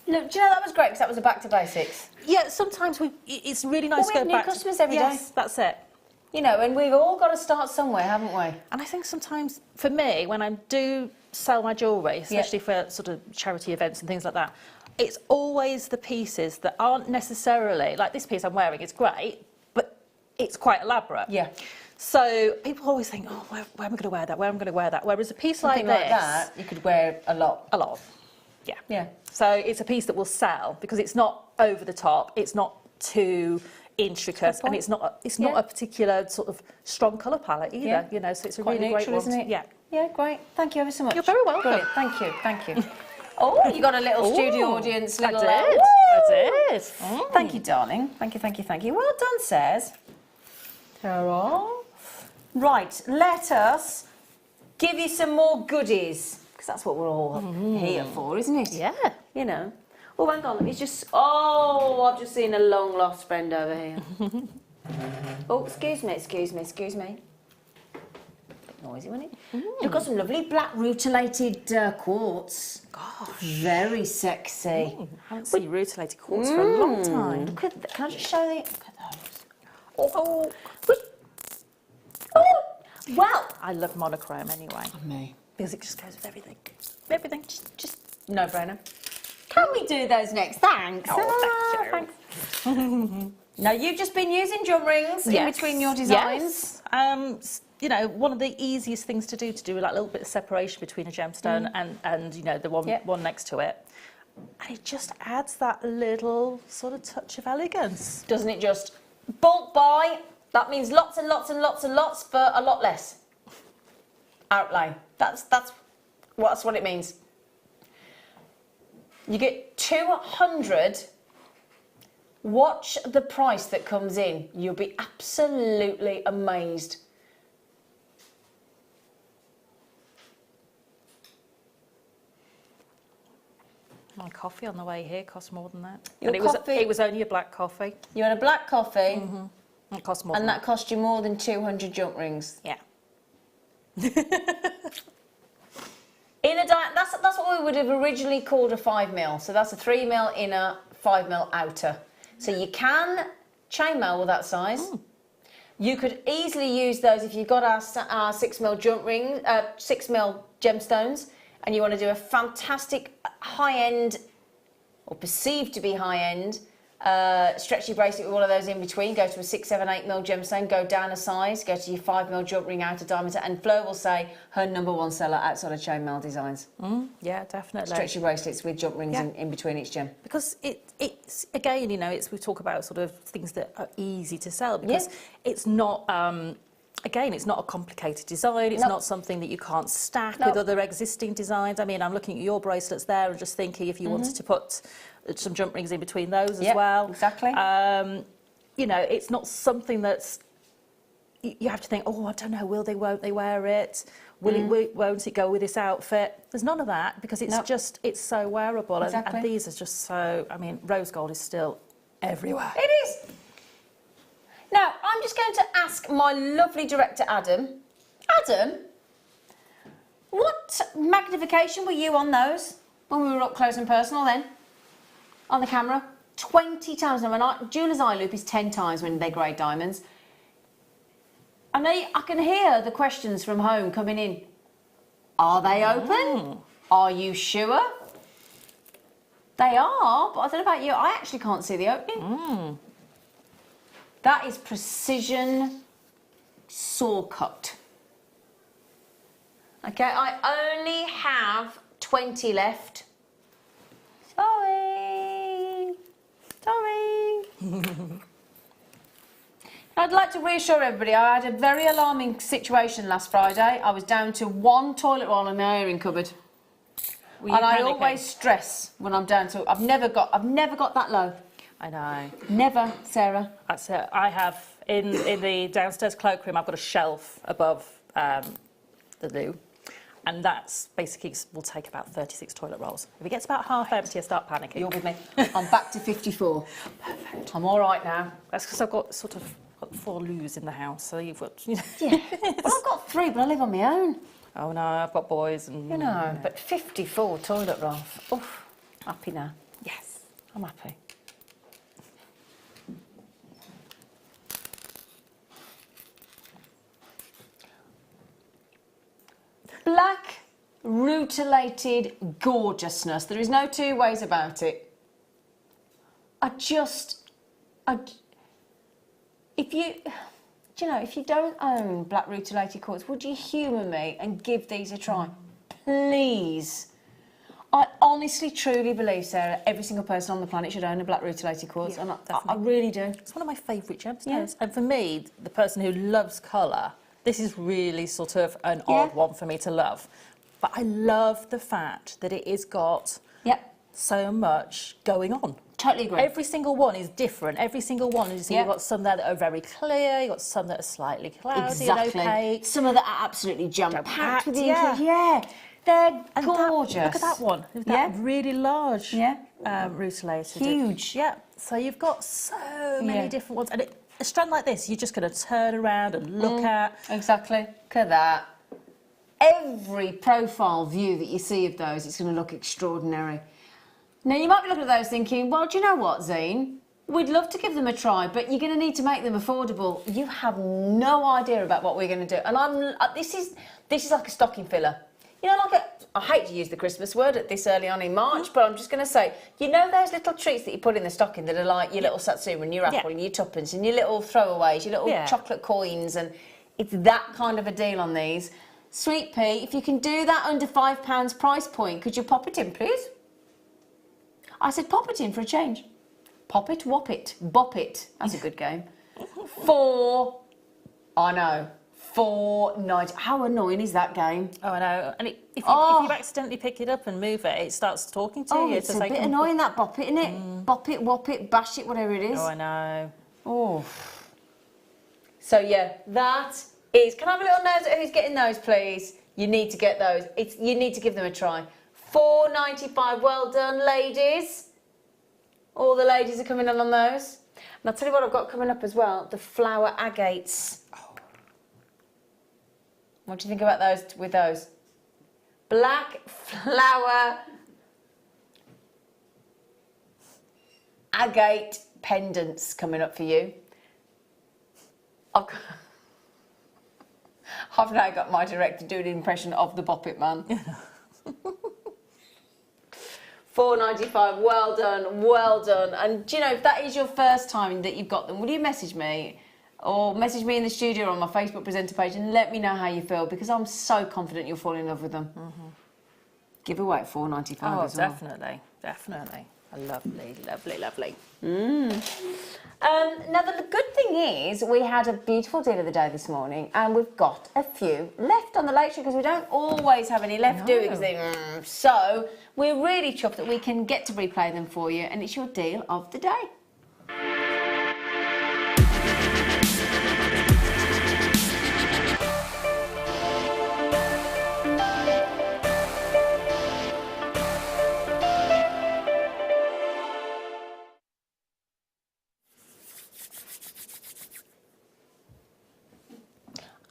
Look, do you know that was great because that was a back to basics. Yeah, sometimes it's really nice we to have go new back. customers every day. Yes, that's it. You know, and we've all got to start somewhere, haven't we? And I think sometimes, for me, when I do sell my jewellery, especially for sort of charity events and things like that, it's always the pieces that aren't necessarily, like this piece I'm wearing, it's great, but it's quite elaborate. Yeah. So people always think, oh, where am I going to wear that? Where am I going to wear that? Whereas a piece Something like like this... that, you could wear a lot. A lot. Yeah. Yeah. So it's a piece that will sell because it's not over the top, it's not too intricate, and it's not a particular sort of strong colour palette either, you know, so it's a Quite really neutral, great one. isn't it? Yeah. Yeah, great. Thank you ever so much. You're very welcome. Brilliant. Thank you, thank you. Oh, you got a little studio audience. I Little, did. I did. Thank you, darling. Thank you, thank you, thank you. Well done, says Carol. Right, let us give you some more goodies, because that's what we're all here for, isn't it? Yeah. You know. Oh, hang on, let me just... Oh, I've just seen a long-lost friend over here. Oh, excuse me. Bit noisy, wasn't it? You've got some lovely black rutilated quartz. Gosh. Very sexy. I haven't seen rutilated quartz for a long time. Look at can I just show you? Look at those. Oh. Oh. Well, I love monochrome anyway. me. Because it just goes with everything. Everything. Just no-brainer. Can we do those next? Thanks. Oh, thank you. Thanks. Now, you've just been using jump rings in between your designs. Yes. You know, one of the easiest things to do like a little bit of separation between a gemstone and you know, the one next to it. And it just adds that little sort of touch of elegance. Doesn't it just bulk buy? That means lots and lots and lots and lots for a lot less outlay. That's what it means. You get 200. Watch the price that comes in. You'll be absolutely amazed. My coffee on the way here cost more than that. Your and coffee? it was only a black coffee. You had a black coffee, It cost more and than that cost you more than 200 jump rings. Yeah. In a that's what we would have originally called a 5mm. So that's a 3mm inner, 5mm outer. So you can chainmail with that size, You could easily use those if you've got our 6mm jump ring, 6mm gemstones, and you want to do a fantastic high-end, or perceived to be high-end, stretchy bracelet with all of those in between. Go to a 6, 7, 8mm gemstone, go down a size, go to your 5mm jump ring out of diamonds, and Flo will say her #1 seller outside of chainmail designs. Yeah, definitely. Stretchy bracelets with jump rings in between each gem. Because it's again, you know, we talk about sort of things that are easy to sell because it's not. Again, it's not a complicated design. It's not something that you can't stack with other existing designs. I mean, I'm looking at your bracelets there and just thinking if you wanted to put some jump rings in between those as well. Exactly. You know, it's not something that's you have to think, oh, I don't know, will they, won't they wear it? Won't it go with this outfit? There's none of that because it's just, it's so wearable. Exactly. And these are just so, I mean, rose gold is still everywhere. It is. Now, I'm just going to ask my lovely director, Adam. Adam, what magnification were you on those when we were up close and personal then? On the camera? 20 times. Now, jeweler's eye loop is 10 times when they grade diamonds. I know I can hear the questions from home coming in. Are they open? Are you sure? They are, but I don't know about you. I actually can't see the opening. That is precision saw cut. Okay, I only have 20 left. Sorry. I'd like to reassure everybody, I had a very alarming situation last Friday. I was down to 1 toilet roll in my airing cupboard. And I always stress when I'm down to, I've never got that low. I know. Never, Sarah. That's it. I have, in the downstairs cloakroom, I've got a shelf above the loo. And that's basically, will take about 36 toilet rolls. If it gets about half empty, I start panicking. You're with me. I'm back to 54. Perfect. I'm all right now. That's because I've got sort of 4 loos in the house, so you've got, you know. Yeah. Well, I've got 3, but I live on my own. Oh no, I've got boys and... You know, but 54 toilet rolls. Oof. Happy now. Yes. I'm happy. Black, rutilated gorgeousness. There is no two ways about it. If you don't own black rutilated quartz, would you humour me and give these a try? Please. I honestly, truly believe, Sarah, every single person on the planet should own a black rutilated quartz. Yeah, and I really do. It's one of my favourite gemstones. And for me, the person who loves colour, this is really sort of an odd one for me to love. But I love the fact that it has got so much going on. Totally agree. Every single one is different. Every single one is, you've got some there that are very clear, you've got some that are slightly cloudy and opaque. Some of that are absolutely jam-packed with the they're gorgeous. Look at that one. That really large rutilated. Huge. Yeah. So you've got so many different ones. And a strand like this, you're just going to turn around and look at. Exactly. Look at that. Every profile view that you see of those, it's going to look extraordinary. Now, you might be looking at those thinking, well, do you know what, Zine? We'd love to give them a try, but you're going to need to make them affordable. You have no idea about what we're going to do. And this is like a stocking filler. You know, I hate to use the Christmas word at this early on in March, but I'm just going to say, you know those little treats that you put in the stocking that are like your little Satsuma and your apple and your tuppence and your little throwaways, your little chocolate coins, and it's that kind of a deal on these. Sweet Pea, if you can do that under £5 price point, could you pop it in, please? I said pop it in for a change. Pop it, whop it, bop it. That's a good game. £4.90. How annoying is that game? Oh, I know. And if you accidentally pick it up and move it, it starts talking to you. It's a bit annoying, that bop it, isn't it? Bop it, whop it, bash it, whatever it is. Oh, I know. Oh. So, yeah, that is... Can I have a little nose at who's getting those, please? You need to get those. You need to give them a try. £4.95. Well done, ladies. All the ladies are coming on those. And I'll tell you what I've got coming up as well. The flower agates. What do you think about those with those? Black flower agate pendants coming up for you. I've now got my director doing an impression of the Bop It Man. £4.95, well done, well done. And do you know, if that is your first time that you've got them, will you message me? Or message me in the studio or on my Facebook presenter page and let me know how you feel, because I'm so confident you'll fall in love with them. Give away at £4.95 as well. Definitely, definitely. Lovely, lovely, lovely. Now, the good thing is we had a beautiful deal of the day this morning, and we've got a few left on the late show, because we don't always have any left, do we? So we're really chuffed that we can get to replay them for you, and it's your deal of the day.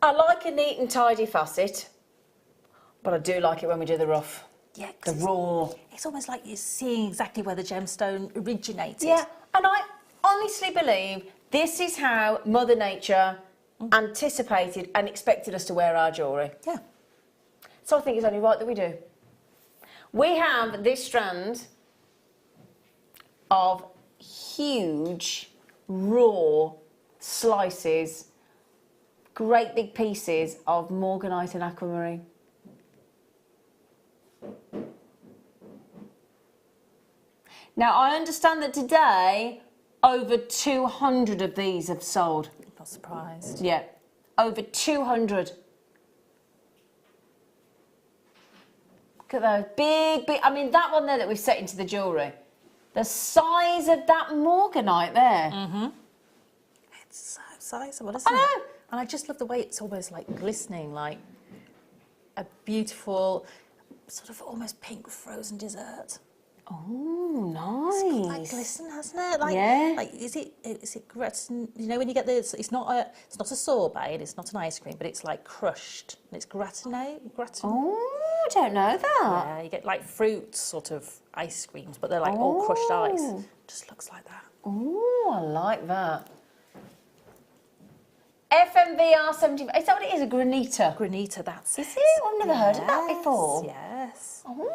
I like a neat and tidy facet, but I do like it when we do the rough. Yeah, the raw. It's almost like you're seeing exactly where the gemstone originated. Yeah, and I honestly believe this is how Mother Nature anticipated and expected us to wear our jewellery. Yeah. So I think it's only right that we do. We have this strand of huge, raw slices, great big pieces of morganite and aquamarine. Now, I understand that today over 200 of these have sold. I'm not surprised. Yeah, over 200. Look at those big, I mean, that one there that we've set into the jewellery, the size of that morganite there. It's so sizable, isn't I it? know. And I just love the way it's almost like glistening, like a beautiful, sort of almost pink frozen dessert. Oh, nice. It's got that glisten, hasn't it? Like, Yeah. Like, is it gratin? You know, when you get this, it's not a sorbet, and it's not an ice cream, but it's like crushed, and it's gratin. Oh, I don't know that. Yeah, you get like fruit sort of ice creams, but they're like all crushed ice. Just looks like that. Oh, I like that. FMVR 70. Is that what it is? A granita? Granita, that's Is it? I've never heard of that before. Yes. Oh.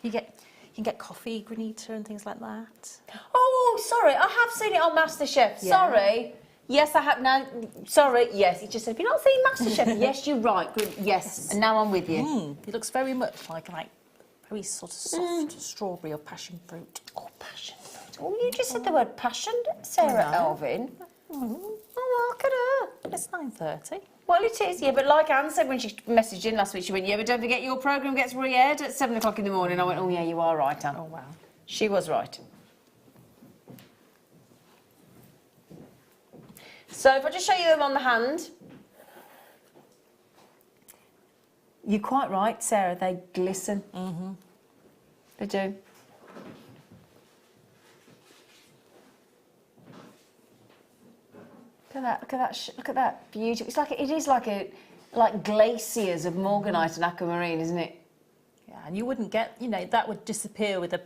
You can get coffee granita and things like that. Oh, sorry. I have seen it on MasterChef. Yeah. Sorry. Yes, I have. No, sorry. Yes, it just said, have you not seen MasterChef? Yes, you're right. Yes. And now I'm with you. It looks very much like very sort of soft strawberry or passion fruit. Oh, passion fruit. Oh, you just said the word passion, Sarah Alvin. Oh, look at her. It's 9:30. Well, it is, yeah, but like Anne said when she messaged in last week, she went, yeah, but don't forget your programme gets re-aired at 7 o'clock in the morning. I went, oh, yeah, you are right, Anne. Oh, wow. She was right. So if I just show you them on the hand, you're quite right, Sarah, they glisten. They do. Look at that, look at that beauty. It's like, it is like glaciers of morganite and aquamarine, isn't it? Yeah, and you wouldn't get, you know, that would disappear with a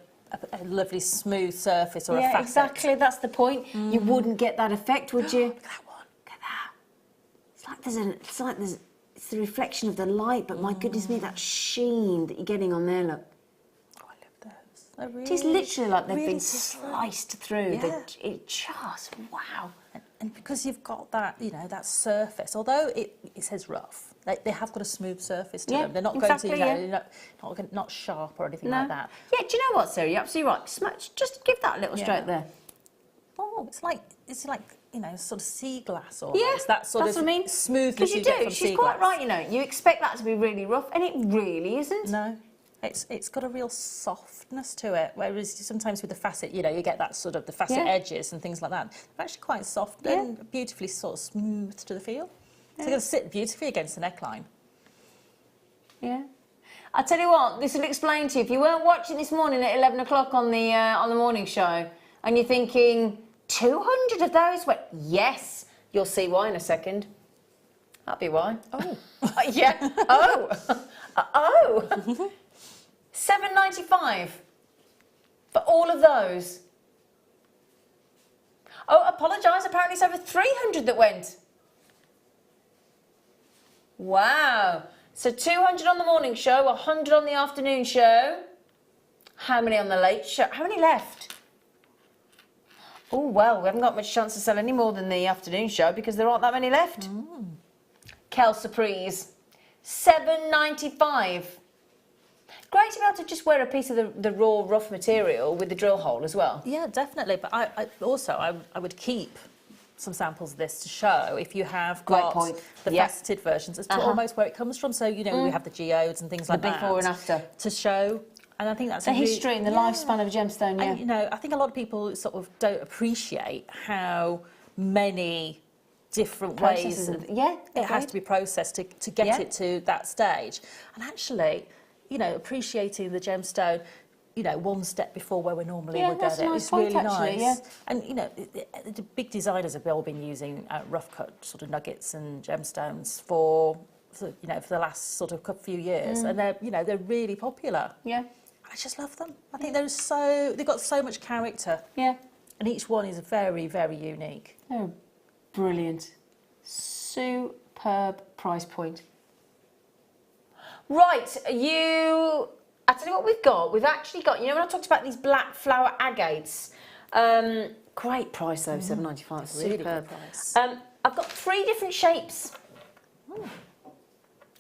lovely smooth surface or a Yeah, facet. exactly, that's the point. You wouldn't get that effect, would you? Look at that one. Look at that. It's the reflection of the light, but my goodness me, that sheen that you're getting on there, look. Oh, I love those. Really, It is literally like they've really been different. sliced through. Yeah. It just, wow. And because you've got that, you know, that surface, although it says rough, they have got a smooth surface to Yeah, them. They're not exactly, going to, you know, not sharp or anything like that. Yeah, do you know what, Sarah? You're absolutely right. Just give that a little stroke there. Oh, it's like you know, sort of sea glass or Yeah, that sort that's of what I mean. smoothness you you get do. from She's sea quite glass. right, you know. You expect that to be really rough, and it really isn't. No, it's got a real softness to it. Whereas sometimes with the facet, you know, you get that sort of the facet edges and things like that. They're actually quite soft and beautifully sort of smooth to the feel. So they're going to sit beautifully against the neckline. Yeah. I tell you what, this will explain to you. If you weren't watching this morning at 11 o'clock on the morning show, and you're thinking 200 of those went, yes, you'll see why in a second. That'll be why. Oh. Yeah. Oh. Oh. $7.95 for all of those. Oh, apologise. Apparently it's over 300 that went. Wow. So 200 on the morning show, 100 on the afternoon show. How many on the late show? How many left? Oh, well, we haven't got much chance to sell any more than the afternoon show because there aren't that many left. Kel Surprise, $7.95. Great to be able to just wear a piece of the raw, rough material with the drill hole as well. Yeah, definitely. But I would keep some samples of this to show if you have got the faceted versions as to almost where it comes from. So, you know, we have the geodes and things like that. The before and after. To show. And I think that's the history and the lifespan of a gemstone, And, you know, I think a lot of people sort of don't appreciate how many different ways it has to be processed to get it to that stage. And actually, you know, appreciating the gemstone, you know, one step before where we normally would get it. It's really nice. And, you know, the big designers have all been using rough cut sort of nuggets and gemstones for you know, for the last sort of few years. And they're, you know, they're really popular. Yeah. I just love them. I think they've got so much character. Yeah. And each one is very, very unique. Oh, brilliant. Superb price point. Right, I tell you what we've got. We've actually got, you know, when I talked about these black flower agates, great price though, $7.95. Superb. Really good price. I've got 3 different shapes.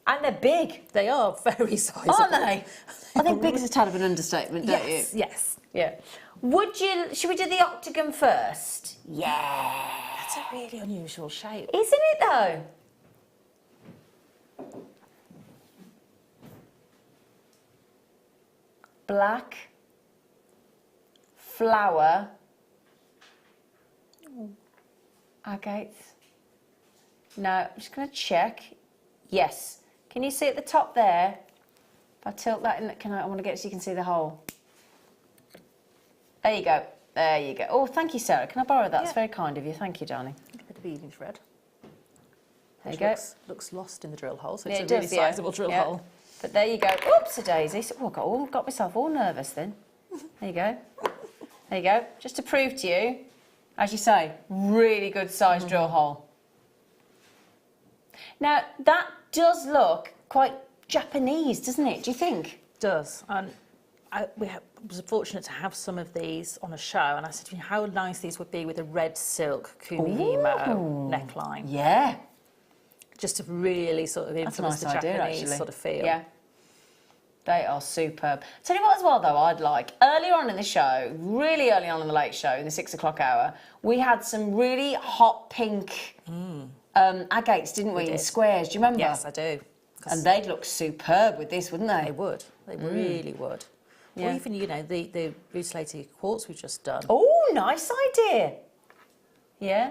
And they're big. They are very sizable. Aren't they? I think big is a tad of an understatement, don't you? Yes. Yeah. Should we do the octagon first? Yeah. That's a really unusual shape. Isn't it though? Black flower agates. No, I'm just going to check. Yes. Can you see at the top there? If I tilt that in, I want to get so you can see the hole. There you go. There you go. Oh, thank you, Sarah. Can I borrow that? It's very kind of you. Thank you, darling. A bit of evening thread. There you go. Looks lost in the drill hole, so it's a really sizable drill hole. But there you go. Oops, a daisy. Oh, got myself all nervous then. There you go. There you go. Just to prove to you, as you say, really good size drill hole. Now, that does look quite Japanese, doesn't it? Do you think? It does. And I was fortunate to have some of these on a show, and I said, how nice these would be with a red silk kumihimo neckline. Yeah. Just to really sort of influence the Japanese sort of feel. Yeah. They are superb. Tell you what as well, though, I'd like, earlier on in the show, really early on in the late show, in the 6 o'clock hour, we had some really hot pink agates, didn't we, in squares? Do you remember? Yes, I do. And they'd look superb with this, wouldn't they? They would. They really would. Yeah. Or even, you know, the butylated quartz we've just done. Oh, nice idea. Yeah.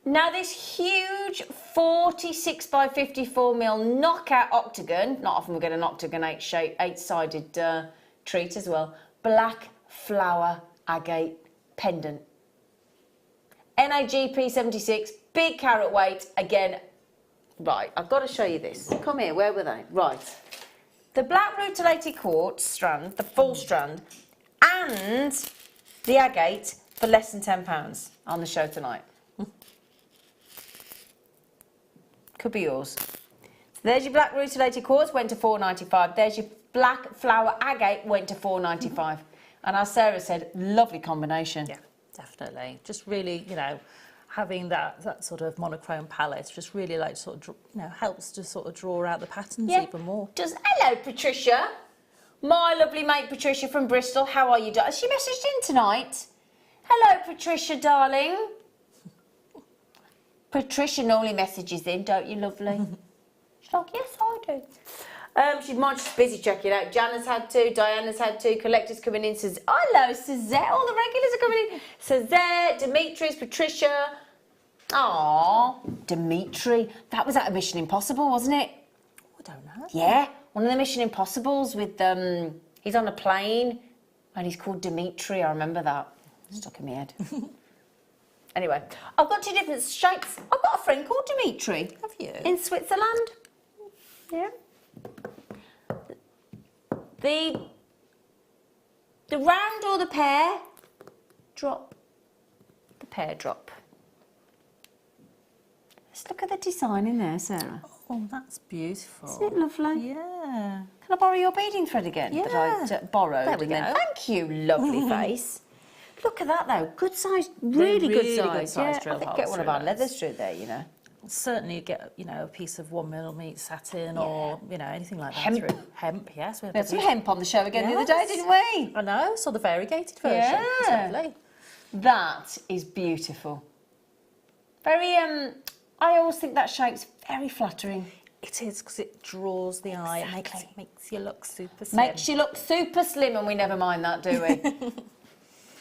Now this huge 46 by 54mm knockout octagon, not often we get an octagon 8-sided treat as well, black flower agate pendant. NAGP 76, big carat weight, again, right, I've got to show you this. Come here, where were they? Right. The black rutilated quartz strand, the full strand, and the agate for less than £10 on the show tonight. Could be yours. So there's your black rutilated quartz, went to $4.95. There's your black flower agate, went to $4.95. And as Sarah said, lovely combination. Yeah, definitely. Just really, you know, having that sort of monochrome palette just really like sort of, you know, helps to sort of draw out the patterns even more. Hello, Patricia. My lovely mate Patricia from Bristol. How are you, darling? She messaged in tonight. Hello, Patricia, darling. Patricia normally messages in, don't you, lovely? She's like, yes, I do. She's just busy checking out. Jana's had to, Diana's had to, collectors coming in. Says, hello, Suzette. All the regulars are coming in. Suzette, Dimitri's, Patricia. Aww, Dimitri. That was out of Mission Impossible, wasn't it? I don't know. Yeah, one of the Mission Impossibles with, he's on a plane and he's called Dimitri. I remember that. Stuck in my head. Anyway, I've got 2 different shapes. I've got a friend called Dimitri. Have you? In Switzerland. Yeah. The round or the pear drop. The pear drop. Let's look at the design in there, Sarah. Oh, that's beautiful. Isn't it lovely? Yeah. Can I borrow your beading thread again? Yeah. That I borrowed. There we and then- go. Thank you, lovely face. Look at that though. Good size, really good size. size Yeah, drill I think holes get one of through our those. leathers through there, you know. Certainly get, you know, a piece of 1mm satin or, you know, anything like that Hemp. through. Hemp, yes. We had some hemp on the show again the other day, Yes. didn't we? I know, saw the variegated version. It's Yeah. lovely. That is beautiful. Very, I always think that shape's very flattering. It is, because it draws the eye. It makes you look super slim. Makes you look super slim, and we never mind that, do we?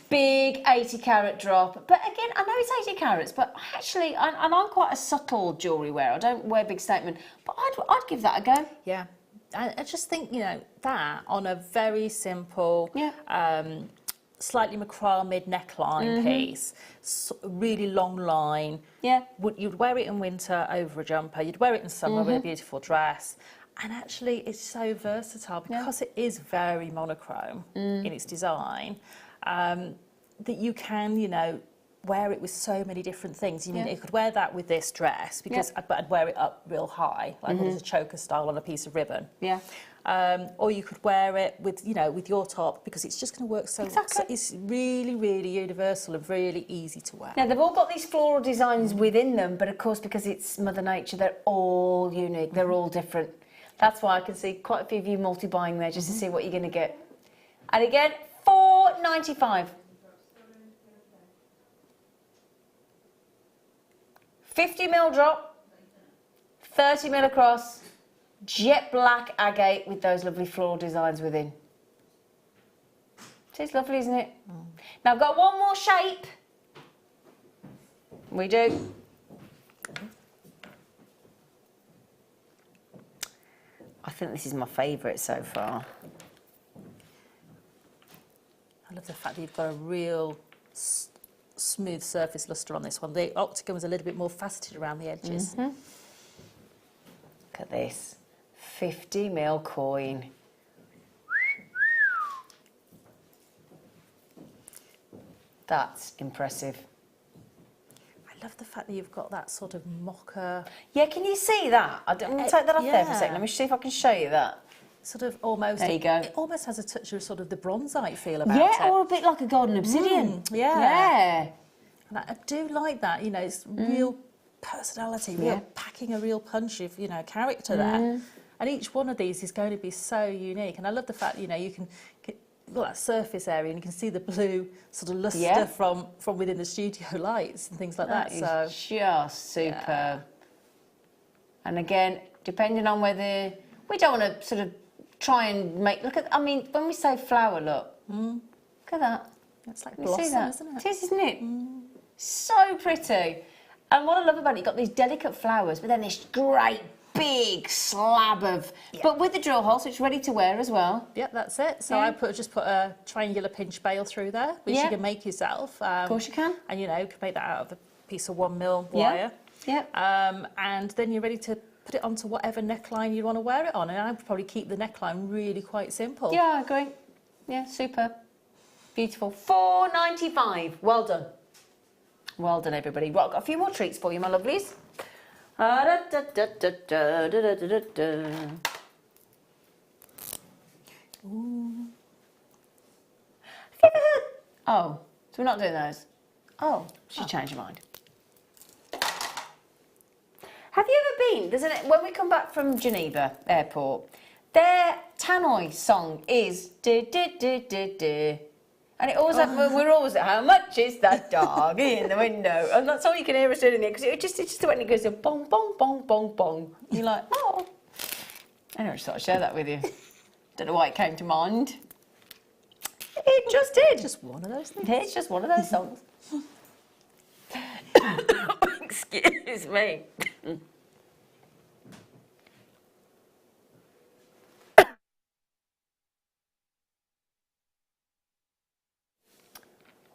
Big 80 carat drop. But again, I know it's 80 carats, but actually, and I'm quite a subtle jewellery wearer. I don't wear big statement, but I'd give that a go. Yeah. I just think, you know, that on a very simple, slightly macrame neckline piece, really long line. Yeah. You'd wear it in winter over a jumper. You'd wear it in summer with a beautiful dress. And actually, it's so versatile because it is very monochrome in its design. That you can, you know, wear it with so many different things. You mean you could wear that with this dress because, but I'd wear it up real high, like with a choker style on a piece of ribbon. Yeah. Or you could wear it with, you know, with your top because it's just going to work so. So it's really, really universal and really easy to wear. Now they've all got these floral designs within them, but of course because it's Mother Nature, they're all unique. They're all different. That's why I can see quite a few of you multi-buying there just to see what you're going to get. And again, $4.95. 50mm drop, 30mm across, jet black agate with those lovely floral designs within. It's lovely, isn't it? Now I've got one more shape. We do. I think this is my favourite so far. I love the fact that you've got a real smooth surface lustre on this one. The octagon was a little bit more faceted around the edges. Look at this, 50mm coin. That's impressive. I love the fact that you've got that sort of mocha. Yeah, can you see that? I'm going to take that off there for a second. Let me see if I can show you that. Sort of almost. There you go. It almost has a touch of sort of the bronzite feel about it. Yeah, or a bit like a golden obsidian. Yeah. And I do like that. You know, it's real personality, real packing a real punch of, you know, character there. And each one of these is going to be so unique. And I love the fact, you know, you can get that surface area and you can see the blue sort of lustre from within the studio lights and things like that. So just superb. And again, depending on whether we don't want to sort of try and make, look at, I mean, when we say flower, look at that. It's like You blossom, see that? isn't it? It is, isn't it? So pretty. And what I love about it, you've got these delicate flowers, but then this great big slab of, but with the drill hole, so it's ready to wear as well. Yep, that's it. So I just put a triangular pinch bail through there, which you can make yourself. Of course you can. And you know, you can make that out of a piece of 1mm wire. Yep. And then you're ready to put it onto whatever neckline you want to wear it on. And I would probably keep the neckline really quite simple. Yeah, I agree. Yeah, super. Beautiful. $4.95. Well done. Well done, everybody. Well, I've got a few more treats for you, my lovelies. Ooh. Have you ever heard? Oh, so we're not doing those. Oh, she changed her mind. Have you ever been? When we come back from Geneva Airport, their Tannoy song is do do do do do. And it always we're always like, how much is that dog in the window? And that's all you can hear us doing in there, because it's just when it goes bong, bong, bong, bong, bong. And you're like, oh. I never just thought I'd share that with you. Don't know why it came to mind. It just did. Just one of those things. It's just one of those songs. Excuse me.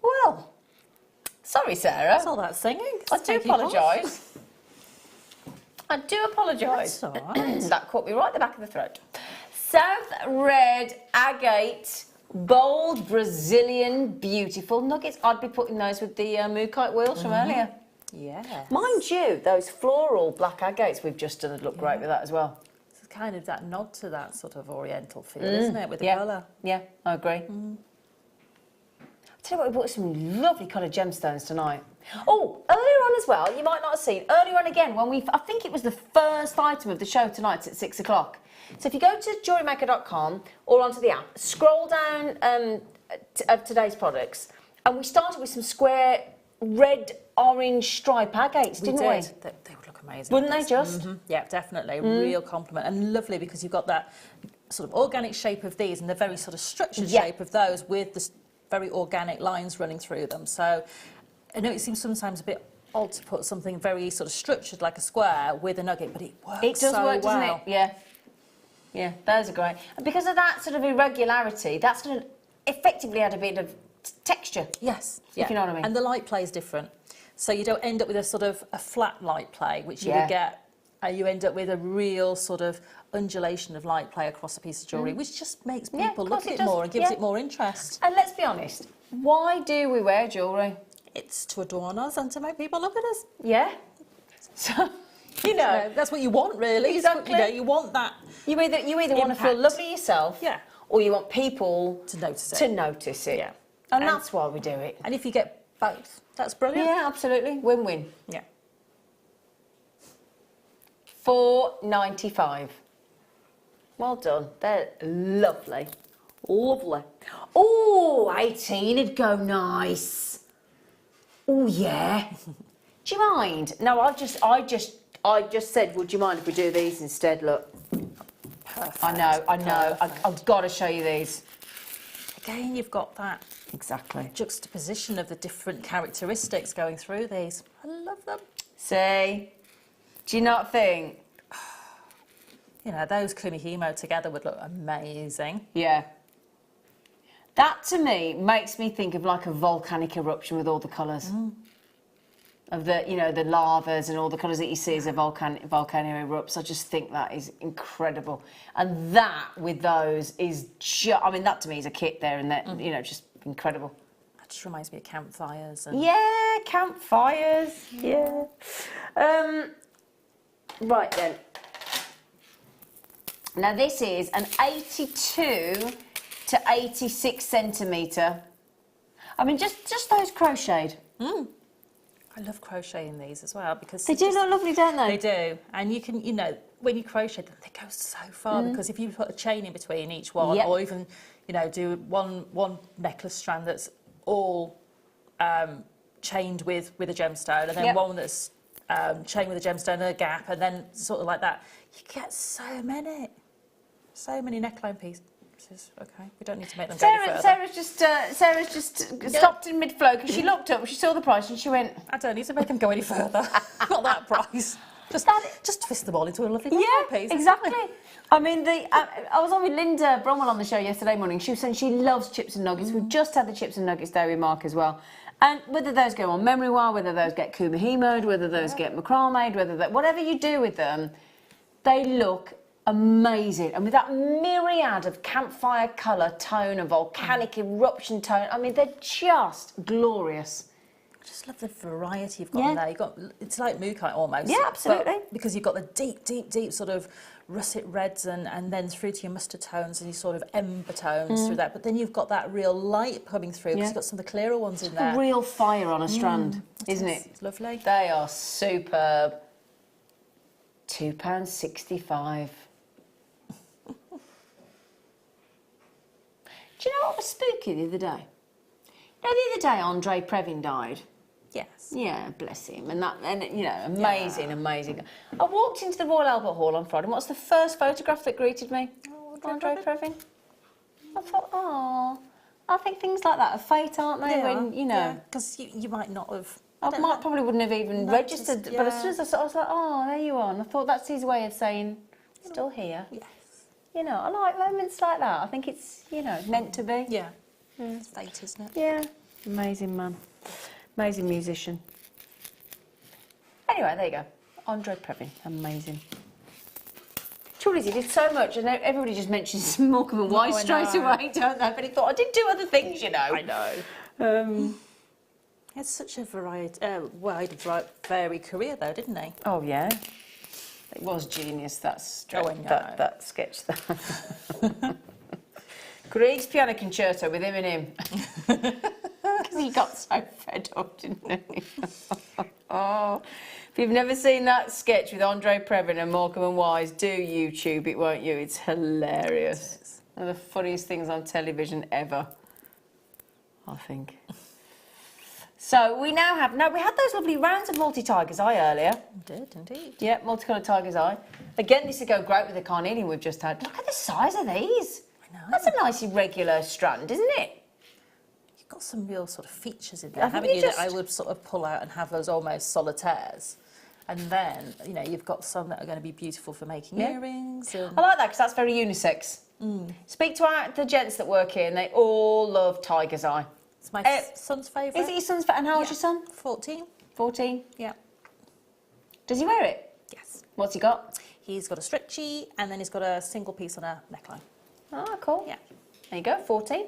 Well, sorry, Sarah. That's all that singing. I do apologise. I do apologise. That's all right. That caught me right at the back of the throat. South Red Agate Bold Brazilian Beautiful Nuggets. I'd be putting those with the Mookite wheels from earlier. Yeah. Mind you, those floral black agates we've just done look great with that as well. It's kind of that nod to that sort of oriental feel, isn't it, with the colour? Yeah, I agree. I'll tell you what, we bought some lovely coloured gemstones tonight. Oh, earlier on as well, you might not have seen, earlier on again, when I think it was the first item of the show tonight at 6 o'clock. So if you go to JewelleryMaker.com or onto the app, scroll down of today's products, and we started with some square red, orange stripe agates, didn't we? They would look amazing. Wouldn't they just? Yeah, definitely. Real compliment. And lovely because you've got that sort of organic shape of these and the very sort of structured shape of those with the very organic lines running through them. So I know it seems sometimes a bit odd to put something very sort of structured like a square with a nugget, but it works so well. It does work, doesn't it? Yeah. Yeah, those are great. And because of that sort of irregularity, that's going to effectively add a bit of texture. Yes. If you know what I mean. And the light play is different. So you don't end up with a sort of a flat light play, which you would get, you end up with a real sort of undulation of light play across a piece of jewellery, which just makes people look at it more and gives it more interest. And let's be honest, why do we wear jewellery? It's to adorn us and to make people look at us. Yeah. So, you know, that's what you want, really. Exactly. You know, you want that. You either want to feel lovely yourself, or you want people to notice it. Yeah. And that's why we do it. And if you get both, that's brilliant. Yeah, absolutely. Win-win. Yeah. $4.95. Well done. They're lovely. Lovely. Oh, 18 would go nice. Oh, yeah. Do you mind? No, I just said, would you mind if we do these instead? Look. Perfect. I know. I've got to show you these. Again, you've got that juxtaposition of the different characteristics going through these. I love them. See? Do you not think? You know, those Kumihimo together would look amazing. Yeah. That, to me, makes me think of like a volcanic eruption with all the colours. Of the, you know, the lavas and all the colours that you see as a volcano erupts. I just think that is incredible. And that, with those, is just... I mean, that to me is a kit there and that, you know, just incredible. That just reminds me of campfires. And... Yeah, campfires. Yeah. Right then. Now this is an 82 to 86 centimetre. I mean, just those crocheted. I love crocheting these as well because they do look lovely, don't they? They do, and you can, you know, when you crochet them, they go so far because if you put a chain in between each one, or even, you know, do one necklace strand that's all chained with a gemstone, and then one that's chained with a gemstone and a gap, and then sort of like that, you get so many neckline pieces. Okay, we don't need to make them go any further. Sarah's just stopped in mid-flow because she looked up, she saw the price and she went... I don't need to make them go any further. Not that price. Just twist them all into a lovely piece. Exactly. I mean, I was on with Linda Bromwell on the show yesterday morning. She was saying she loves chips and nuggets. We've just had the chips and nuggets day with Mark as well. And whether those go on memory wire, whether those get kumihimoed, whether those get macrameed, whatever you do with them, they look amazing. And with that myriad of campfire colour tone and volcanic eruption tone, I mean, they're just glorious. I just love the variety you've got in there. You've got, it's like mookaite almost. Yeah, absolutely. Because you've got the deep sort of russet reds and then through to your mustard tones and your sort of ember tones through that. But then you've got that real light coming through because you've got some of the clearer ones in there. A real fire on a strand, isn't it? It's lovely. They are superb. £2.65. Do you know what was spooky the other day? You know, the other day Andre Previn died. Yes. Yeah, bless him. And you know, amazing. I walked into the Royal Albert Hall on Friday, and what's the first photograph that greeted me? Andre Previn. I thought, oh, I think things like that are fate, aren't they? When you know, because you might not have. Probably wouldn't have even registered. But as soon as I saw it, I was like, oh, there you are. And I thought that's his way of saying, still here. Yes. You know, I like moments like that. I think it's, you know, meant to be. Yeah. It's fate, isn't it? Yeah. Amazing man. Amazing musician. Anyway, there you go. Andre Previn. Amazing. Truly, he did so much, and everybody just mentions Morecambe and Wise straight away, don't they? But he thought, I did do other things, you know. I know. He had such a wide career though, didn't he? Oh yeah, it was genius. That sketch. Grieg's Piano Concerto with him and him. Because he got so fed up, didn't he? Oh, if you've never seen that sketch with Andre Previn and Morecambe and Wise, do YouTube it, won't you? It's hilarious. One of the funniest things on television ever, I think. So we now have, we had those lovely rounds of multi-tiger's eye earlier. We did, indeed. Yeah, multicoloured tiger's eye. Again, this would go great with the carnelian we've just had. Look at the size of these. I know. That's a nice irregular strand, isn't it? You've got some real sort of features in there, haven't you, that I would sort of pull out and have those almost solitaires. And then, you know, you've got some that are going to be beautiful for making earrings. And... I like that because that's very unisex. Speak to the gents that work here and they all love tiger's eye. It's my son's favourite. Is it your son's favourite? And how old's your son? 14. 14? Yeah. Does he wear it? Yes. What's he got? He's got a stretchy and then he's got a single piece on a neckline. Oh, cool. Yeah. There you go, 14.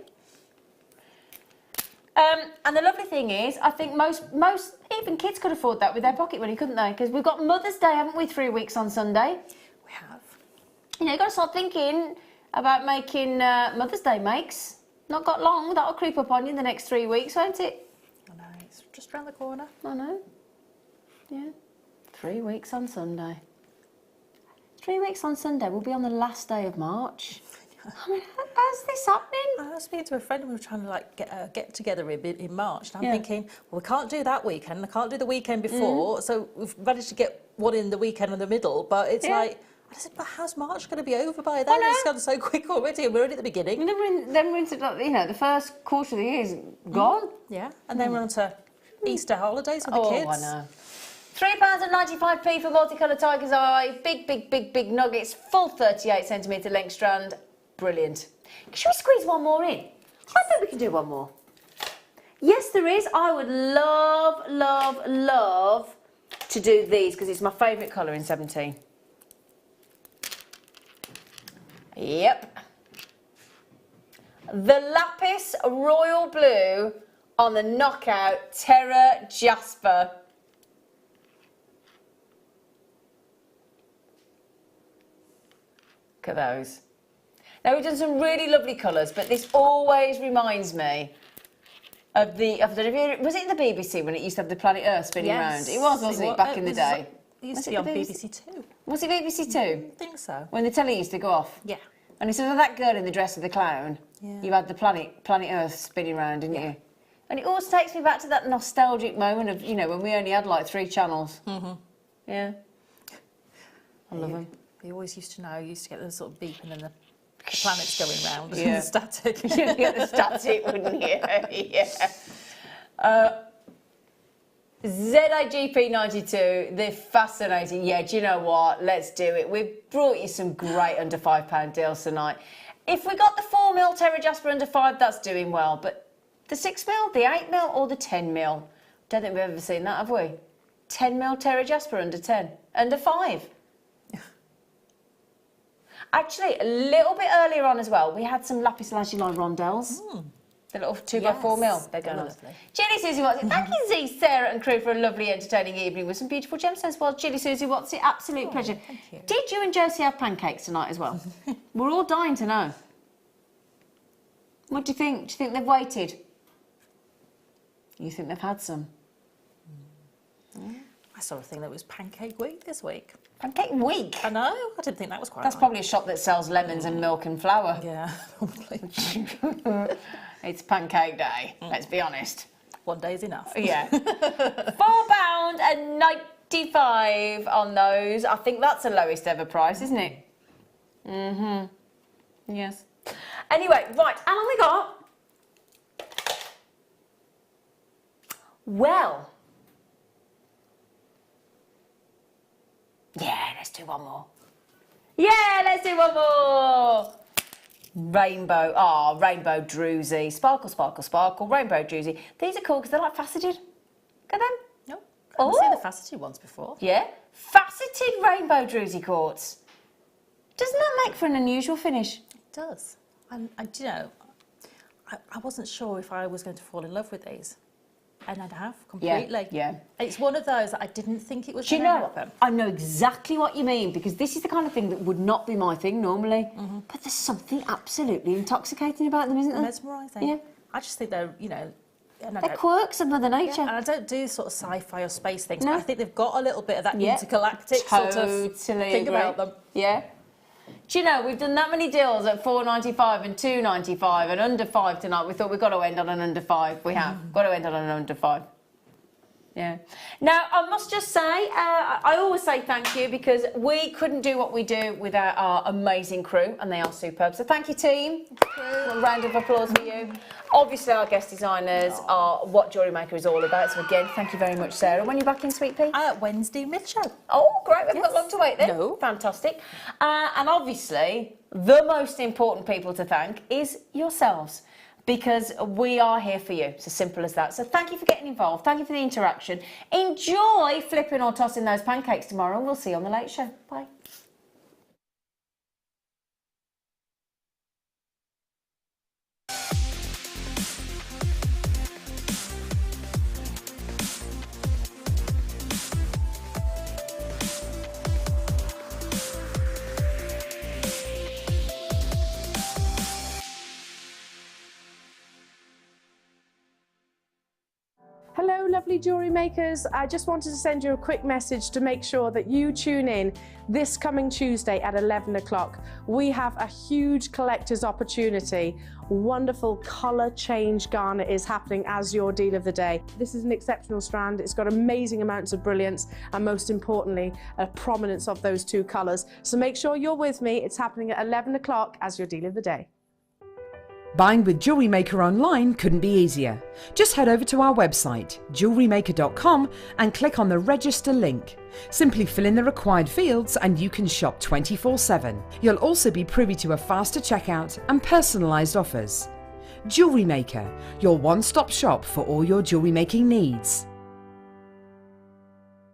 And the lovely thing is, I think most even kids could afford that with their pocket money, couldn't they? Because we've got Mother's Day, haven't we, 3 weeks on Sunday? We have. You know, you've got to start thinking about making Mother's Day makes. Not got long, that'll creep up on you in the next 3 weeks, won't it? I know, it's just round the corner. I know. Yeah. 3 weeks on Sunday. 3 weeks on Sunday, we'll be on the last day of March. I mean, how's this happening? I was speaking to a friend and we were trying to like get together in March, and I'm thinking, well, we can't do that weekend, I can't do the weekend before, so we've managed to get one in the weekend in the middle, but it's like, I said, but how's March going to be over by then? It's gone so quick already, and we're only at the beginning. Then we're into, you know, the first quarter of the year is gone. Yeah, and then we're on to Easter holidays with the kids. Oh, I know. £3.95p for multicoloured tiger's eye, big nuggets, full 38cm length strand. Brilliant. Should we squeeze one more in? I bet we can do one more. Yes, there is. I would love to do these because it's my favourite colour in 17. Yep. The Lapis Royal Blue on the Knockout Terra Jasper. Look at those. Now, we've done some really lovely colours, but this always reminds me of the... Was it the BBC when it used to have the Planet Earth spinning around? It was, wasn't it, back in the day? It used to be on BBC Two. Was it BBC Two? I think so. When the telly used to go off? Yeah. And instead of that girl in the dress of the clown, you had the Planet Earth spinning round, didn't you? And it always takes me back to that nostalgic moment of, you know, when we only had like 3 channels. Yeah. I love them. We always used to know, used to get the sort of beep and then the planets going round and the static. You'd get the static, wouldn't you? Yeah. ZIGP92, they're fascinating. Yeah, do you know what? Let's do it. We've brought you some great under £5 deals tonight. If we got the 4mm Terra Jasper under 5, that's doing well. But the 6mm, the 8mm or the 10mm? Don't think we've ever seen that, have we? 10mm Terra Jasper under 10, under 5. Actually, a little bit earlier on as well, we had some lapis lazuli rondelles. The little 2x4mm. They're going on. Jilly Susie What's It. Thank you, Z, Sarah and crew for a lovely entertaining evening with some beautiful gemstones. Well, Jilly Susie What's It. Absolute pleasure. Thank you. Did you and Josie have pancakes tonight as well? We're all dying to know. What do you think? Do you think they've waited? You think they've had some? I saw a thing that was Pancake Week this week. Pancake Week? I know. I didn't think that was quite That's right. probably a shop that sells lemons and milk and flour. Yeah, probably. It's Pancake Day, let's be honest. One day is enough. Yeah. £4.95 on those. I think that's the lowest ever price, isn't it? Yes. Anyway, right, how long we got? Well. Yeah, let's do one more. Yeah, let's do one more. Rainbow, rainbow druzy. Sparkle, sparkle, sparkle. Rainbow druzy. These are cool because they're like faceted. Look at them. No, I've seen the faceted ones before. Yeah, faceted rainbow druzy quartz. Doesn't that make for an unusual finish? It does. And you know, I wasn't sure if I was going to fall in love with these. And I have, completely. Yeah. It's one of those that I didn't think it was Do you going to know, happen. I know exactly what you mean, because this is the kind of thing that would not be my thing normally. But there's something absolutely intoxicating about them, isn't there? Mesmerising. Yeah. I just think they're, They're quirks of Mother Nature. And I don't do sort of sci-fi or space things, No. but I think they've got a little bit of that Yeah. intergalactic sort of thing agree. about them. Yeah. Do you know, we've done that many deals at $4.95 and $2.95 and under 5 tonight. We thought we've got to end on an under 5. We have. Got to end on an under 5. Yeah. Now, I must just say, I always say thank you, because we couldn't do what we do without our amazing crew, and they are superb. So thank you, team. A round of applause for you. Obviously, our guest designers are what JewelleryMaker is all about. So again, thank you very much, Sarah. When are you back in, Sweet Pea? Wednesday mid-show. Oh, great. We've got long to wait then. No. Fantastic. And obviously, the most important people to thank is yourselves, because we are here for you. It's as simple as that. So thank you for getting involved. Thank you for the interaction. Enjoy flipping or tossing those pancakes tomorrow, and we'll see you on The Late Show. Bye. Hello, lovely jewellery makers. I just wanted to send you a quick message to make sure that you tune in this coming Tuesday at 11 o'clock. We have a huge collector's opportunity. Wonderful colour change garnet is happening as your deal of the day. This is an exceptional strand. It's got amazing amounts of brilliance, and most importantly, a prominence of those two colours. So make sure you're with me. It's happening at 11 o'clock as your deal of the day. Buying with Jewellery Maker online couldn't be easier. Just head over to our website, JewelleryMaker.com, and click on the register link. Simply fill in the required fields and you can shop 24/7. You'll also be privy to a faster checkout and personalised offers. Jewellery Maker, your one-stop shop for all your jewellery making needs.